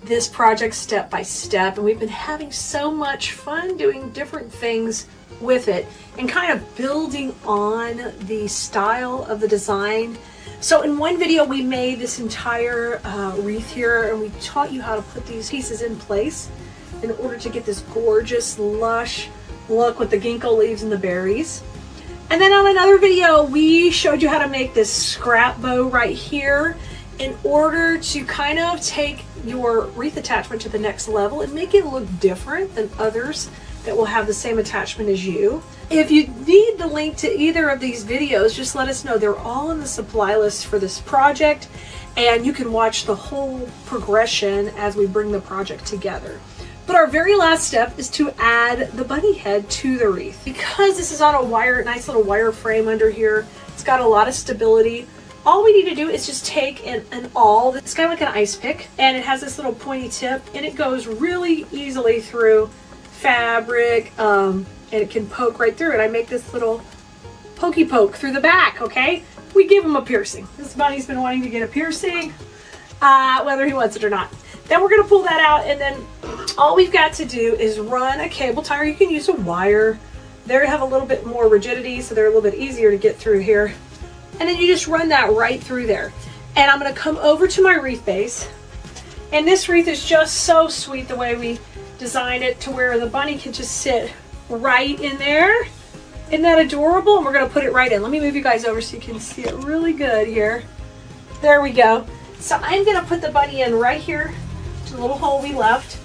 Speaker 1: this project step by step? And we've been having so much fun doing different things with it and kind of building on the style of the design. So in one video we made this entire wreath here and we taught you how to put these pieces in place in order to get this gorgeous lush look with the ginkgo leaves and the berries. And then on another video, we showed you how to make this scrap bow right here in order to kind of take your wreath attachment to the next level and make it look different than others that will have the same attachment as you. If you need the link to either of these videos, just let us know. They're all in the supply list for this project, and you can watch the whole progression as we bring the project together. But our very last step is to add the bunny head to the wreath. Because this is on a wire, nice little wire frame under here, it's got a lot of stability. All we need to do is just take an awl that's kind of like an ice pick, and it has this little pointy tip, and it goes really easily through fabric, and it can poke right through it. I make this little pokey poke through the back, okay? We give him a piercing. This bunny's been wanting to get a piercing, whether he wants it or not. Then we're gonna pull that out, and then all we've got to do is run a cable tie. You can use a wire. They have a little bit more rigidity, so they're a little bit easier to get through here. And then you just run that right through there. And I'm gonna come over to my wreath base. And this wreath is just so sweet the way we designed it to where the bunny can just sit right in there. Isn't that adorable? And we're gonna put it right in. Let me move you guys over so you can see it really good here. There we go. So I'm gonna put the bunny in right here to the little hole we left.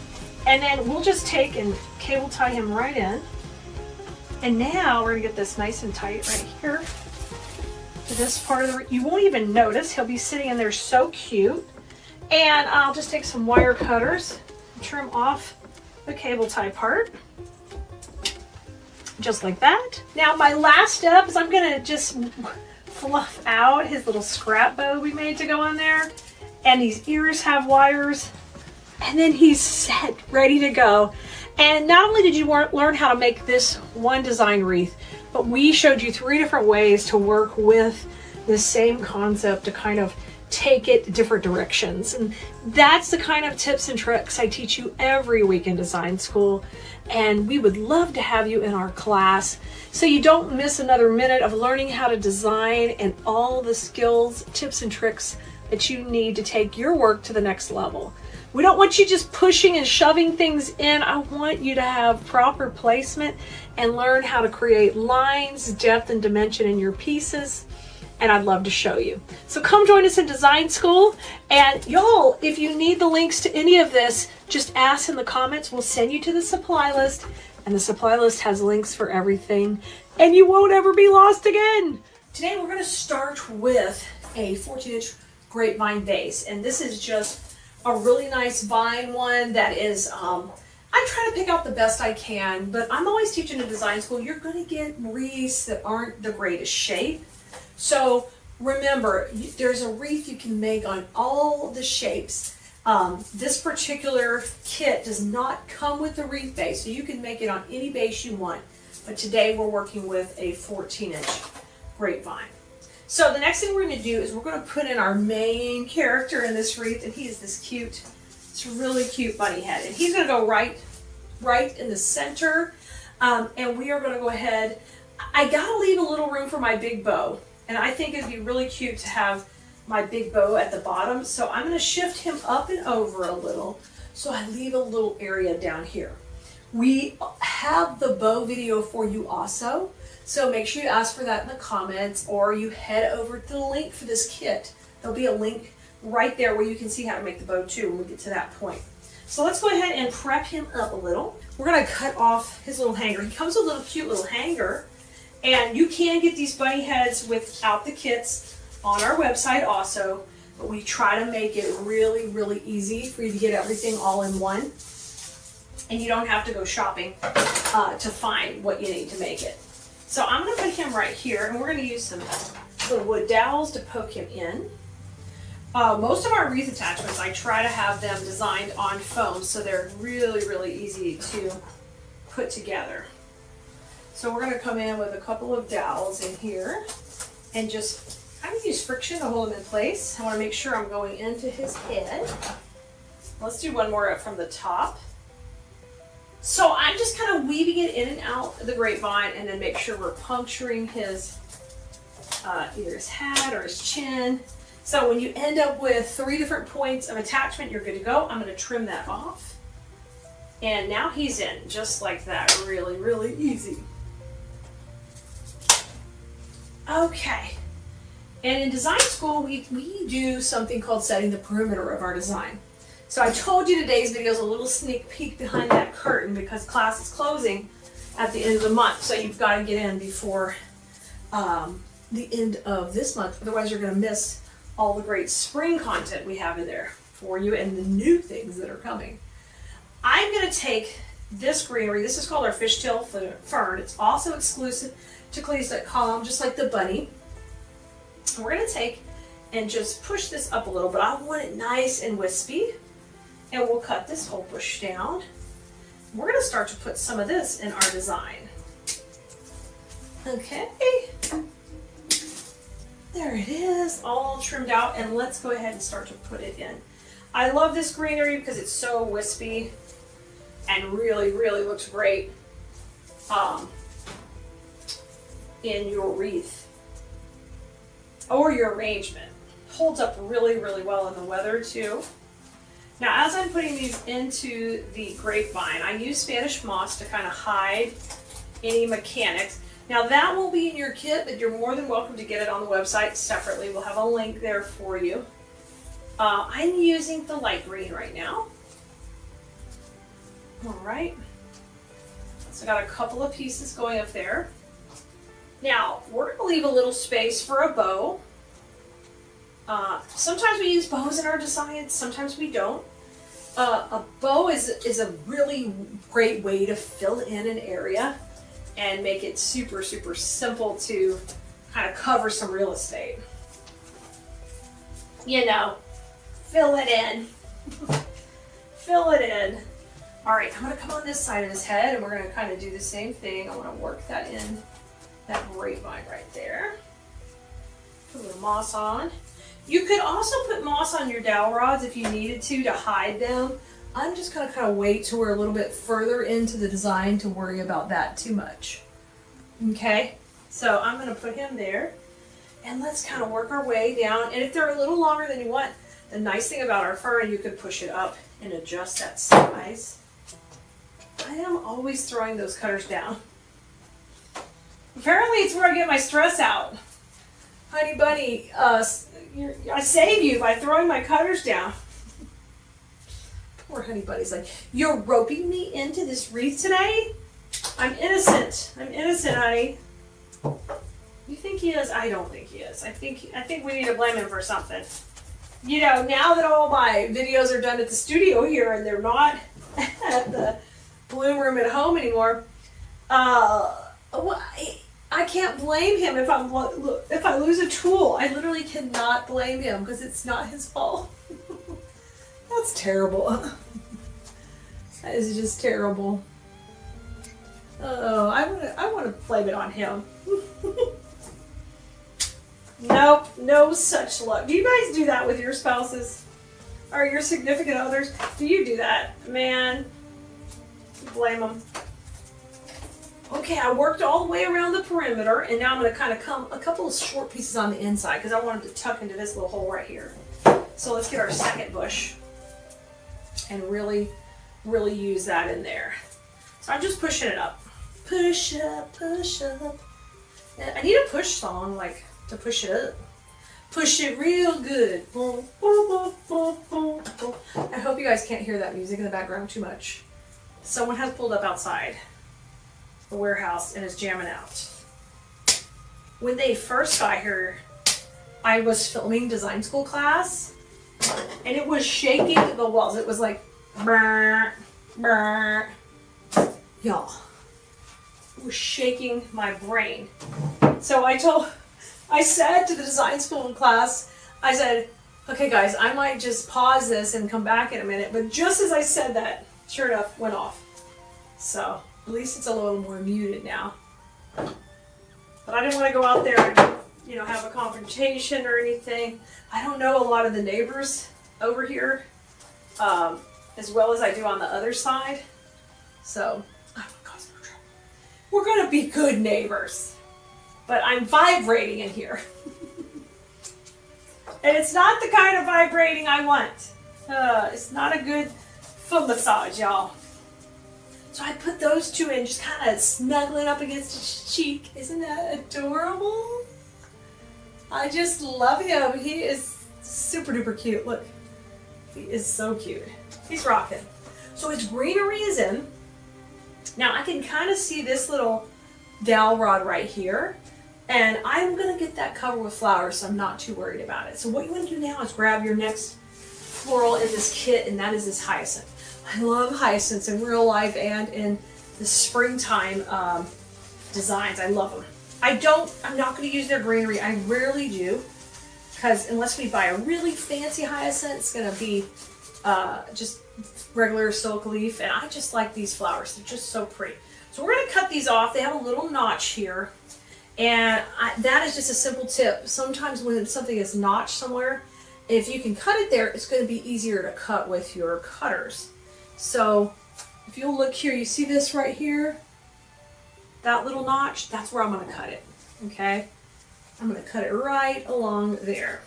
Speaker 1: And then we'll just take and cable tie him right in. And now we're gonna get this nice and tight right here to this part of the, you won't even notice. He'll be sitting in there so cute. And I'll just take some wire cutters and trim off the cable tie part. Just like that. Now my last step is I'm gonna just fluff out his little scrap bow we made to go on there. And these ears have wires. And then he's set, ready to go. And not only did you learn how to make this one design wreath, but we showed you 3 different ways to work with the same concept to kind of take it different directions. And that's the kind of tips and tricks I teach you every week in design school. And we would love to have you in our class so you don't miss another minute of learning how to design and all the skills, tips, and tricks that you need to take your work to the next level. We don't want you just pushing and shoving things in. I want you to have proper placement and learn how to create lines, depth, and dimension in your pieces. And I'd love to show you. So come join us in design school. And y'all, if you need the links to any of this, just ask in the comments. We'll send you to the supply list. And the supply list has links for everything. And you won't ever be lost again. Today we're gonna start with a 14-inch grapevine vase. And this is just a really nice vine one that is, I'm trying to pick out the best I can, but I'm always teaching in design school, you're gonna get wreaths that aren't the greatest shape. So remember, there's a wreath you can make on all the shapes This particular kit does not come with the wreath base, so you can make it on any base you want. But today we're working with a 14-inch grapevine. So the next thing we're going to do is we're going to put in our main character in this wreath, and he is this cute, it's a really cute bunny head. And he's going to go right in the center, and we are going to go ahead. I got to leave a little room for my big bow, and I think it'd be really cute to have my big bow at the bottom. So I'm going to shift him up and over a little, so I leave a little area down here. We have the bow video for you also, so make sure you ask for that in the comments, or you head over to the link for this kit. There'll be a link right there where you can see how to make the bow too when we get to that point. So let's go ahead and prep him up a little. We're going to cut off his little hanger. He comes with a little cute little hanger, and you can get these bunny heads without the kits on our website also, but we try to make it really, really easy for you to get everything all in one, and you don't have to go shopping to find what you need to make it. So I'm going to put him right here, and we're going to use some little wood dowels to poke him in. Most of our wreath attachments, I try to have them designed on foam, so they're really, really easy to put together. So we're going to come in with a couple of dowels in here, and just I'm going to use friction to hold him in place. I want to make sure I'm going into his head. Let's do one more up from the top. So I'm just kind of weaving it in and out of the grapevine, and then make sure we're puncturing his either his hat or his chin. So when you end up with 3 different points of attachment, you're good to go. I'm going to trim that off. And now he's in, just like that. Really, really easy. Okay. And in design school, we do something called setting the perimeter of our design. So I told you today's video is a little sneak peek behind that curtain because class is closing at the end of the month. So you've got to get in before the end of this month. Otherwise, you're going to miss all the great spring content we have in there for you and the new things that are coming. I'm going to take this greenery. This is called our fishtail fern. It's also exclusive to KeleasDesignSchoolDotCom, just like the bunny. And we're going to take and just push this up a little, but I want it nice and wispy. And we'll cut this whole bush down. We're going to start to put some of this in our design. Okay. There it is, all trimmed out, and let's go ahead and start to put it in. I love this greenery because it's so wispy and really, really looks great in your wreath or your arrangement. Holds up really, really well in the weather too. Now, as I'm putting these into the grapevine, I use Spanish moss to kind of hide any mechanics. Now, that won't be in your kit, but you're more than welcome to get it on the website separately. We'll have a link there for you. I'm using the light green right now. All right. So I got a couple of pieces going up there. Now, we're going to leave a little space for a bow. Sometimes we use bows in our designs, sometimes we don't. A bow is a really great way to fill in an area and make it super, super simple to kind of cover some real estate. You know, fill it in. Fill it in. All right, I'm going to come on this side of his head, and we're going to kind of do the same thing. I want to work that in, that grapevine right there. Put a little moss on. You could also put moss on your dowel rods if you needed to hide them. I'm just going to kind of wait till we're a little bit further into the design to worry about that too much. Okay, so I'm going to put him there, and let's kind of work our way down. And if they're a little longer than you want, the nice thing about our fern, you could push it up and adjust that size. I am always throwing those cutters down. Apparently it's where I get my stress out. Honey bunny, I save you by throwing my cutters down. Poor honey bunny's like, you're roping me into this wreath today? I'm innocent. I'm innocent, honey. You think he is? I don't think he is. I think we need to blame him for something. You know, now that all my videos are done at the studio here and they're not at the bloom room at home anymore, I can't blame him if I lose a tool. I literally cannot blame him because it's not his fault. That's terrible. That is just terrible. Oh, I want to blame it on him. Nope, no such luck. Do you guys do that with your spouses or your significant others? Do you do that? Man, blame them. Okay, I worked all the way around the perimeter, and now I'm going to kind of come a couple of short pieces on the inside because I want them to tuck into this little hole right here. So let's get our second bush and really, really use that in there. So I'm just pushing it up. Push up, push up. I need a push song, like, to push it up. Push it real good. I hope you guys can't hear that music in the background too much. Someone has pulled up outside the warehouse and is jamming out. When they first got here, I was filming design school class, and it was shaking the walls. It was like, brr, brr. Y'all, it was shaking my brain. So I said to the design school class, I said, okay guys, I might just pause this and come back in a minute. But just as I said that, sure enough, went off. So at least it's a little more muted now. But I didn't want to go out there and, you know, have a confrontation or anything. I don't know a lot of the neighbors over here as well as I do on the other side. So I don't want to cause no trouble. We're going to be good neighbors. But I'm vibrating in here. And it's not the kind of vibrating I want. It's not a good foot massage, y'all. So I put those two in, just kind of snuggling up against his cheek. Isn't that adorable? I just love him. He is super duper cute. Look, he is so cute. He's rocking. So his greenery is in. Now I can kind of see this little dowel rod right here. And I'm going to get that covered with flowers, so I'm not too worried about it. So what you want to do now is grab your next floral in this kit, and that is this hyacinth. I love hyacinths in real life and in the springtime designs. I love them. I'm not going to use their greenery. I rarely do, because unless we buy a really fancy hyacinth, it's going to be just regular silk leaf. And I just like these flowers. They're just so pretty. So we're going to cut these off. They have a little notch here. And that is just a simple tip. Sometimes when something is notched somewhere, if you can cut it there, it's going to be easier to cut with your cutters. So if you'll look here, you see this right here? That little notch, that's where I'm going to cut it. Okay? I'm going to cut it right along there.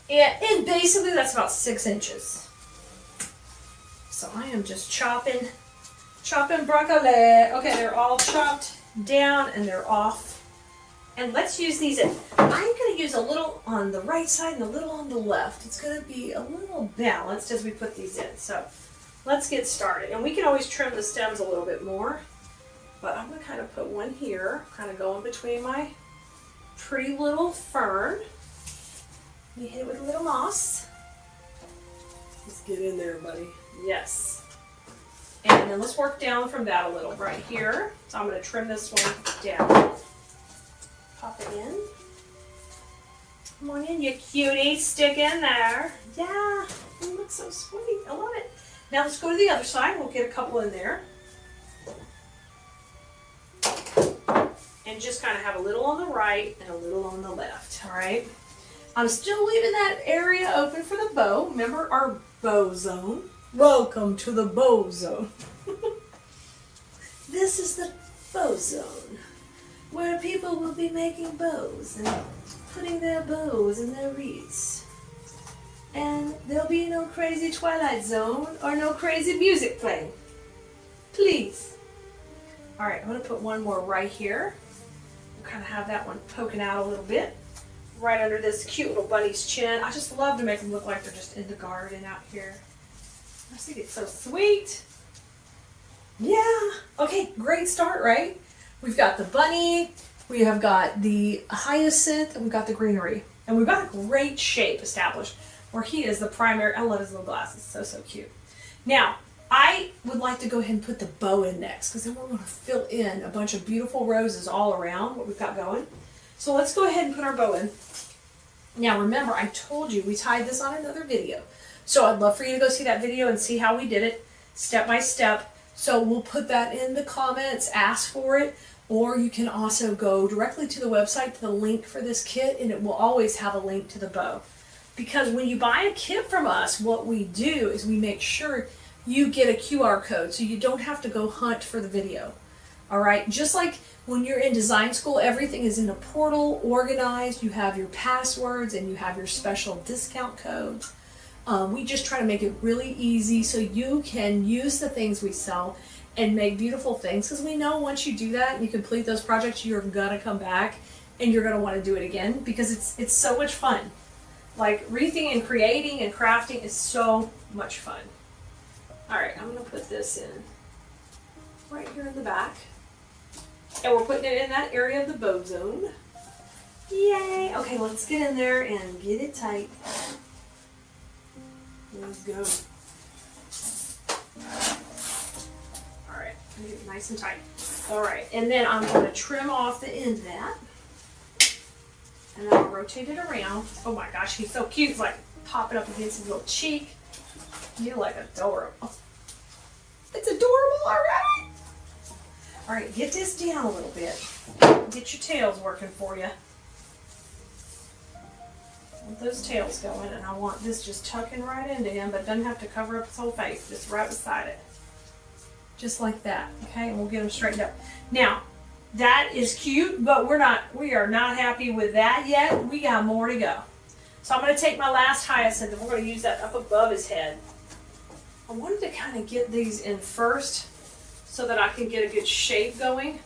Speaker 1: And basically that's about 6 inches. So I am just chopping broccoli. Okay, they're all chopped down and they're off. And let's use these in. I'm going to use a little on the right side and a little on the left. It's going to be a little balanced as we put these in. So let's get started. And we can always trim the stems a little bit more. But I'm going to kind of put one here, kind of going between my pretty little fern. You hit it with a little moss. Let's get in there, buddy. Yes. And then let's work down from that a little right here. So I'm going to trim this one down. Pop it in. Come on in, you cutie. Stick in there. Yeah, it looks so sweet. I love it. Now let's go to the other side. We'll get a couple in there. And just kind of have a little on the right and a little on the left. All right. I'm still leaving that area open for the bow. Remember our bow zone. Welcome to the bow zone. This is the bow zone, where people will be making bows and putting their bows in their wreaths. And there'll be no crazy Twilight Zone or no crazy music playing. Please. All right, I'm going to put one more right here. We'll kind of have that one poking out a little bit, right under this cute little bunny's chin. I just love to make them look like they're just in the garden out here. I just think it's so sweet. Yeah. Okay, great start, right? We've got the bunny, we have got the hyacinth, and we've got the greenery. And we've got a great shape established where he is the primary. I love his little glasses. So, so cute. Now, I would like to go ahead and put the bow in next, because then we're going to fill in a bunch of beautiful roses all around what we've got going. So let's go ahead and put our bow in. Now remember, I told you we tied this on another video. So I'd love for you to go see that video and see how we did it step by step. So we'll put that in the comments, ask for it, or you can also go directly to the website, to the link for this kit, and it will always have a link to the bow. Because when you buy a kit from us, what we do is we make sure you get a QR code so you don't have to go hunt for the video. All right, just like when you're in design school, everything is in a portal, organized. You have your passwords and you have your special discount codes. We just try to make it really easy so you can use the things we sell and make beautiful things, because we know once you do that and you complete those projects, you're gonna come back and you're gonna want to do it again, because it's so much fun. Like wreathing and creating and crafting is so much fun. All right, I'm gonna put this in right here in the back. And we're putting it in that area of the bow zone. Yay! Okay, let's get in there and get it tight. Let's go. Alright, get it nice and tight. Alright, and then I'm going to trim off the end of that. And then I'll rotate it around. Oh my gosh, he's so cute. He's like popping up against his little cheek. You're like adorable. It's adorable already! Alright, get this down a little bit. Get your tails working for you. I want those tails going, and I want this just tucking right into him, but it doesn't have to cover up his whole face, just right beside it. Just like that, okay? And we'll get him straightened up. Now, that is cute, but we are not happy with that yet. We got more to go. So I'm going to take my last hyacinth, and we're going to use that up above his head. I wanted to kind of get these in first, so that I can get a good shape going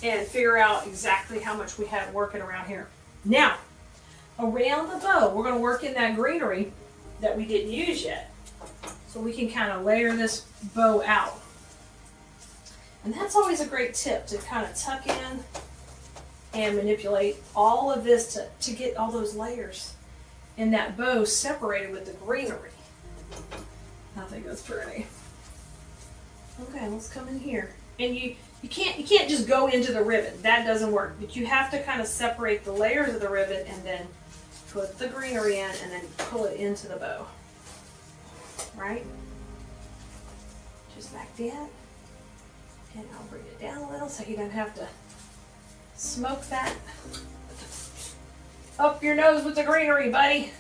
Speaker 1: and figure out exactly how much we have working around here. Now, around the bow, we're going to work in that greenery that we didn't use yet, so we can kind of layer this bow out. And that's always a great tip, to kind of tuck in and manipulate all of this to get all those layers in that bow separated with the greenery. I think that's pretty. Okay, let's come in here. And you can't just go into the ribbon. That doesn't work. But you have to kind of separate the layers of the ribbon and then put the greenery in and then pull it into the bow. Right? Just like that. And I'll bring it down a little so you don't have to smoke that up your nose with the greenery, buddy.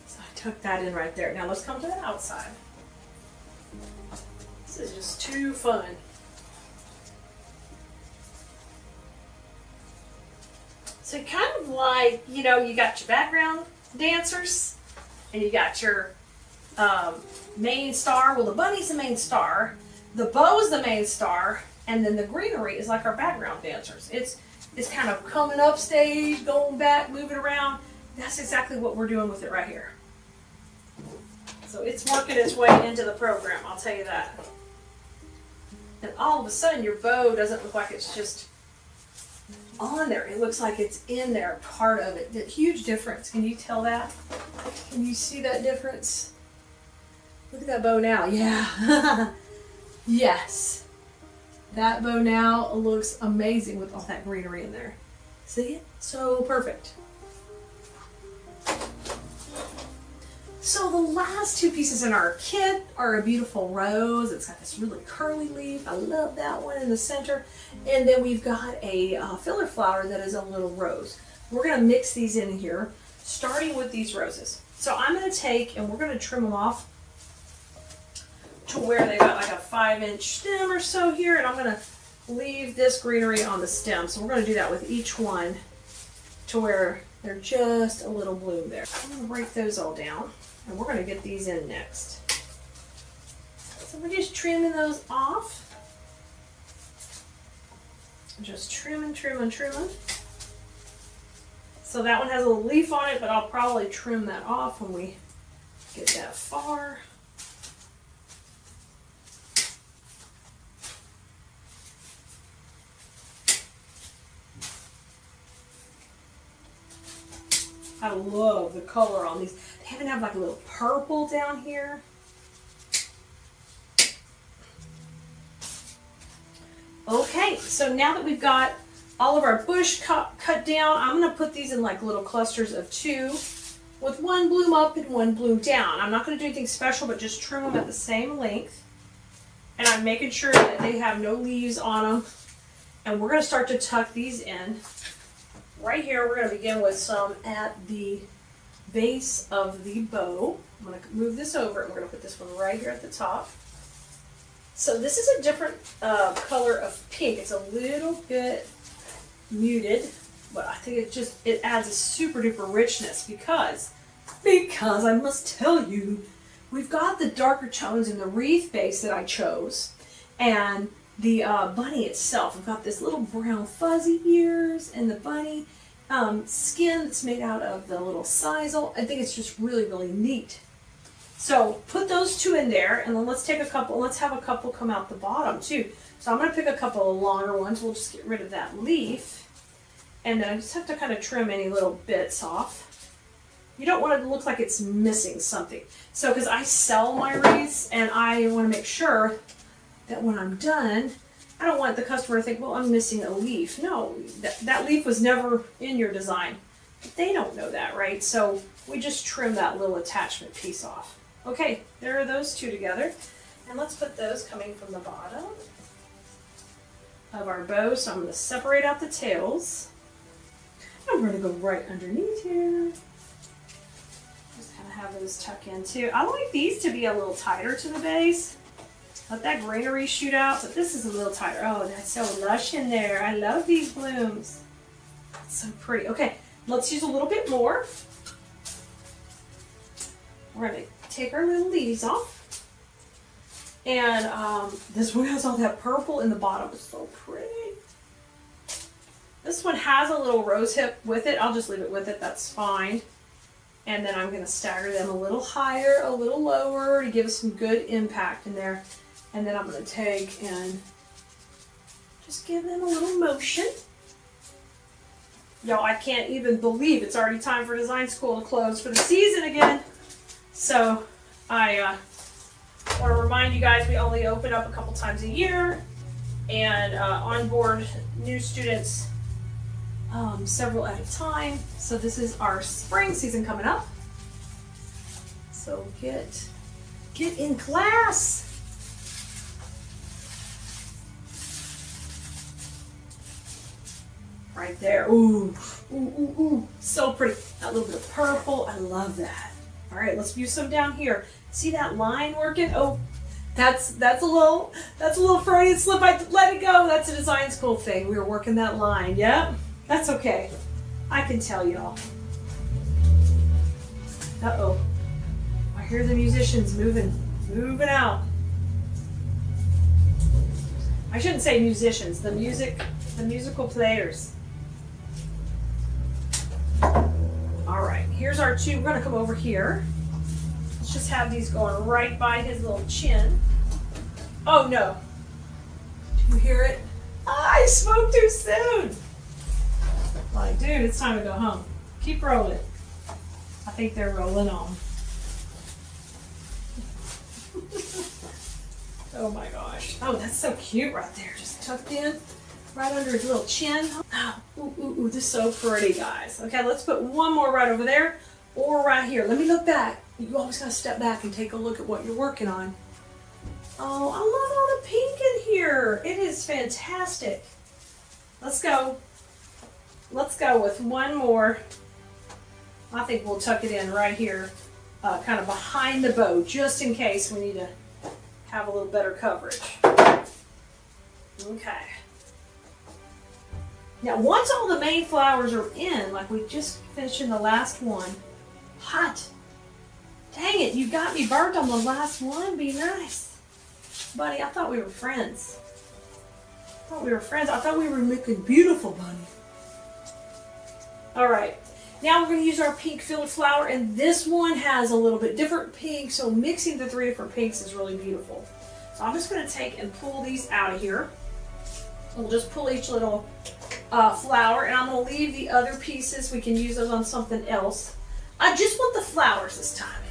Speaker 1: So I tuck that in right there. Now let's come to the outside. This is just too fun. So kind of like, you know, you got your background dancers and you got your main star. Well, the bunny's the main star, the bow is the main star, and then the greenery is like our background dancers. It's kind of coming up stage, going back, moving around. That's exactly what we're doing with it right here. So it's working its way into the program, I'll tell you that. And all of a sudden your bow doesn't look like it's just on there. It looks like it's in there, part of it. The huge difference. Can you tell that? Can you see that difference? Look at that bow now. Yeah. Yes. That bow now looks amazing with all that greenery in there. See it? So perfect. So the last two pieces in our kit are a beautiful rose. It's got this really curly leaf. I love that one in the center. And then we've got a filler flower that is a little rose. We're going to mix these in here, starting with these roses. So I'm going to take, and we're going to trim them off to where they got like a 5-inch stem or so here. And I'm going to leave this greenery on the stem. So we're going to do that with each one to where they're just a little bloom there. I'm going to break those all down. And we're going to get these in next. So we're just trimming those off. Just trimming. So that one has a little leaf on it, but I'll probably trim that off when we get that far. I love the color on these. They even have like a little purple down here. Okay, so now that we've got all of our bush cut down. I'm going to put these in like little clusters of 2 with 1 bloom up and 1 bloom down. I'm not going to do anything special, but just trim them at the same length. And I'm making sure that they have no leaves on them. And we're going to start to tuck these in. Right here, we're going to begin with some at the base of the bow. I'm going to move this over and we're going to put this one right here at the top. So this is a different color of pink. It's a little bit muted, but I think it adds a super duper richness because I must tell you, we've got the darker tones in the wreath base that I chose, and the bunny itself. We've got this little brown fuzzy ears and the bunny skin that's made out of the little sisal. I think it's just really, really neat. So put those 2 in there, and then let's have a couple come out the bottom too. So I'm going to pick a couple of longer ones. We'll just get rid of that leaf. And then I just have to kind of trim any little bits off. You don't want it to look like it's missing something. So, because I sell my wreaths, and I want to make sure that when I'm done, I don't want the customer to think, well, I'm missing a leaf. No, that leaf was never in your design. But they don't know that, right? So we just trim that little attachment piece off. Okay, there are those 2 together. And let's put those coming from the bottom of our bow. So I'm going to separate out the tails. I'm going to go right underneath here. Just kind of have those tuck in too. I like these to be a little tighter to the base. Let that greenery shoot out, but this is a little tighter. Oh, that's so lush in there. I love these blooms. That's so pretty. Okay, let's use a little bit more. We're going to take our little leaves off. And this one has all that purple in the bottom. It's so pretty. This one has a little rose hip with it. I'll just leave it with it. That's fine. And then I'm going to stagger them a little higher, a little lower to give us some good impact in there. And then I'm going to take and just give them a little motion. Y'all, I can't even believe it's already time for design school to close for the season again. So I want to remind you guys, we only open up a couple times a year and onboard new students several at a time. So this is our spring season coming up. So get in class. Right there. Ooh, ooh, ooh, ooh. So pretty. That little bit of purple. I love that. All right, let's use some down here. See that line working? Oh, that's a little Freudian slip. I let it go. That's a design school thing. We were working that line. Yeah, that's okay. I can tell y'all. Uh-oh. I hear the musicians moving out. I shouldn't say musicians. The musical players. All right, here's our 2. We're gonna come over here. Let's just have these going right by his little chin. Oh no. Do you hear it? I spoke too soon. Like, dude, it's time to go home. Keep rolling. I think they're rolling on. Oh my gosh. Oh, that's so cute right there. Just tucked in. Right under his little chin. Oh, ooh, ooh, ooh, this is so pretty, guys. Okay, let's put one more right over there or right here. Let me look back. You always gotta step back and take a look at what you're working on. Oh, I love all the pink in here. It is fantastic. Let's go. Let's go with one more. I think we'll tuck it in right here, kind of behind the bow, just in case we need to have a little better coverage. Okay. Now, once all the main flowers are in, like we just finished in the last one, hot. Dang it, you got me burnt on the last one. Be nice. Buddy, I thought we were friends. I thought we were looking beautiful, buddy. All right. Now we're going to use our pink filled flower, and this one has a little bit different pink, so mixing the 3 different pinks is really beautiful. So I'm just going to take and pull these out of here. We'll just pull each little flower, and I'm going to leave the other pieces. We can use those on something else. I just want the flowers this time.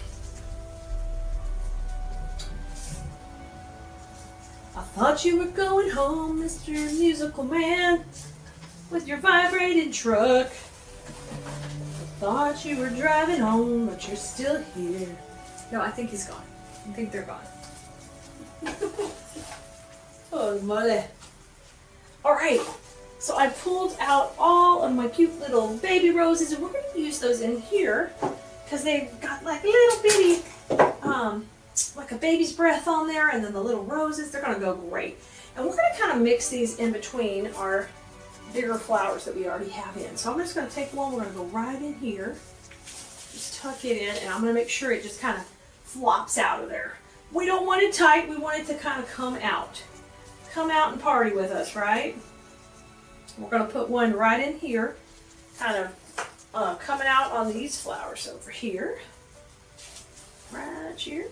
Speaker 1: I thought you were going home, Mr. Musical Man. with your vibrating truck. Thought you were driving home, but you're still here. No, I think he's gone. I think they're gone. Oh, mole. All right, so I pulled out all of my cute little baby roses, and we're going to use those in here because they've got like little bitty, like a baby's breath on there, and then the little roses, they're going to go great. And we're going to kind of mix these in between our bigger flowers that we already have in. So I'm just going to take one, we're going to go right in here, just tuck it in, and I'm going to make sure it just kind of flops out of there. We don't want it tight, we want it to kind of come out. Come out and party with us, right? We're going to put one right in here, kind of coming out on these flowers over here, right here.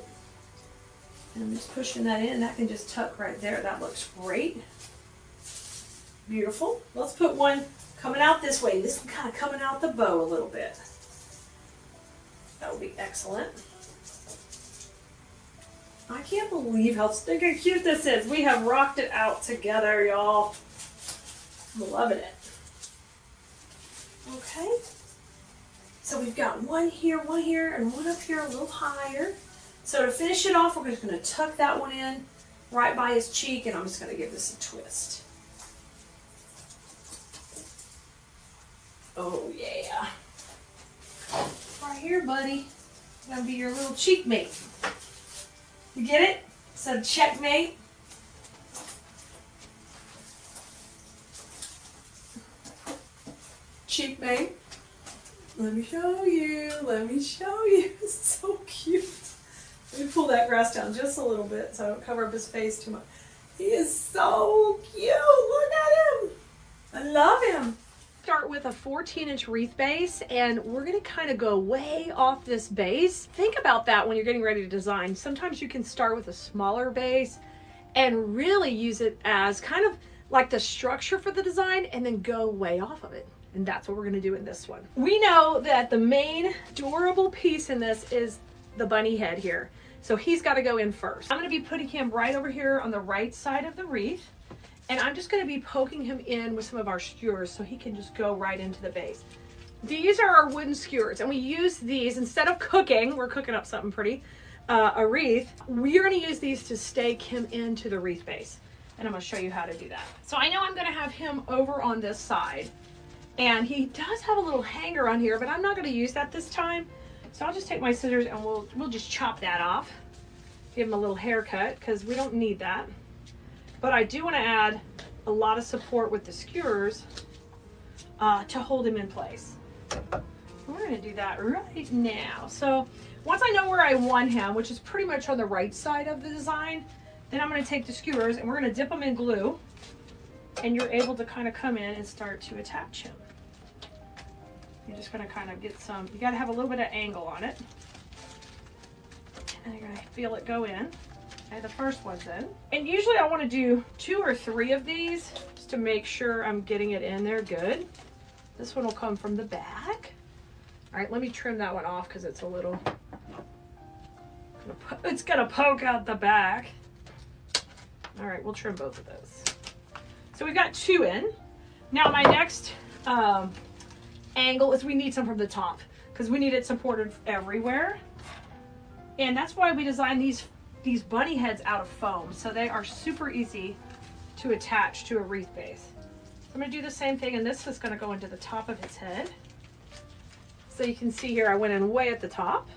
Speaker 1: And I'm just pushing that in. That can just tuck right there. That looks great. Beautiful. Let's put one coming out this way. This is kind of coming out the bow a little bit. That will be excellent. I can't believe how stinking cute this is. We have rocked it out together, y'all. I'm loving it. Okay. So we've got one here, and one up here a little higher. So to finish it off, we're just going to tuck that one in right by his cheek, and I'm just going to give this a twist. Oh, yeah. Right here, buddy. It's going to be your little cheek mate. You get it? So checkmate. Cheekmate. Let me show you. Let me show you. It's so cute. Let me pull that grass down just a little bit so I don't cover up his face too much. He is so cute. Look at him. I love him. Start with a 14-inch wreath base, and we're going to kind of go way off this base. Think about that when you're getting ready to design. Sometimes you can start with a smaller base and really use it as kind of like the structure for the design and then go way off of it. And that's what we're going to do in this one. We know that the main durable piece in this is the bunny head here. So he's got to go in first. I'm going to be putting him right over here on the right side of the wreath. And I'm just going to be poking him in with some of our skewers so he can just go right into the base. These are our wooden skewers, and we use these instead of cooking. We're cooking up something pretty, a wreath. We're going to use these to stake him into the wreath base. And I'm going to show you how to do that. So I know I'm going to have him over on this side. And he does have a little hanger on here, but I'm not going to use that this time. So I'll just take my scissors and we'll just chop that off. Give him a little haircut because we don't need that. But I do want to add a lot of support with the skewers to hold him in place. We're going to do that right now. So once I know where I want him, which is pretty much on the right side of the design, then I'm going to take the skewers and we're going to dip them in glue. And you're able to kind of come in and start to attach him. You're just going to kind of get some, you got to have a little bit of angle on it. And you're going to feel it go in. Okay, the first one's in. And usually I want to do 2 or 3 of these just to make sure I'm getting it in there good. This one will come from the back. All right, let me trim that one off because it's a little, it's going to poke out the back. All right, we'll trim both of those. So we've got 2 in. Now my next angle is we need some from the top because we need it supported everywhere. And that's why we designed these bunny heads out of foam. So they are super easy to attach to a wreath base. So I'm going to do the same thing, and this is going to go into the top of his head. So you can see here I went in way at the top.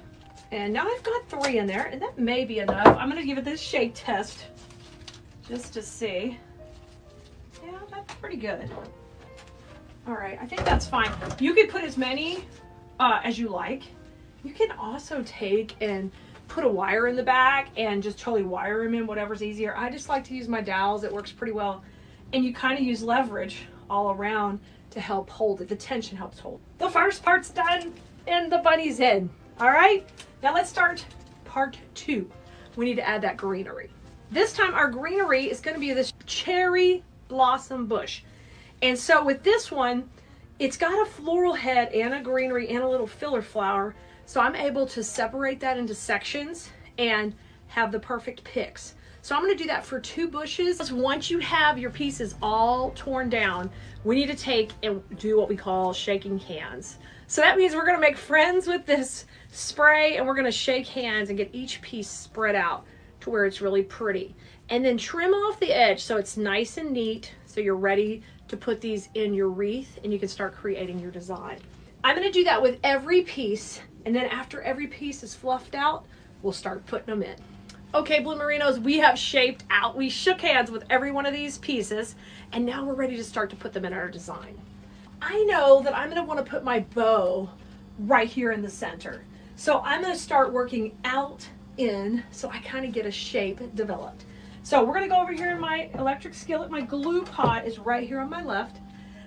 Speaker 1: And now I've got 3 in there, and that may be enough. I'm going to give it this shake test just to see. Yeah, that's pretty good. All right, I think that's fine. You could put as many as you like. You can also take and put a wire in the back and just totally wire them in, whatever's easier. I just like to use my dowels. It works pretty well. And you kind of use leverage all around to help hold it. The tension helps hold. The first part's done in the bunny's head. All right, now let's start part 2. We need to add that greenery. This time our greenery is going to be this cherry blossom bush. And so with this one, it's got a floral head and a greenery and a little filler flower. So I'm able to separate that into sections and have the perfect picks. So I'm going to do that for 2 bushes. Once you have your pieces all torn down, we need to take and do what we call shaking hands. So that means we're going to make friends with this spray, and we're going to shake hands and get each piece spread out to where it's really pretty. And then trim off the edge so it's nice and neat, so you're ready to put these in your wreath and you can start creating your design. I'm going to do that with every piece, and then after every piece is fluffed out, we'll start putting them in. Okay, Blue Merinos, we have shaped out. We shook hands with every one of these pieces, and now we're ready to start to put them in our design. I know that I'm going to want to put my bow right here in the center. So I'm going to start working out in so I kind of get a shape developed. So we're going to go over here in my electric skillet. My glue pot is right here on my left.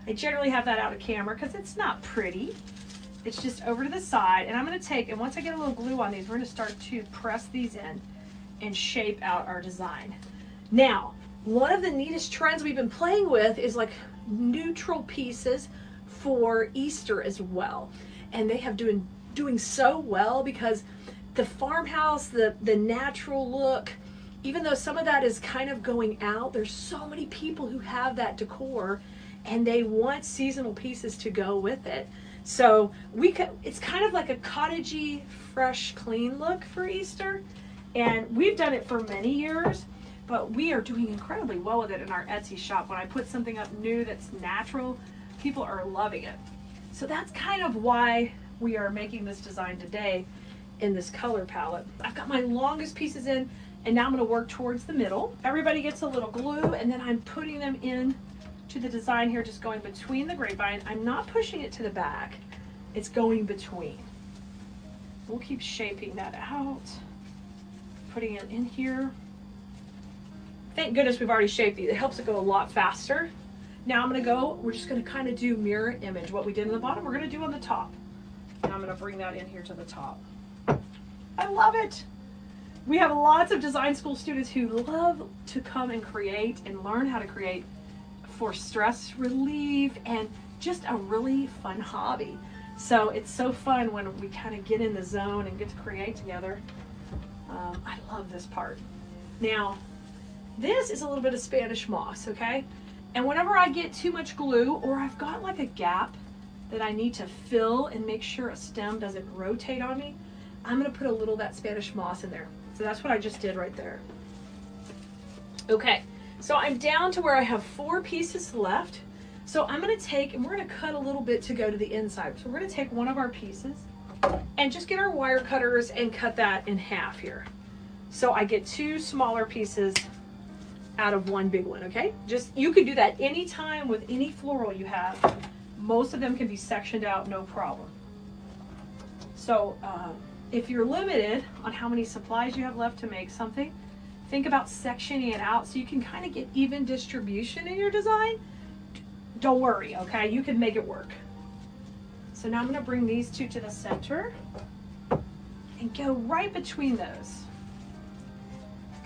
Speaker 1: I generally have that out of camera because it's not pretty. It's just over to the side. And I'm going to take, and once I get a little glue on these, we're going to start to press these in and shape out our design. Now, one of the neatest trends we've been playing with is like neutral pieces for Easter as well. And they have doing so well because the farmhouse, the natural look, even though some of that is kind of going out, there's so many people who have that decor and they want seasonal pieces to go with it. So it's kind of like a cottagey, fresh, clean look for Easter. And we've done it for many years, but we are doing incredibly well with it in our Etsy shop. When I put something up new that's natural, people are loving it. So that's kind of why we are making this design today in this color palette. I've got my longest pieces in, and now I'm going to work towards the middle. Everybody gets a little glue, and then I'm putting them in to the design here, just going between the grapevine. I'm not pushing it to the back. It's going between. We'll keep shaping that out. Putting it in here. Thank goodness we've already shaped these. It helps it go a lot faster. Now we're just going to kind of do mirror image. What we did on the bottom, we're going to do on the top. And I'm going to bring that in here to the top. I love it. We have lots of design school students who love to come and create and learn how to create for stress relief and just a really fun hobby. So it's so fun when we kind of get in the zone and get to create together. I love this part. Now, this is a little bit of Spanish moss, okay? And whenever I get too much glue or I've got like a gap that I need to fill and make sure a stem doesn't rotate on me, I'm gonna put a little of that Spanish moss in there. So that's what I just did right there. Okay, so I'm down to where I have 4 pieces left. So I'm gonna take, and we're gonna cut a little bit to go to the inside. So we're gonna take one of our pieces and just get our wire cutters and cut that in half here. So I get 2 smaller pieces out of 1 big one, okay? You can do that anytime with any floral you have. Most of them can be sectioned out, no problem. So if you're limited on how many supplies you have left to make something, think about sectioning it out so you can kind of get even distribution in your design. Don't worry, okay? You can make it work. So now I'm going to bring these 2 to the center and go right between those.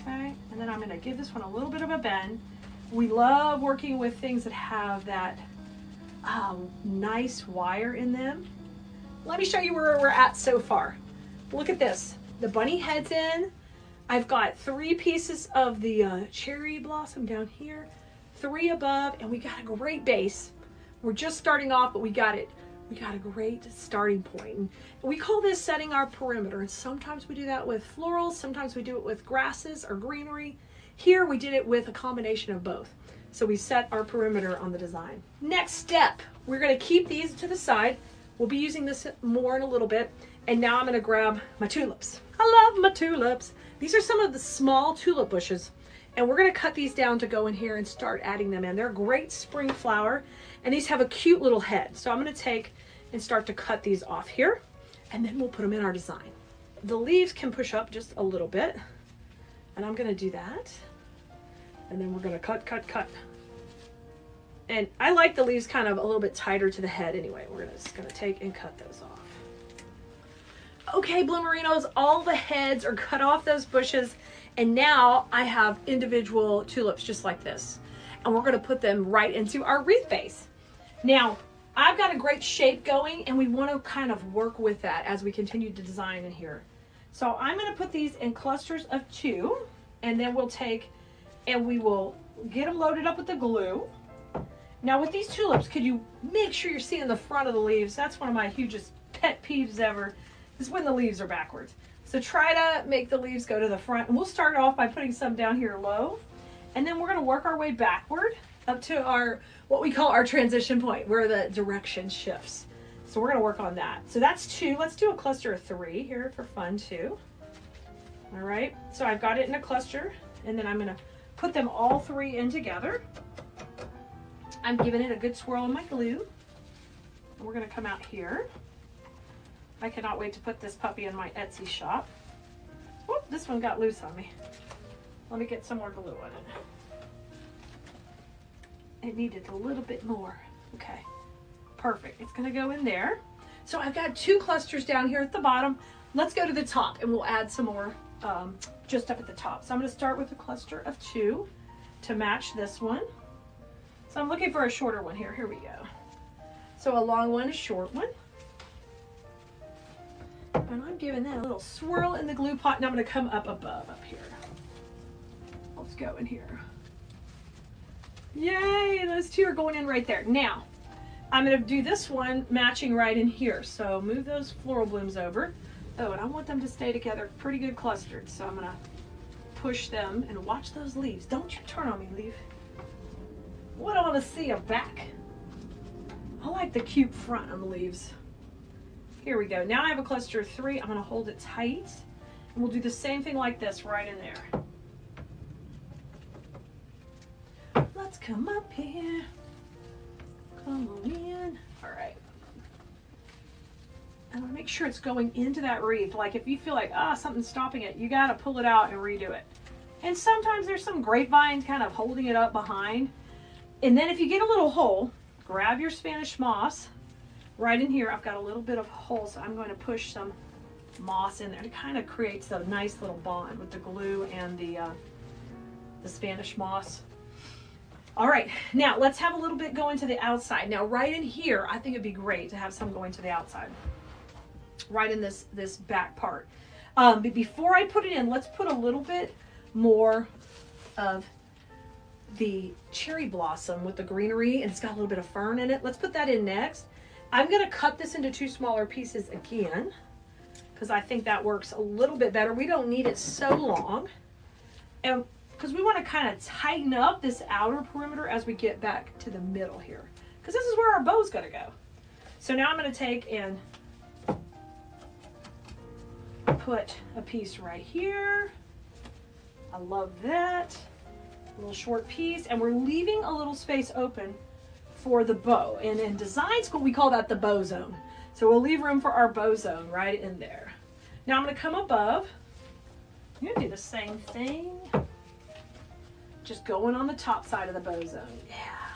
Speaker 1: Okay, and then I'm going to give this one a little bit of a bend. We love working with things that have that nice wire in them. Let me show you where we're at so far. Look at this. The bunny head's in. I've got 3 pieces of the cherry blossom down here, 3 above, and we got a great base. We're just starting off, but we got it. We got a great starting point. And we call this setting our perimeter. And sometimes we do that with florals, sometimes we do it with grasses or greenery. Here we did it with a combination of both. So we set our perimeter on the design. Next step, we're going to keep these to the side. We'll be using this more in a little bit. And now I'm going to grab my tulips. I love my tulips. These are some of the small tulip bushes. And we're going to cut these down to go in here and start adding them in. They're a great spring flower. And these have a cute little head. So I'm going to take and start to cut these off here. And then we'll put them in our design. The leaves can push up just a little bit. And I'm going to do that. And then we're going to cut, cut, cut. And I like the leaves kind of a little bit tighter to the head anyway. We're just going to take and cut those off. Okay, Blue Merinos, all the heads are cut off those bushes. And now I have individual tulips just like this. And we're going to put them right into our wreath base. Now, I've got a great shape going and we want to kind of work with that as we continue to design in here. So I'm going to put these in clusters of 2. and then we'll take and we will get them loaded up with the glue. Now with these tulips, could you make sure you're seeing the front of the leaves? That's one of my hugest pet peeves ever, is when the leaves are backwards. So try to make the leaves go to the front. And we'll start off by putting some down here low. And then we're going to work our way backward up to our, what we call our transition point, where the direction shifts. So we're going to work on that. So that's 2. Let's do a cluster of 3 here for fun too. All right. So I've got it in a cluster, and then I'm going to put them all 3 in together. I'm giving it a good swirl in my glue. And we're going to come out here. I cannot wait to put this puppy in my Etsy shop. Whoop, this one got loose on me. Let me get some more glue on it. It needed a little bit more. Okay, perfect. It's going to go in there. So I've got 2 clusters down here at the bottom. Let's go to the top and we'll add some more just up at the top. So I'm going to start with a cluster of 2 to match this one. So I'm looking for a shorter one here. Here we go. So a long one, a short one. And I'm giving that a little swirl in the glue pot, and I'm going to come up above up here. Let's go in here. Yay, those 2 are going in right there. Now, I'm going to do this one matching right in here. So move those floral blooms over. Oh, and I want them to stay together pretty good clustered. So I'm going to push them and watch those leaves. Don't you turn on me, leaf. What I want to see a back. I like the cute front on the leaves. Here we go. Now I have a cluster of 3. I'm going to hold it tight. And we'll do the same thing like this right in there. Let's come up here. Come on in. All right. I want to make sure it's going into that wreath. Like if you feel like, something's stopping it, you got to pull it out and redo it. And sometimes there's some grapevines kind of holding it up behind. And then if you get a little hole, grab your Spanish moss. Right in here, I've got a little bit of hole, so I'm going to push some moss in there. It kind of creates a nice little bond with the glue and the Spanish moss. All right, now let's have a little bit going to the outside. Now, right in here, I think it'd be great to have some going to the outside. Right in this back part. But before I put it in, let's put a little bit more of the cherry blossom with the greenery, and it's got a little bit of fern in it. Let's put that in next. I'm going to cut this into 2 smaller pieces again because I think that works a little bit better. We don't need it so long, and because we want to kind of tighten up this outer perimeter as we get back to the middle here, because this is where our bow's going to go. So now I'm going to take and put a piece right here. I love that. A little short piece, and we're leaving a little space open for the bow. And in design school, we call that the bow zone. So we'll leave room for our bow zone right in there. Now I'm going to come above. I'm going to do the same thing. Just going on the top side of the bow zone. Yeah.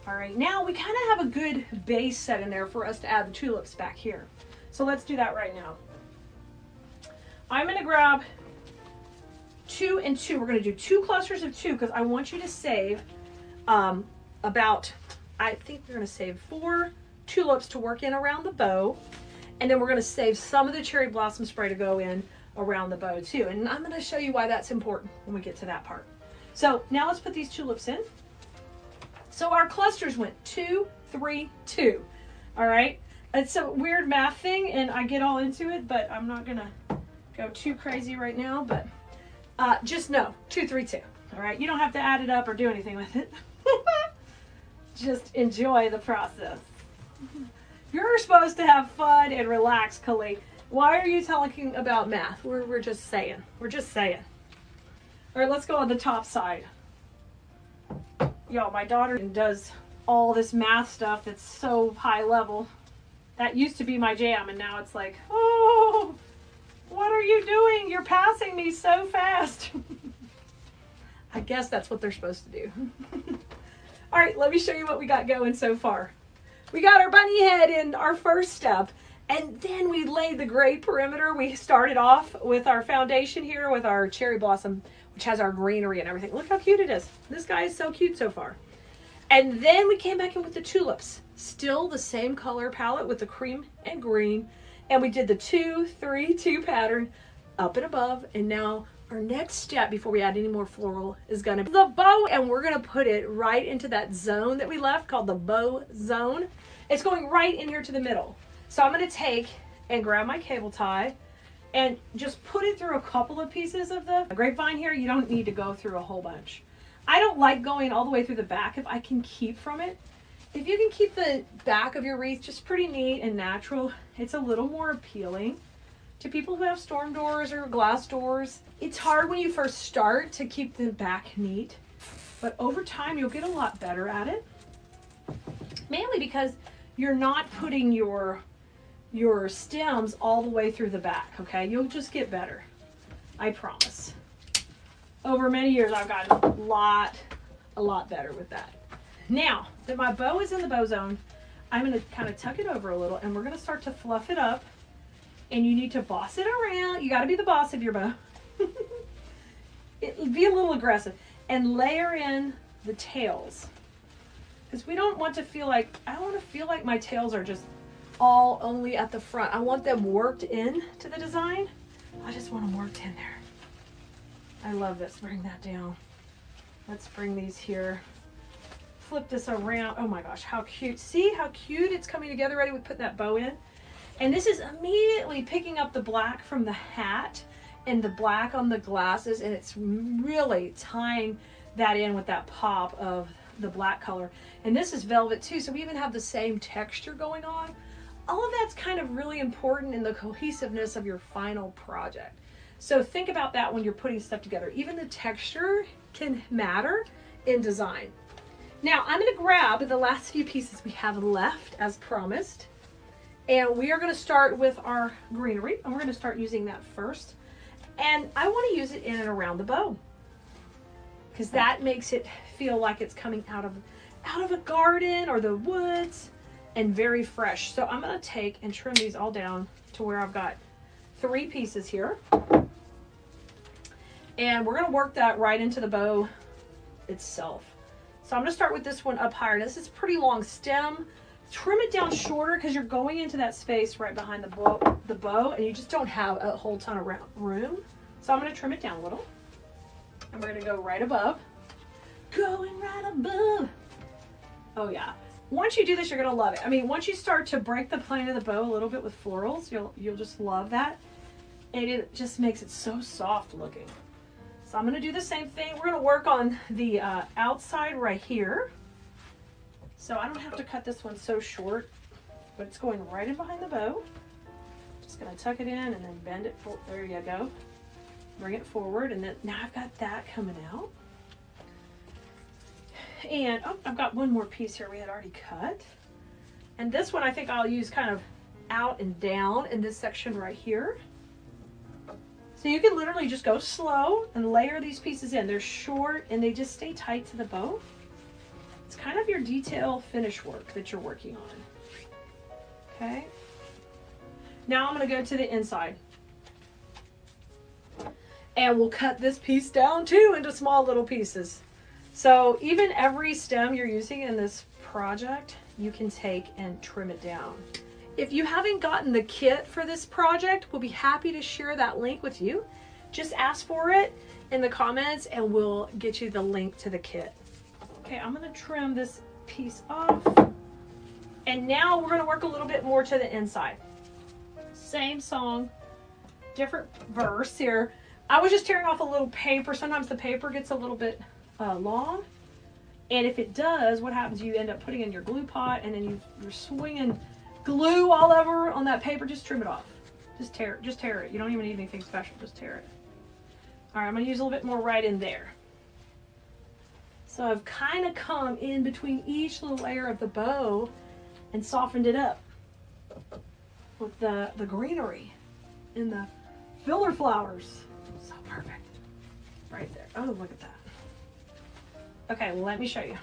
Speaker 1: All right, now we kind of have a good base set in there for us to add the tulips back here. So let's do that right now. I'm going to grab 2 and 2. We're going to do 2 clusters of 2 because I want you to save I think we're going to save 4 tulips to work in around the bow, and then we're going to save some of the cherry blossom spray to go in around the bow too. And I'm going to show you why that's important when we get to that part. So now let's put these tulips in. So our clusters went 2, 3, 2. All right. It's a weird math thing, and I get all into it, but I'm not going to go too crazy right now. But just know 2, 3, 2. All right. You don't have to add it up or do anything with it. Just enjoy the process. You're supposed to have fun and relax, Keleas. Why are you talking about math? We're just saying. We're just saying. All right, let's go on the top side. Y'all, my daughter does all this math stuff that's so high level. That used to be my jam, and now it's like, oh, what are you doing? You're passing me so fast. I guess that's what they're supposed to do. All right, let me show you what we got going so far. We got our bunny head in our first step, and then we laid the gray perimeter. We started off with our foundation here with our cherry blossom, which has our greenery and everything. Look how cute it is. This guy is so cute so far. And then we came back in with the tulips. Still the same color palette with the cream and green. And we did the 2, 3, 2 pattern up and above. And now Our next step before we add any more floral is going to be the bow, and we're going to put it right into that zone that we left called the bow zone. It's going right in here to the middle. So I'm going to take and grab my cable tie and just put it through a couple of pieces of the grapevine here. You don't need to go through a whole bunch. I don't like going all the way through the back if I can keep from it. If you can keep the back of your wreath just pretty neat and natural, it's a little more appealing to people who have storm doors or glass doors. It's hard when you first start to keep the back neat, but over time you'll get a lot better at it. Mainly because you're not putting your stems all the way through the back, okay? You'll just get better, I promise. Over many years I've gotten a lot better with that. Now that my bow is in the bow zone, I'm going to kind of tuck it over a little, and we're going to start to fluff it up. And you need to boss it around. You got to be the boss of your bow. Be a little aggressive. And layer in the tails. Because we don't want to feel like, I don't want to feel like my tails are just all only at the front. I want them worked in to the design. I just want them worked in there. I love this. Bring that down. Let's bring these here. Flip this around. Oh my gosh, how cute. See how cute it's coming together ready with putting that bow in? And this is immediately picking up the black from the hat and the black on the glasses, and it's really tying that in with that pop of the black color. And this is velvet too, so we even have the same texture going on. All of that's kind of really important in the cohesiveness of your final project. So think about that when you're putting stuff together. Even the texture can matter in design. Now I'm going to grab the last few pieces we have left as promised. And we are going to start with our greenery, and we're going to start using that first. And I want to use it in and around the bow, because that makes it feel like it's coming out of a garden or the woods, and very fresh. So I'm going to take and trim these all down to where I've got 3 pieces here. And we're going to work that right into the bow itself. So I'm going to start with this one up higher. This is a pretty long stem. Trim it down shorter because you're going into that space right behind the bow, and you just don't have a whole ton of room. So I'm going to trim it down a little, and we're going to go right above. Going right above. Oh yeah. Once you do this, you're going to love it. I mean, once you start to break the plane of the bow a little bit with florals, you'll just love that. And it just makes it so soft looking. So I'm going to do the same thing. We're going to work on the outside right here. So I don't have to cut this one so short, but it's going right in behind the bow. Just going to tuck it in and then bend it. There you go. Bring it forward, and then now I've got that coming out. And oh, I've got one more piece here we had already cut. And this one I think I'll use kind of out and down in this section right here. So you can literally just go slow and layer these pieces in. They're short and they just stay tight to the bow. It's kind of your detail finish work that you're working on. Okay. Now I'm going to go to the inside. And we'll cut this piece down too into small little pieces. So even every stem you're using in this project, you can take and trim it down. If you haven't gotten the kit for this project, we'll be happy to share that link with you. Just ask for it in the comments and we'll get you the link to the kit. Okay, I'm going to trim this piece off. And now we're going to work a little bit more to the inside. Same song, different verse here. I was just tearing off a little paper. Sometimes the paper gets a little bit long. And if it does, what happens? You end up putting it in your glue pot, and then you're swinging glue all over on that paper. Just trim it off. Just tear it. You don't even need anything special. Just tear it. All right, I'm going to use a little bit more right in there. So I've kind of come in between each little layer of the bow and softened it up with the greenery and the filler flowers. So perfect. Right there. Oh, look at that. Okay, let me show you.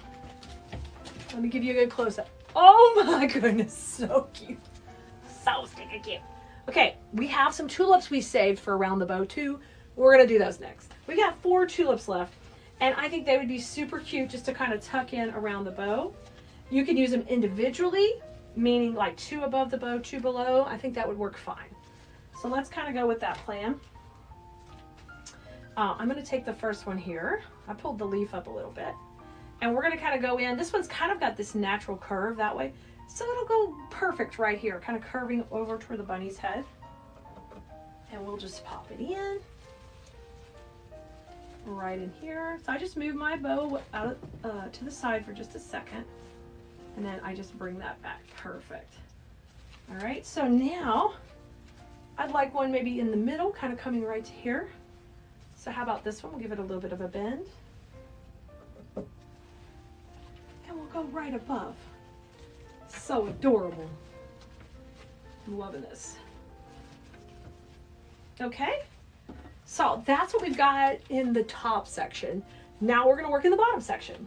Speaker 1: Let me give you a good close-up. Oh my goodness, so cute. So stinking cute. Okay, we have some tulips we saved for around the bow too. We're gonna do those next. We got 4 tulips left, and I think they would be super cute just to kind of tuck in around the bow. You can use them individually, meaning like 2 above the bow, 2 below. I think that would work fine. So let's kind of go with that plan. I'm going to take the first one here. I pulled the leaf up a little bit. And we're going to kind of go in. This one's kind of got this natural curve that way. So it'll go perfect right here, kind of curving over toward the bunny's head. And we'll just pop it in. Right in here. So I just move my bow out to the side for just a second. And then I just bring that back. Perfect. All right, so now I'd like one maybe in the middle, kind of coming right to here. So how about this one? We'll give it a little bit of a bend. And we'll go right above. So adorable. I'm loving this. Okay, so that's what we've got in the top section. Now we're going to work in the bottom section.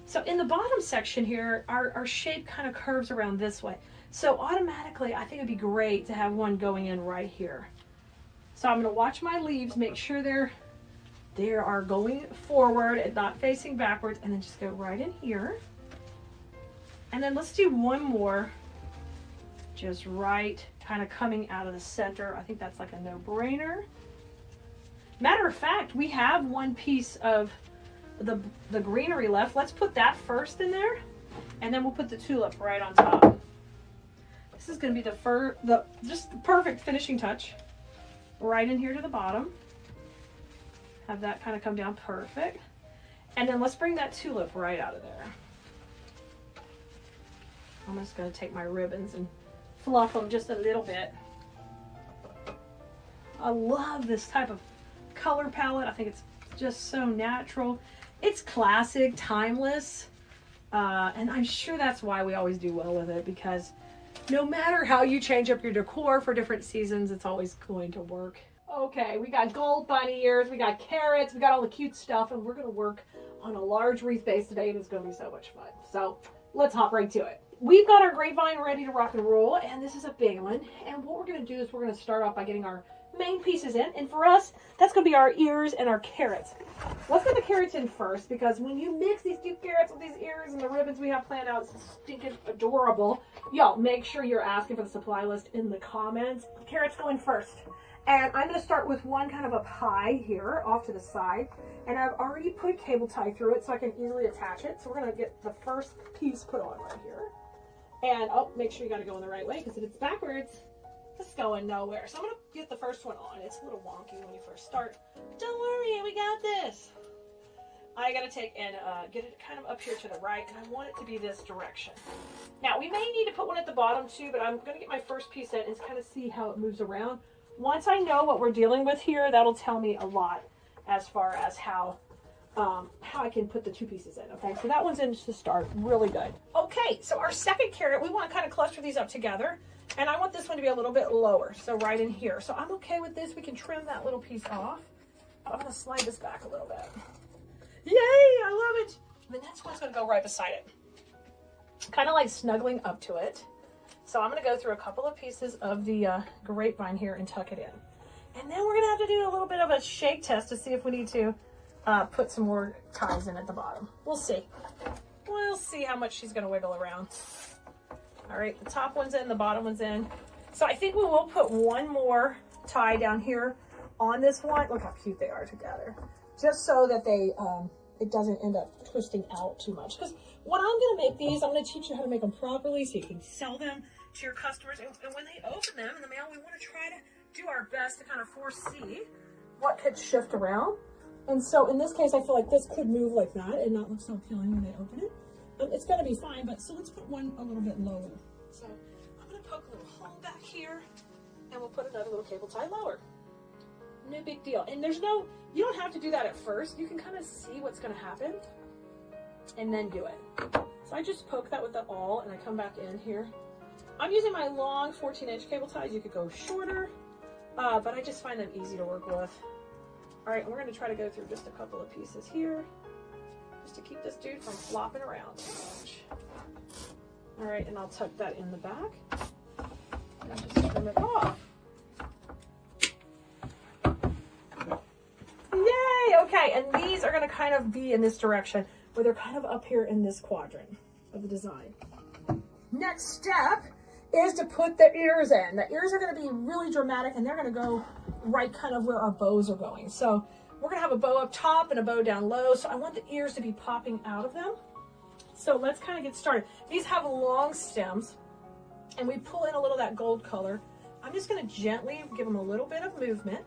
Speaker 1: So in the bottom section here, our shape kind of curves around this way. So automatically, I think it'd be great to have one going in right here. So I'm going to watch my leaves, make sure they are going forward and not facing backwards, and then just go right in here. And then let's do one more, just right, kind of coming out of the center. I think that's like a no-brainer. Matter of fact, we have one piece of the greenery left. Let's put that first in there, and then we'll put the tulip right on top. This is going to be just the perfect finishing touch. Right in here to the bottom. Have that kind of come down perfect. And then let's bring that tulip right out of there. I'm just going to take my ribbons and fluff them just a little bit. I love this type of color palette. I think it's just so natural. It's classic, timeless, and I'm sure that's why we always do well with it, because no matter how you change up your decor for different seasons, it's always going to work. Okay, we got gold bunny ears, we got carrots, we got all the cute stuff, and we're going to work on a large wreath base today, and it's going to be so much fun. So let's hop right to it. We've got our grapevine ready to rock and roll, and this is a big one. And what we're going to do is we're going to start off by getting our main pieces in, and for us, that's going to be our ears and our carrots. Let's get the carrots in first, because when you mix these cute carrots with these ears and the ribbons we have planned out, it's stinking adorable. Y'all, make sure you're asking for the supply list in the comments. Carrots go in first. And I'm going to start with one kind of a pie here off to the side. And I've already put cable tie through it so I can easily attach it. So we're going to get the first piece put on right here. And, oh, make sure you got to go in the right way, because if it's backwards, it's going nowhere. So I'm going to get the first one on. It's a little wonky when you first start. Don't worry, we got this. I got to take and get it kind of up here to the right, and I want it to be this direction. Now, we may need to put one at the bottom too, but I'm going to get my first piece in and kind of see how it moves around. Once I know what we're dealing with here, that'll tell me a lot as far as how I can put the two pieces in. Okay, so that one's in to start. Really good. Okay, so our second carrot, we want to kind of cluster these up together. And I want this one to be a little bit lower, so right in here. So I'm okay with this. We can trim that little piece off. I'm going to slide this back a little bit. Yay, I love it. The next one's going to go right beside it. Kind of like snuggling up to it. So I'm going to go through a couple of pieces of the grapevine here and tuck it in. And then we're going to have to do a little bit of a shake test to see if we need to put some more ties in at the bottom. We'll see. We'll see how much she's going to wiggle around. All right, the top one's in, the bottom one's in. So I think we will put one more tie down here on this one. Look how cute they are together. Just so that they, it doesn't end up twisting out too much. Because when I'm going to make these, I'm going to teach you how to make them properly so you can sell them to your customers. And when they open them in the mail, we want to try to do our best to kind of foresee what could shift around. And so in this case, I feel like this could move like that and not look so appealing when they open it. It's going to be fine, but so let's put one a little bit lower. So I'm going to poke a little hole back here, and we'll put another little cable tie lower. No big deal. And there's no, you don't have to do that at first. You can kind of see what's going to happen and then do it. So I just poke that with the awl, and I come back in here. I'm using my long 14-inch cable ties. You could go shorter, but I just find them easy to work with. All right, and we're going to try to go through just a couple of pieces here, just to keep this dude from flopping around so much. All right, and I'll tuck that in the back and just trim it off. Yay! Okay, and these are going to kind of be in this direction, where they're kind of up here in this quadrant of the design. Next step is to put the ears in. The ears are going to be really dramatic, and they're going to go right kind of where our bows are going. So We're gonna have a bow up top and a bow down low, so I want the ears to be popping out of them. So let's kind of get started. These have long stems, and we pull in a little of that gold color. I'm just gonna gently give them a little bit of movement.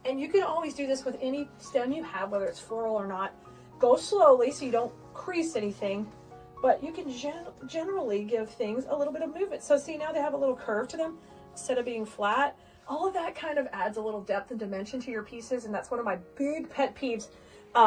Speaker 1: And you can always do this with any stem you have, whether it's floral or not. Go slowly so you don't crease anything, but you can generally give things a little bit of movement. So see, now they have a little curve to them instead of being flat. All of that kind of adds a little depth and dimension to your pieces, and that's one of my big pet peeves,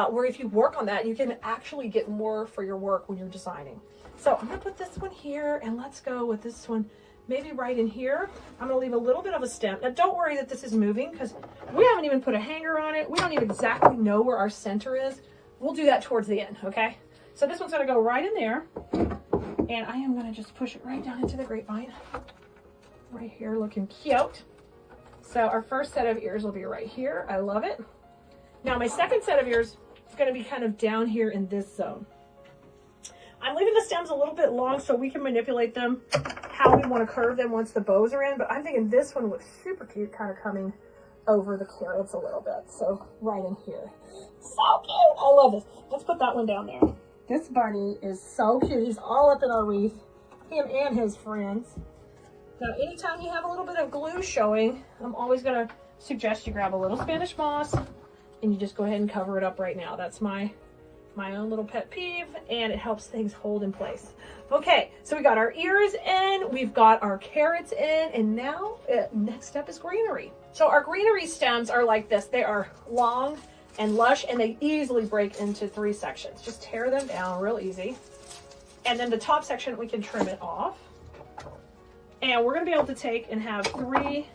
Speaker 1: where if you work on that, you can actually get more for your work when you're designing. So I'm gonna put this one here, and let's go with this one maybe right in here. I'm gonna leave a little bit of a stem. Now don't worry that this is moving, because we haven't even put a hanger on it. We don't even exactly know where our center is. We'll do that towards the end, okay? So this one's gonna go right in there, and I am gonna just push it right down into the grapevine. Right here, looking cute. So our first set of ears will be right here. I love it. Now my second set of ears is gonna be kind of down here in this zone. I'm leaving the stems a little bit long so we can manipulate them how we want to curve them once the bows are in, but I'm thinking this one looks super cute, kind of coming over the carrots a little bit. So right in here. So cute. I love this. Let's put that one down there. This bunny is so cute. He's all up in our wreath, him and his friends. Now, anytime you have a little bit of glue showing, I'm always going to suggest you grab a little Spanish moss and you just go ahead and cover it up right now. That's my own little pet peeve, and it helps things hold in place. Okay, so we got our ears in, we've got our carrots in, and now next step is greenery. So our greenery stems are like this. They are long and lush, and they easily break into 3 sections. Just tear them down real easy. And then the top section, we can trim it off. And we're gonna be able to take and have 3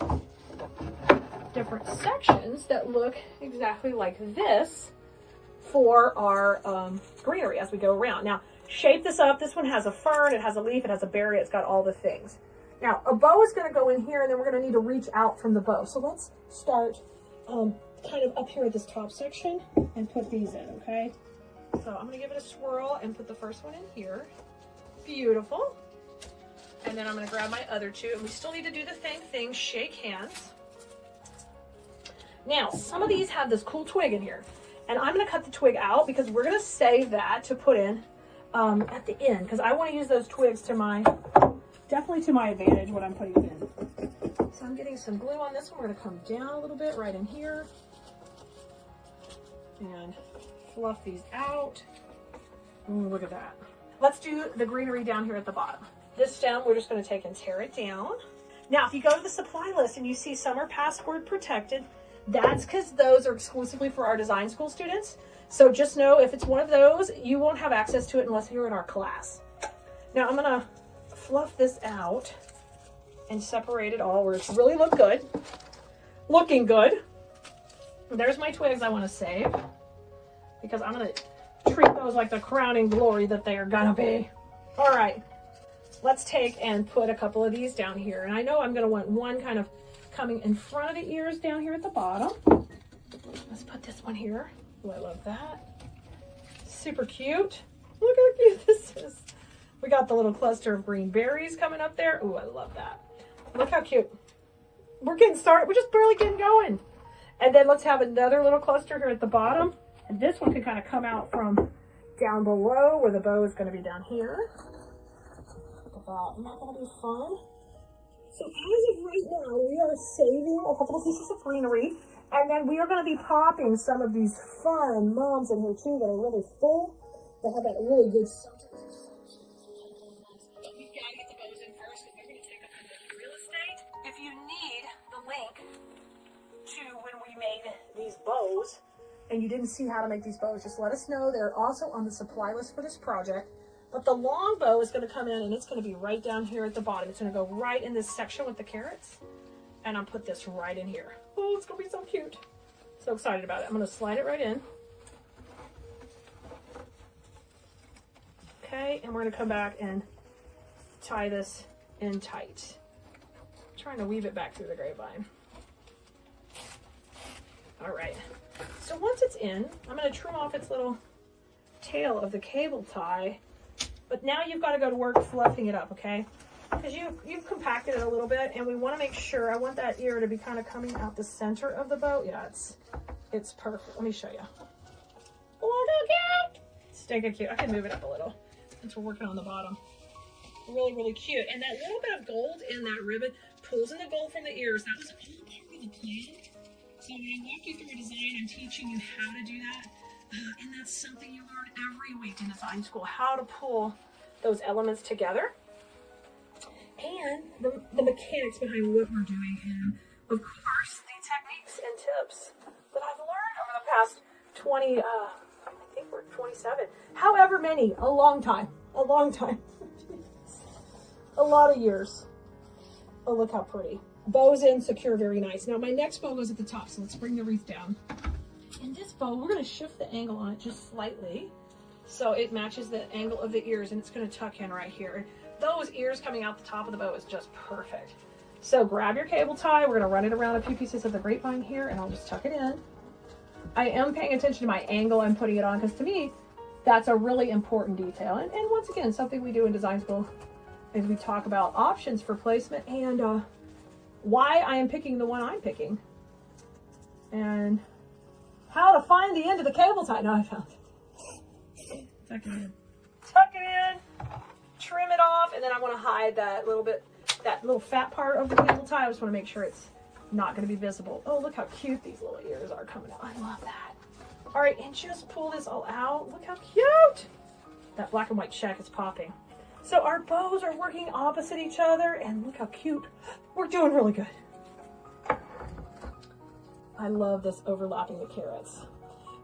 Speaker 1: different sections that look exactly like this for our greenery as we go around. Now, shape this up. This one has a fern, it has a leaf, it has a berry, it's got all the things. Now, a bow is gonna go in here, and then we're gonna need to reach out from the bow. So let's start kind of up here at this top section and put these in, okay? So I'm gonna give it a swirl and put the first one in here. Beautiful. And then I'm gonna grab my other 2, and we still need to do the same thing, shake hands. Now, some of these have this cool twig in here. And I'm gonna cut the twig out because we're gonna save that to put in at the end, because I wanna use those twigs to definitely to my advantage when I'm putting it in. So I'm getting some glue on this one. We're gonna come down a little bit right in here and fluff these out. Ooh, look at that. Let's do the greenery down here at the bottom. This stem, we're just gonna take and tear it down. Now, if you go to the supply list and you see some are password protected, that's because those are exclusively for our design school students. So just know if it's one of those, you won't have access to it unless you're in our class. Now I'm gonna fluff this out and separate it all where it's really looking good. There's my twigs I want to save, because I'm gonna treat those like the crowning glory that they are gonna be. All right, let's take and put a couple of these down here. And I know I'm gonna want one kind of coming in front of the ears down here at the bottom. Let's put this one here. Oh, I love that. Super cute. Look how cute this is. We got the little cluster of green berries coming up there. Oh, I love that. Look how cute. We're getting started. We're just barely getting going. And then let's have another little cluster here at the bottom. And this one can kind of come out from down below where the bow is going to be down here. Look at that. Isn't that going to be fun? So as of right now, we are saving a couple of pieces of greenery, and then we are going to be popping some of these fun moms in here too that are really full. They have that really good center. But we've got to get the bows in first, because they're going to take up the real estate. If you need the link to when we made these bows, and you didn't see how to make these bows, just let us know. They're also on the supply list for this project. But the long bow is going to come in, and it's going to be right down here at the bottom. It's going to go right in this section with the carrots. And I'll put this right in here. Oh, it's going to be so cute. So excited about it. I'm going to slide it right in. Okay, and we're going to come back and tie this in tight. I'm trying to weave it back through the grapevine. All right. So once it's in, I'm going to trim off its little tail of the cable tie. But now you've got to go to work fluffing it up, okay? Because you've compacted it a little bit, and we want to make sure, I want that ear to be kind of coming out the center of the bow. Yeah, It's perfect. Let me show you. Oh, look how cute. Stinking cute. I can move it up a little since we're working on the bottom. Really, really cute. And that little bit of gold in that ribbon pulls in the gold from the ears. That was all part of the plan. So when I walk you through a design, I'm teaching you how to do that. And that's something you learn every week in design school, how to pull those elements together. And the mechanics behind what we're doing. And of course, the techniques and tips that I've learned over the past 20, I think we're 27. However many, a long time. A long time. A lot of years. Oh, look how pretty. Bows in, secure, very nice. Now my next bow goes at the top, so let's bring the wreath down. And this bow, we're going to shift the angle on it just slightly so it matches the angle of the ears, and it's going to tuck in right here. Those ears coming out the top of the bow is just perfect. So grab your cable tie. We're going to run it around a few pieces of the grapevine here, and I'll just tuck it in. I am paying attention to my angle I'm putting it on, because to me, that's a really important detail. And once again, something we do in design school is we talk about options for placement and why I am picking the one I'm picking. And how to find the end of the cable tie. No, I found it. Tuck it in. Tuck it in. Trim it off. And then I want to hide that little bit, that little fat part of the cable tie. I just want to make sure it's not going to be visible. Oh, look how cute these little ears are coming out. I love that. All right, and just pull this all out. Look how cute. That black and white check is popping. So our bows are working opposite each other, and look how cute. We're doing really good. I love this overlapping the carrots.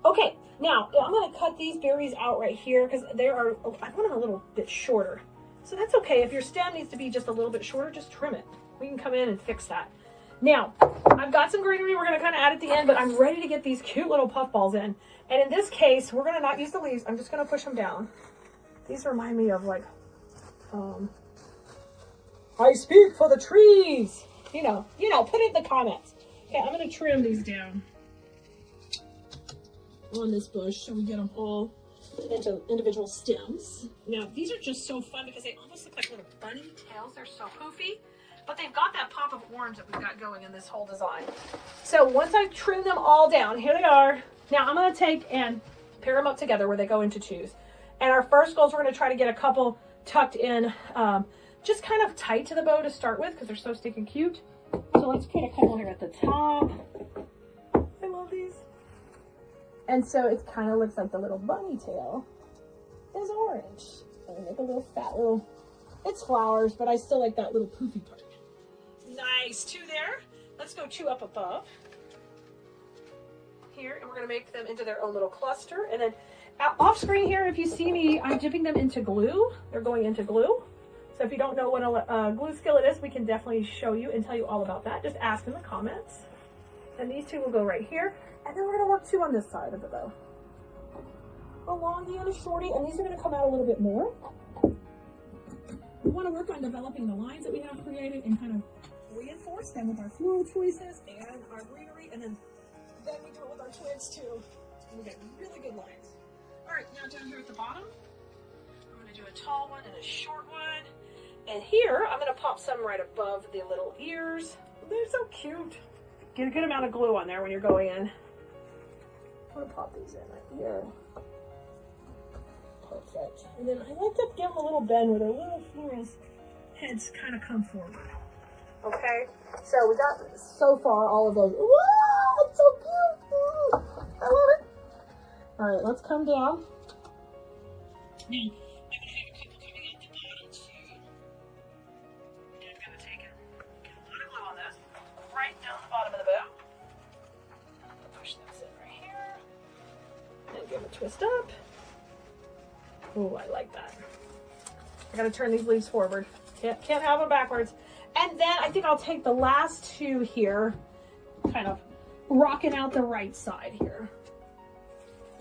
Speaker 1: Okay, now I'm going to cut these berries out right here because I want them a little bit shorter. So that's okay. If your stem needs to be just a little bit shorter, just trim it. We can come in and fix that. Now, I've got some greenery we're going to kind of add at the end, but I'm ready to get these cute little puffballs in. And in this case, we're going to not use the leaves. I'm just going to push them down. These remind me of like, I speak for the trees. You know, put it in the comments. Okay, I'm going to trim these down on this bush so we get them all into individual stems. Now, these are just so fun because they almost look like little bunny tails. They're so poofy. But they've got that pop of orange that we've got going in this whole design. So once I've trimmed them all down, here they are. Now I'm going to take and pair them up together where they go into twos. And our first goal is we're going to try to get a couple tucked in, just kind of tight to the bow to start with because they're so stinking cute. So let's put a couple here at the top. I love these. And so it kind of looks like the little bunny tail is orange. And make a little fat little, it's flowers, but I still like that little poofy part. Nice, 2 there. Let's go 2 up above here, and we're going to make them into their own little cluster. And then off screen here, if you see me, I'm dipping them into glue. They're going into glue. So if you don't know what a glue skillet is, we can definitely show you and tell you all about that. Just ask in the comments. And these 2 will go right here. And then we're going to work 2 on this side of the bow. A longy and a shorty, and these are going to come out a little bit more. We want to work on developing the lines that we have created and kind of reinforce them with our floral choices and our greenery, and then we do it with our twigs too. And we get really good lines. All right, now down here at the bottom, I'm going to do a tall one and a short one. And here, I'm going to pop some right above the little ears. They're so cute. Get a good amount of glue on there when you're going in. I'm going to pop these in right here. Perfect. And then I like to give them a little bend where their little florals heads kind of come forward. Okay, so we got so far all of those. Wow, it's so cute. Ooh, I love it. All right, let's come down. Now, I'm going to have a couple coming out the bottom too. And I'm going to take get a lot of glue on this, right down the bottom of the bow. Push this in right here. And give it a twist up. Oh, I like that. I got to turn these leaves forward. Can't have them backwards. And then I think I'll take the last 2 here, kind of rocking out the right side here.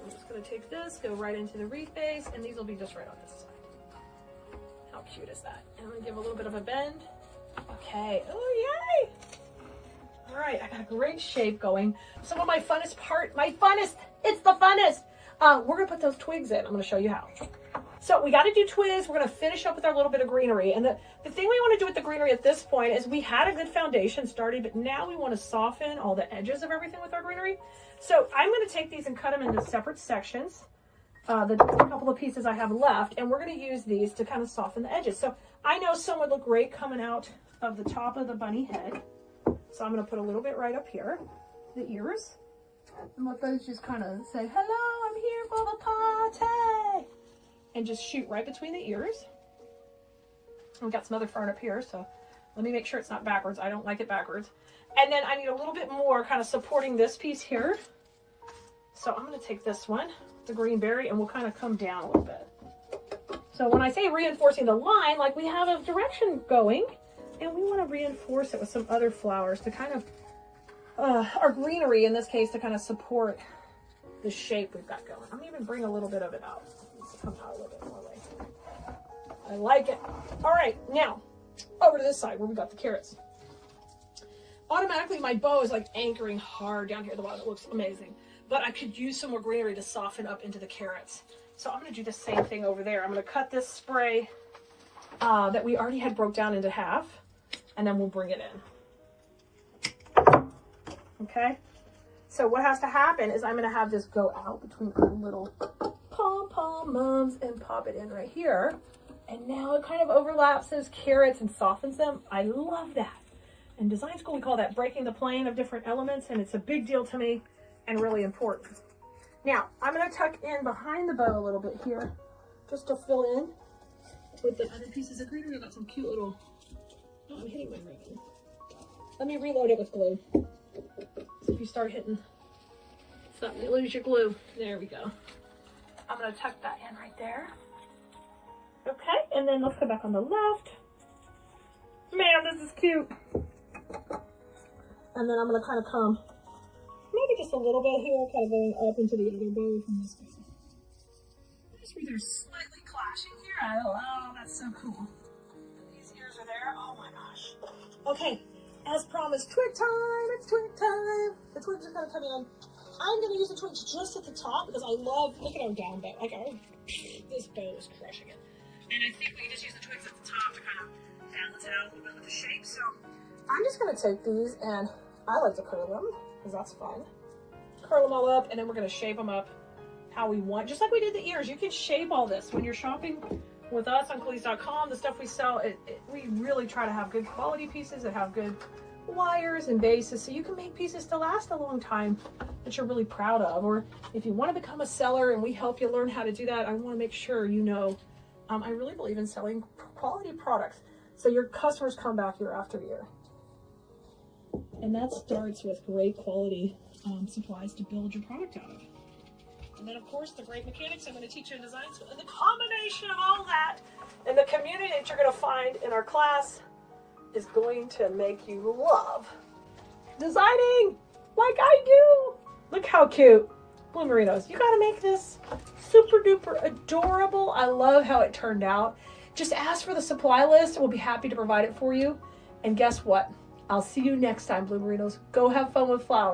Speaker 1: I'm just going to take this, go right into the wreath base, and these will be just right on this side. How cute is that? And I'm going to give a little bit of a bend. Okay. Oh, yay! All right, I got a great shape going. Some of my funnest part, it's the funnest. We're going to put those twigs in. I'm going to show you how. So we got to do twigs. We're going to finish up with our little bit of greenery. And the thing we want to do with the greenery at this point is we had a good foundation started, but now we want to soften all the edges of everything with our greenery. So I'm going to take these and cut them into separate sections. The couple of pieces I have left, and we're going to use these to kind of soften the edges. So I know some would look great coming out of the top of the bunny head. So I'm going to put a little bit right up here, the ears, and let those just kind of say, hello, I'm here for the party, and just shoot right between the ears. We've got some other fern up here, so let me make sure it's not backwards. I don't like it backwards. And then I need a little bit more kind of supporting this piece here. So I'm going to take this one, the green berry, and we'll kind of come down a little bit. So when I say reinforcing the line, like we have a direction going, and we want to reinforce it with some other flowers to kind of, our greenery in this case, to kind of support the shape we've got going. I'm going to even bring a little bit of it out. Let's come out a little bit more way. I like it. All right, now over to this side where we got the carrots. Automatically my bow is like anchoring hard down here at the bottom. It looks amazing, but I could use some more greenery to soften up into the carrots. So I'm going to do the same thing over there. I'm going to cut this spray that we already had broke down into half, and then we'll bring it in. Okay, so what has to happen is I'm going to have this go out between our little pom-poms and pop it in right here. And now it kind of overlaps those carrots and softens them. I love that. In design school, we call that breaking the plane of different elements, and it's a big deal to me and really important. Now, I'm going to tuck in behind the bow a little bit here, just to fill in with the other pieces of greenery. I've got some cute little, oh, I'm hitting my ring. Let me reload it with glue. So if you start hitting something, you lose your glue. There we go. I'm going to tuck that in right there. Okay, and then let's go back on the left. Man, this is cute. And then I'm going to kind of come, maybe just a little bit here, kind of going up into the other bow from this way. Just where they're slightly clashing here. Oh, that's so cool. These ears are there. Oh my gosh. Okay, as promised, twig time. It's twig time. The twigs are kind of coming in. I'm going to use the twigs just at the top because I love, look at our down bow. Like, this bow is crushing it. And I think we can just use the twigs at the top to kind of balance it out a little bit with the shape. So I'm just going to take these, and I like to curl them because that's fun. Curl them all up, and then we're going to shape them up how we want. Just like we did the ears, you can shape all this. When you're shopping with us on KeleasDesignSchoolDotCom, the stuff we sell, we really try to have good quality pieces that have good wires and bases, so you can make pieces to last a long time that you're really proud of. Or if you want to become a seller and we help you learn how to do that, I want to make sure you know I really believe in selling quality products so your customers come back year after year. And that starts with great quality supplies to build your product out of. And then, of course, the great mechanics I'm going to teach you in design school. And the combination of all that and the community that you're going to find in our class is going to make you love designing like I do. Look how cute. Blue Merinos. You got to make this super duper adorable. I love how it turned out. Just ask for the supply list. We'll be happy to provide it for you. And guess what? I'll see you next time, Blue Merinos. Go have fun with flowers.